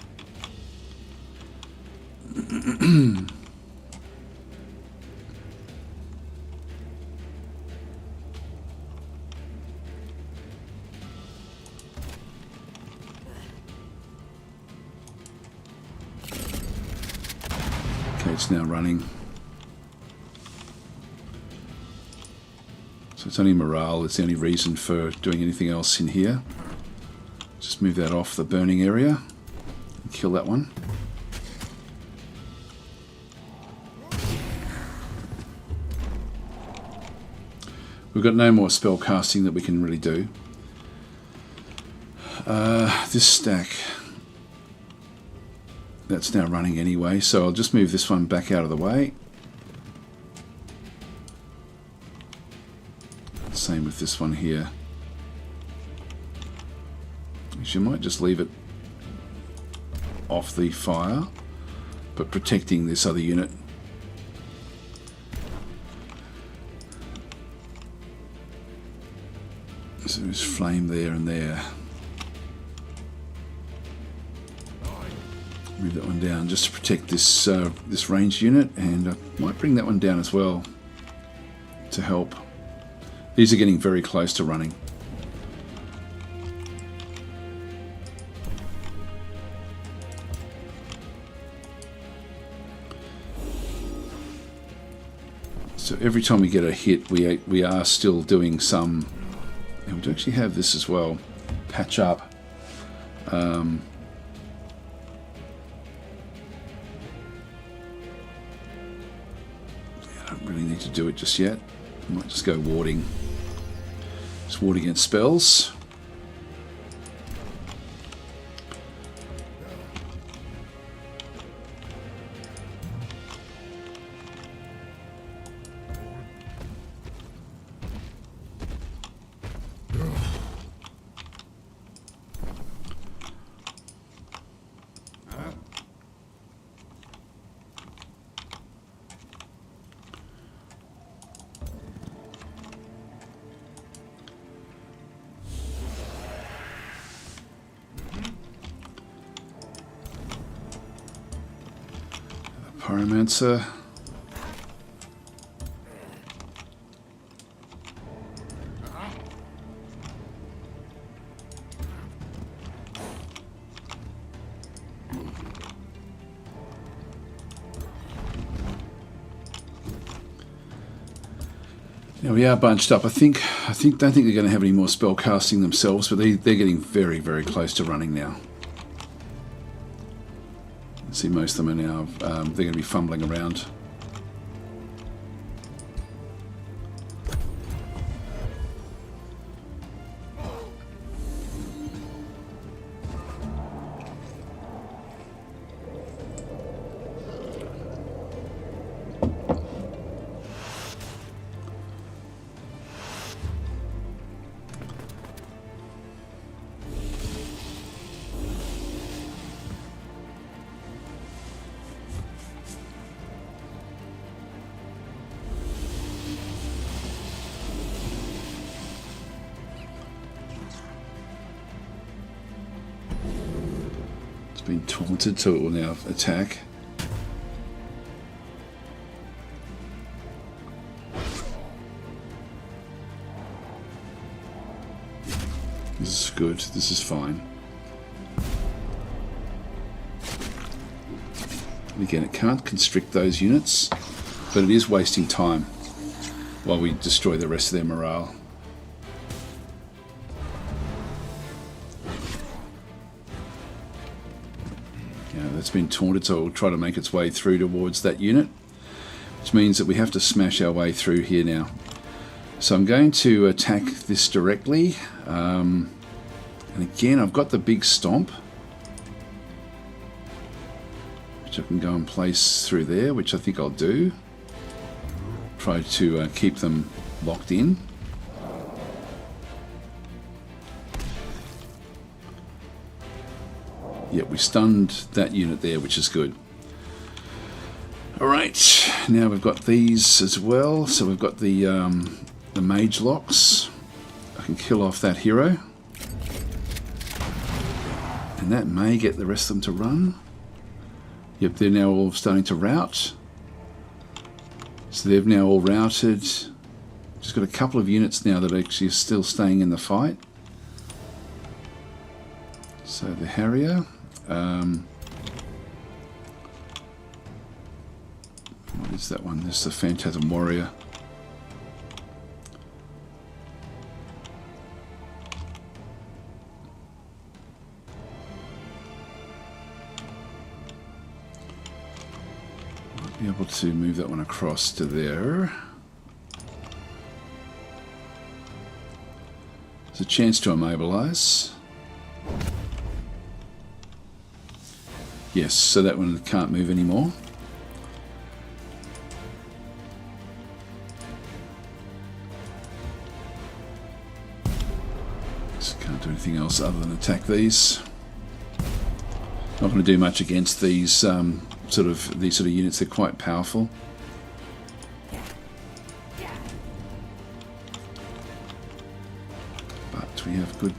Okay, it's now running. So it's only morale, it's the only reason for doing anything else in here. Just move that off the burning area and kill that one. We've got no more spell casting that we can really do. This stack, that's now running anyway, so I'll just move this one back out of the way. Same with this one here. You might just leave it off the fire, but protecting this other unit. So there's flame there and there. Move that one down just to protect this this ranged unit, and I might bring that one down as well to help. These are getting very close to running. So every time we get a hit, we are still doing some. And we do actually have this as well. Patch up. I don't really need to do it just yet. I might just go warding. Just ward against spells. Pyromancer. Now we are bunched up. I don't think they're going to have any more spell casting themselves, but they're getting very, very close to running now. See, most of them are now, they're going to be fumbling around. Been taunted, so it will now attack. This is good. This is fine. And again, it can't constrict those units, but it is wasting time while we destroy the rest of their morale. It's been taunted, so it will try to make its way through towards that unit, which means that we have to smash our way through here now. So I'm going to attack this directly, and again I've got the big stomp, which I can go and place through there, which I think I'll do. Try to keep them locked in. Yeah, we stunned that unit there, which is good. Alright, now we've got these as well. So we've got the mage locks. I can kill off that hero. And that may get the rest of them to run. Yep, they're now all starting to rout. So they've now all routed. Just got a couple of units now that actually are still staying in the fight. So the Harrier. What is that one? This is the Phantasm Warrior. Might be able to move that one across to there. There's a chance to immobilise. Yes, so that one can't move anymore. Just can't do anything else other than attack these. Not going to do much against these sort of units. They're quite powerful. But we have good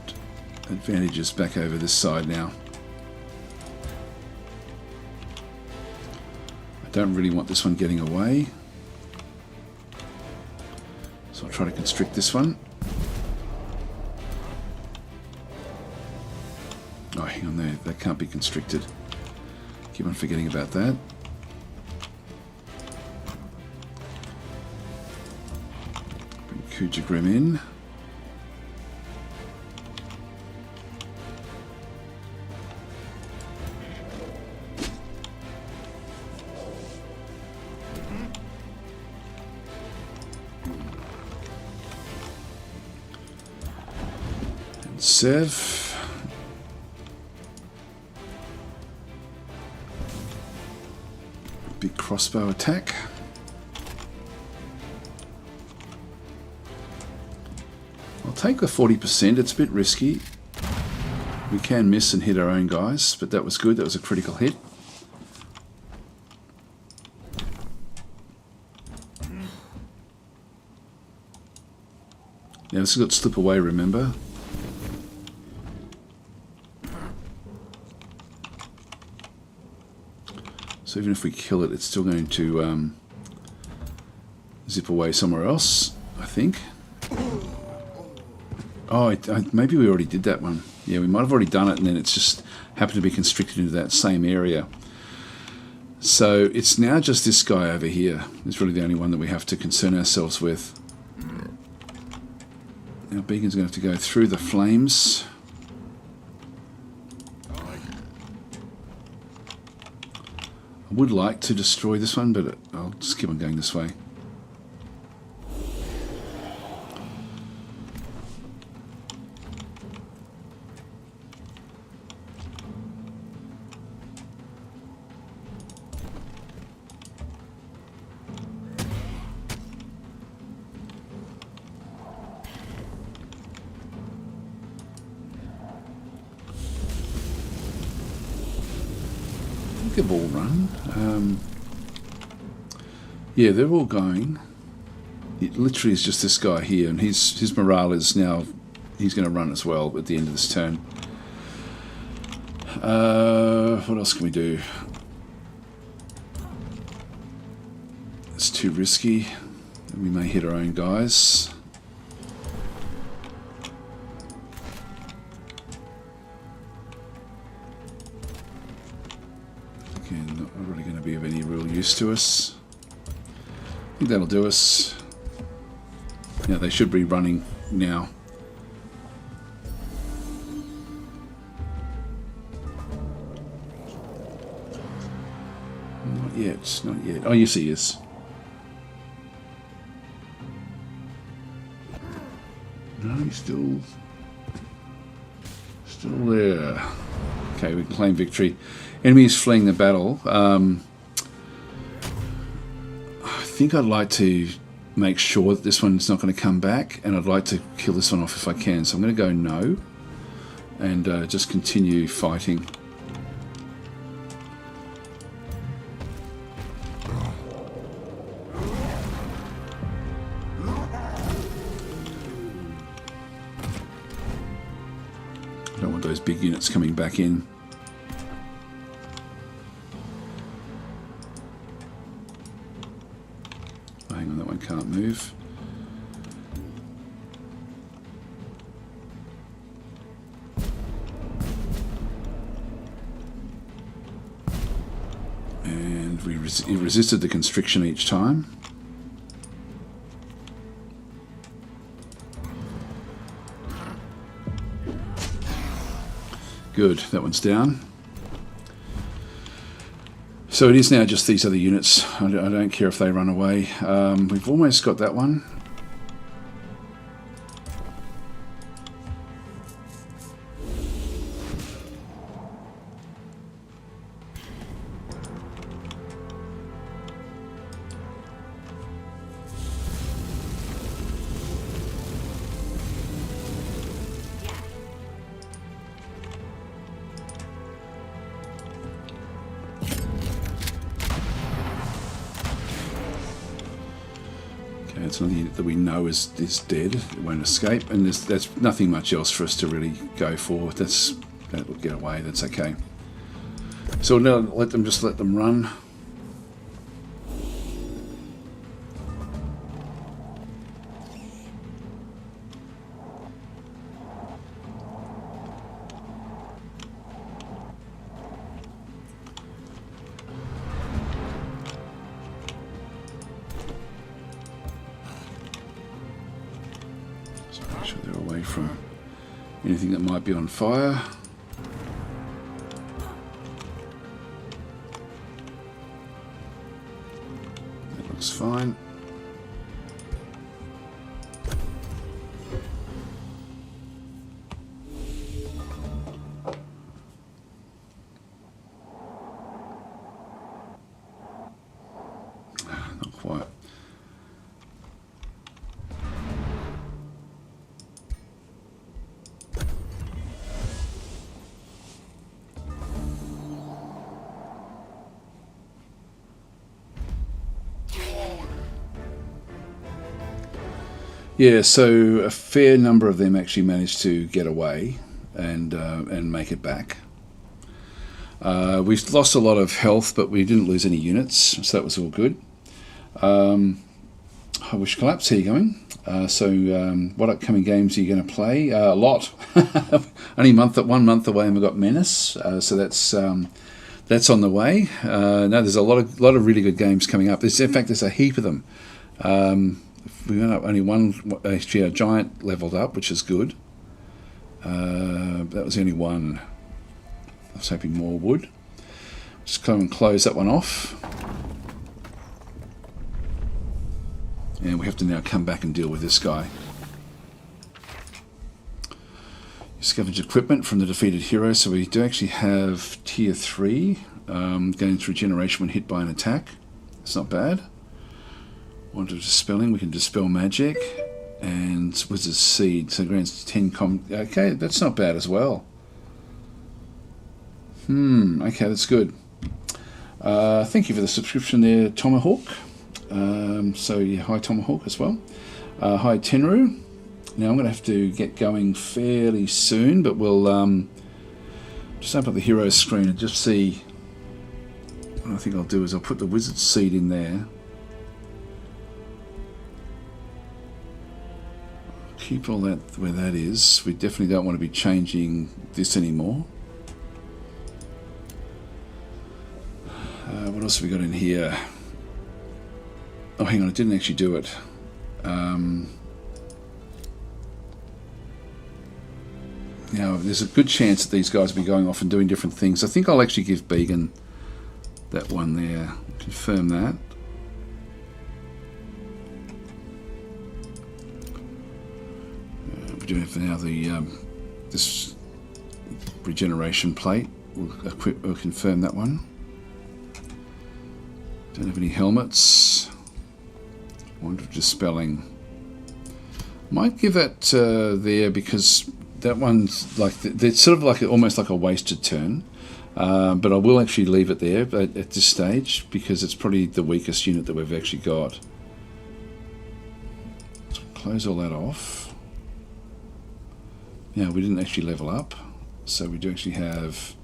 advantages back over this side now. I don't really want this one getting away, so I'll try to constrict this one. Oh, hang on there, that can't be constricted. Keep on forgetting about that. Bring Kuja Grim in. And Sev. Big crossbow attack. I'll take the 40%, it's a bit risky. We can miss and hit our own guys, but that was good, that was a critical hit. Now this has got to slip away, remember? So even if we kill it, it's still going to zip away somewhere else, I think. Oh, maybe we already did that one. Yeah, we might have already done it, and then it's just happened to be constricted into that same area. So it's now just this guy over here. It's really the only one that we have to concern ourselves with. Now Beacon's going to have to go through the flames. I would like to destroy this one, but I'll just keep on going this way. They've all run. Yeah, they're all going. It literally is just this guy here, and his morale is now, he's going to run as well at the end of this turn. What else can we do? It's too risky. We may hit our own guys. Again, not really going to be of any real use to us. I think that'll do us. Yeah, they should be running now. Not yet, not yet. Oh, yes, he is. No, he's still there. Okay, we can claim victory. Enemy is fleeing the battle. I think I'd like to make sure that this one's not going to come back, and I'd like to kill this one off if I can. So I'm going to go no, and just continue fighting. I don't want those big units coming back in. Oh, hang on, that one can't move. And it resisted the constriction each time. Good, that one's down. So it is now just these other units. I don't care if they run away. We've almost got that one. Okay, it's another unit that we know is dead. It won't escape, and there's nothing much else for us to really go for. That will get away. That's okay. So now let them run. Make sure they're away from anything that might be on fire. That looks fine. Not quite. Yeah, so a fair number of them actually managed to get away and make it back. We've lost a lot of health, but we didn't lose any units, so that was all good. I wish collapse. Here you going. What upcoming games are you going to play? A lot. Only 1 month away, and we've got Menace. So that's on the way. No, there's a lot of really good games coming up. In fact, there's a heap of them. We went up only one. Actually, a giant leveled up, which is good. That was the only one. I was hoping more would. Just come and close that one off. And we have to now come back and deal with this guy. You scavenge equipment from the defeated hero, so we do actually have tier 3 going through generation when hit by an attack. It's not bad. Wanted dispelling, we can dispel magic, and Wizard's Seed, so grants 10 okay, that's not bad as well. Okay, that's good. Thank you for the subscription there, Tomahawk. So yeah, hi Tomahawk as well. Hi Tenru. Now I'm going to have to get going fairly soon, but we'll just open up the hero screen and just see. What I think I'll do is I'll put the Wizard's Seed in there. Keep all that where that is. We definitely don't want to be changing this anymore. What else have we got in here? Oh, hang on, I didn't actually do it. Now, there's a good chance that these guys will be going off and doing different things. I think I'll actually give Began that one there. Confirm that. We're doing it for now. This regeneration plate. We'll confirm that one. Don't have any helmets. Wand of Dispelling. Might give that there because that one's like it's sort of like almost like a wasted turn. But I will actually leave it there at this stage because it's probably the weakest unit that we've actually got. So close all that off. Now we didn't actually level up, so we do actually have.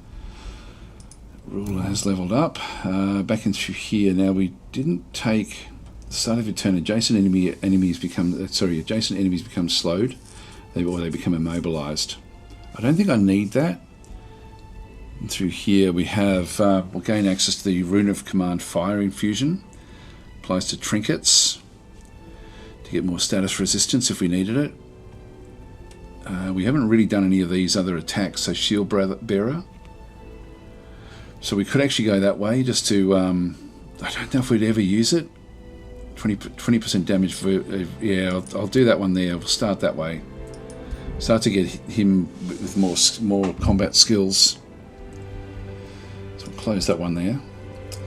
Ruler has leveled up. Back into here now. We didn't take the start of your turn. Adjacent enemies become slowed, or they become immobilized. I don't think I need that. And through here we have we'll gain access to the Rune of Command Fire Infusion. Applies to trinkets to get more status resistance if we needed it. We haven't really done any of these other attacks. So Shield Bearer. So we could actually go that way just to, I don't know if we'd ever use it. 20% damage for, yeah, I'll do that one there. We'll start that way. Start to get him with more combat skills. So we'll close that one there.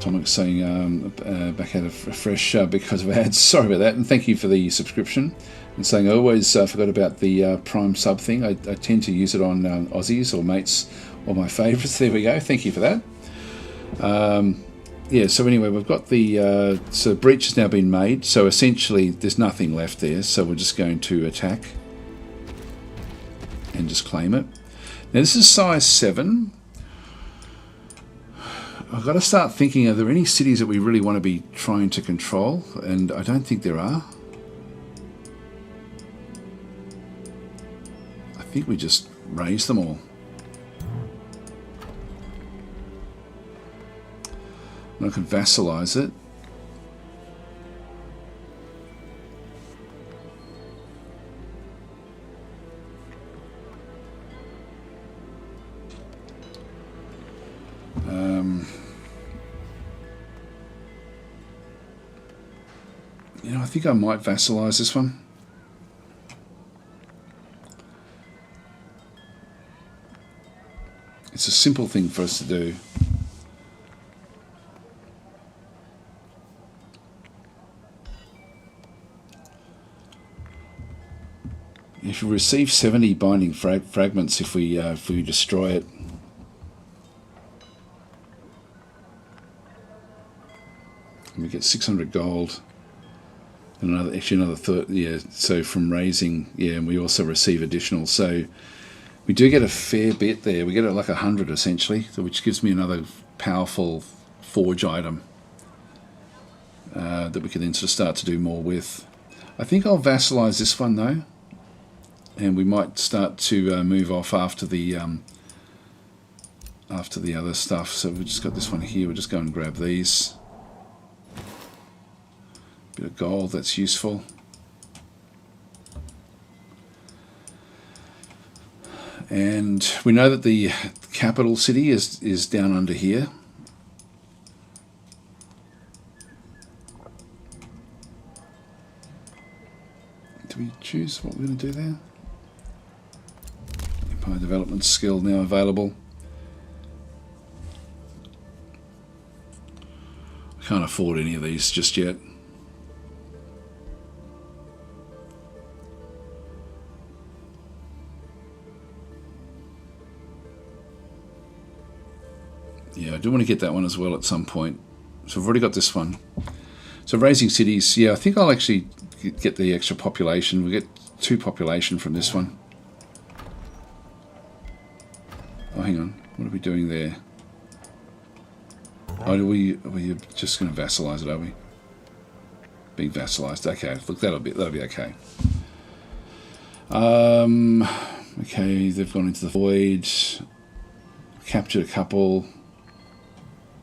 Tomic's saying back out of fresh because of ads. Sorry about that, and thank you for the subscription. And saying I always forgot about the Prime sub thing. I tend to use it on Aussies or mates or my favourites. There we go. Thank you for that. yeah, so anyway, we've got the so breach has now been made, so essentially there's nothing left there, so we're just going to attack and just claim it. Now this is size 7. I've got to start thinking, are there any cities that we really want to be trying to control? And I don't think there are. I think we just raise them all. And I can vassalize it. You know, I think I might vassalize this one. It's a simple thing for us to do. If we receive 70 binding fragments if we destroy it. And we get 600 gold. And another 30, yeah, so from raising, yeah, and we also receive additional. So we do get a fair bit there. We get like 100 essentially, so which gives me another powerful forge item that we can then sort of start to do more with. I think I'll vassalize this one though. And we might start to move off after the other stuff. So we've just got this one here. We'll just go and grab these. Bit of gold, that's useful. And we know that the capital city is down under here. Do we choose what we're going to do there? Empire development skill now available. I can't afford any of these just yet. Yeah, I do want to get that one as well at some point. So I've already got this one. So raising cities, yeah, I think I'll actually get the extra population. We get 2 population from this one. Oh, hang on. What are we doing there? Oh, are we just going to vassalize it, are we? Being vassalized. Okay, look, that'll be okay. Okay, they've gone into the void. Captured a couple.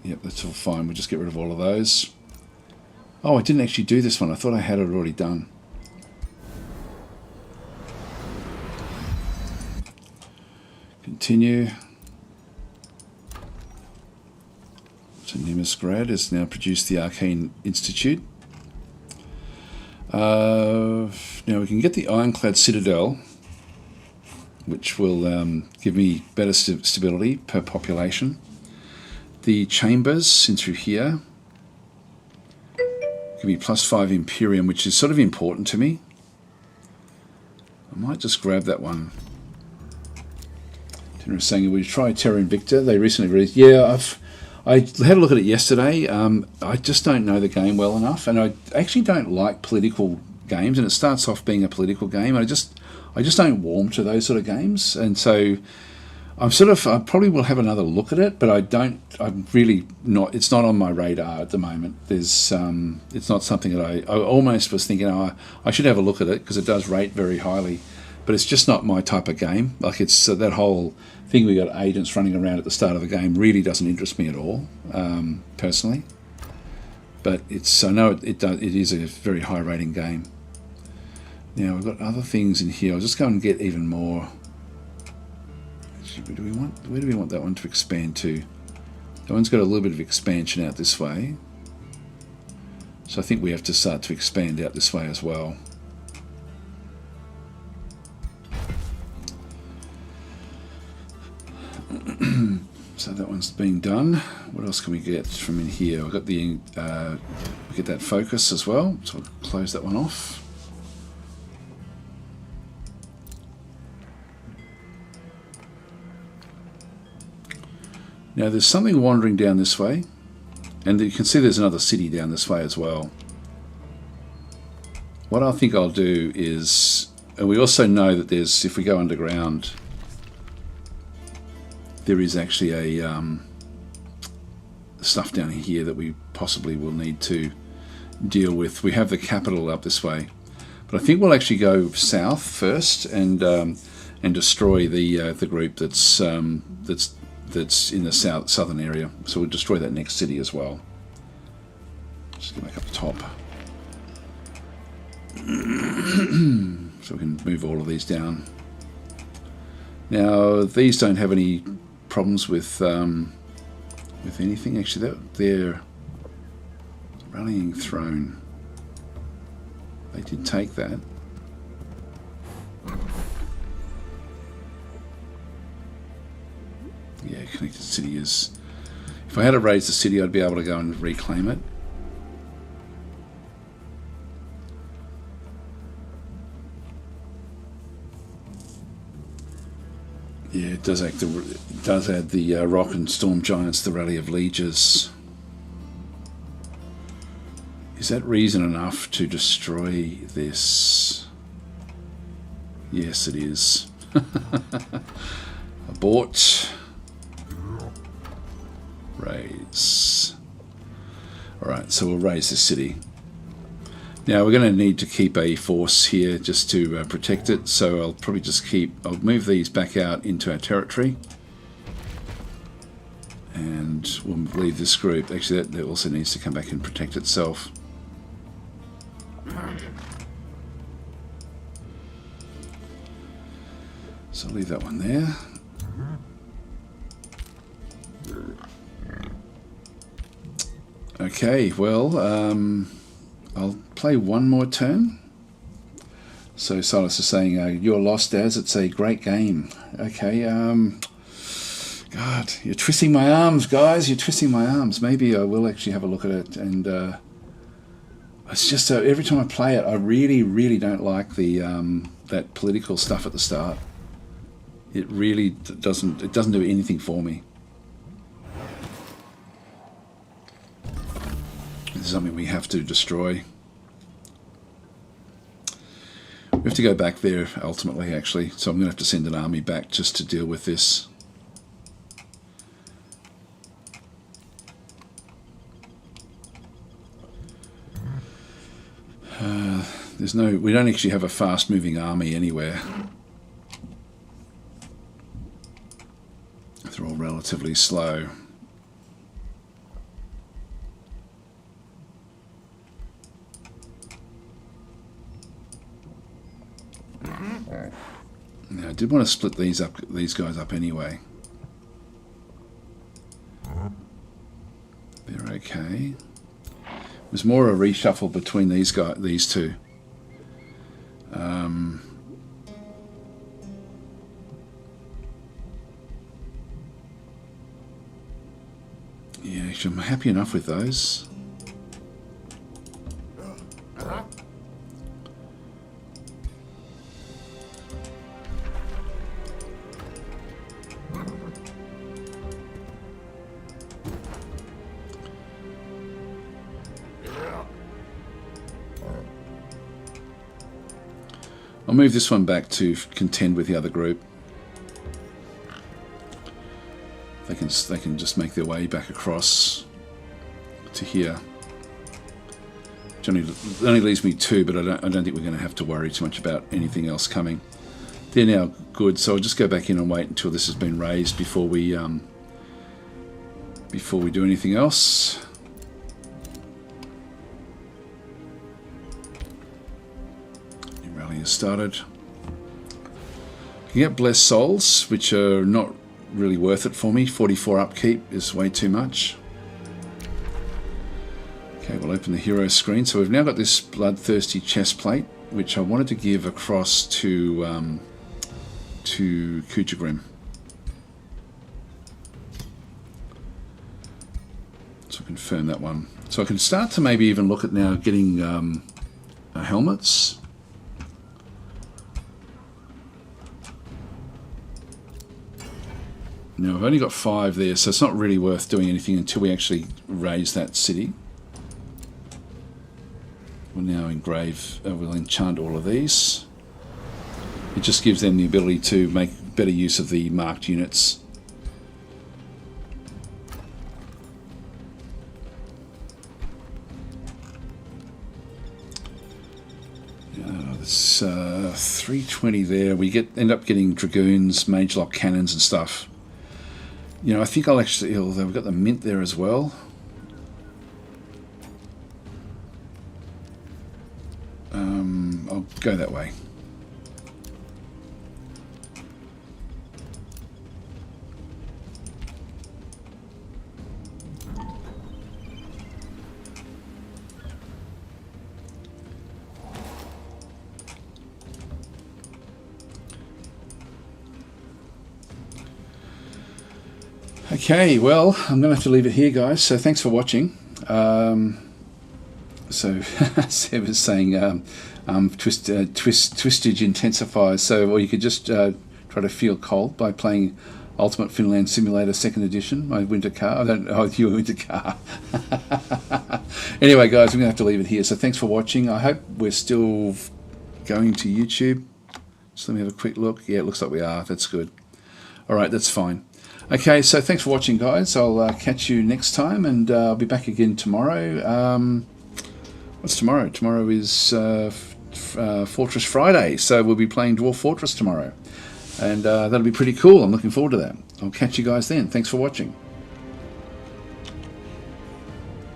Yep, that's all fine. We'll just get rid of all of those. Oh, I didn't actually do this one. I thought I had it already done. Continue. So Nemisgrad has now produced the Arcane Institute. Now we can get the Ironclad Citadel, which will give me better stability per population. The chambers in through here give me +5 Imperium, which is sort of important to me. I might just grab that one. Tenor was saying, we try Terra Invicta. They recently released. Yeah, I had a look at it yesterday. I just don't know the game well enough, and I actually don't like political games. And it starts off being a political game. I just don't warm to those sort of games, and so I probably will have another look at it, but I'm really not, it's not on my radar at the moment. It's not something that I almost was thinking, I should have a look at it because it does rate very highly, but it's just not my type of game. Like it's that whole thing we got agents running around at the start of the game really doesn't interest me at all, personally. But I know it is a very high rating game. Now we've got other things in here. I'll just go and get even more. Where do we want that one to expand to? That one's got a little bit of expansion out this way. So I think we have to start to expand out this way as well. So that one's been done. What else can we get from in here? We've got we get that focus as well. So we'll close that one off. Now there's something wandering down this way. And you can see there's another city down this way as well. What I think I'll do is, and we also know that there's, if we go underground, there is actually a stuff down here that we possibly will need to deal with. We have the capital up this way, but I think we'll actually go south first and destroy the group that's in the southern area. So we'll destroy that next city as well. Just get back up the top. So we can move all of these down. Now these don't have any problems with anything. Actually, they're rallying throne. They did take that. Yeah, connected city is. If I had to raise the city, I'd be able to go and reclaim it. Yeah, it does add the rock and storm giants, the rally of lieges. Is that reason enough to destroy this? Yes, it is. Abort. Raise. Alright, so we'll raise the city. Now we're going to need to keep a force here just to protect it, so I'll probably just I'll move these back out into our territory. And we'll leave this group. Actually, that also needs to come back and protect itself. So I'll leave that one there. Okay, well, I'll play one more turn. So Silas is saying, you're lost, Daz. It's a great game. Okay, God, you're twisting my arms, guys. You're twisting my arms. Maybe I will actually have a look at it. And it's just every time I play it, I really, really don't like the that political stuff at the start. It really doesn't. It doesn't do anything for me. This is something we have to destroy. We have to go back there ultimately, actually. So I'm going to have to send an army back just to deal with this. We don't actually have a fast-moving army anywhere. They're all relatively slow. Now, I did want to split these guys up anyway. They're okay. It was more a reshuffle between these two. Yeah, actually, I'm happy enough with those. I'll move this one back to contend with the other group. They can just make their way back across to here. Which only leaves me two, but I don't think we're going to have to worry too much about anything else coming. They're now good, so I'll just go back in and wait until this has been raised before we do anything else. Started. You can get blessed souls, which are not really worth it for me. 44 upkeep is way too much. Okay, we'll open the hero screen. So we've now got this bloodthirsty chest plate, which I wanted to give across to Kuchagrim. So confirm that one. So I can start to maybe even look at now getting helmets. Now, I've only got 5 there, so it's not really worth doing anything until we actually raise that city. We'll now we'll enchant all of these. It just gives them the ability to make better use of the marked units. It's 320 there. We end up getting dragoons, mage lock cannons and stuff. You know, I think I'll actually, although we've got the mint there as well. I'll go that way. Okay, well, I'm going to have to leave it here, guys. So thanks for watching. So Seb is saying twistage intensifies. So, or you could just try to feel cold by playing Ultimate Finland Simulator 2nd Edition. My winter car. I don't know your winter car. Anyway, guys, I'm going to have to leave it here. So thanks for watching. I hope we're still going to YouTube. So let me have a quick look. Yeah, it looks like we are. That's good. All right, that's fine. Okay, so thanks for watching, guys. I'll catch you next time, and I'll be back again tomorrow. What's tomorrow? Tomorrow is Fortress Friday, so we'll be playing Dwarf Fortress tomorrow, and that'll be pretty cool. I'm looking forward to that. I'll catch you guys then. Thanks for watching.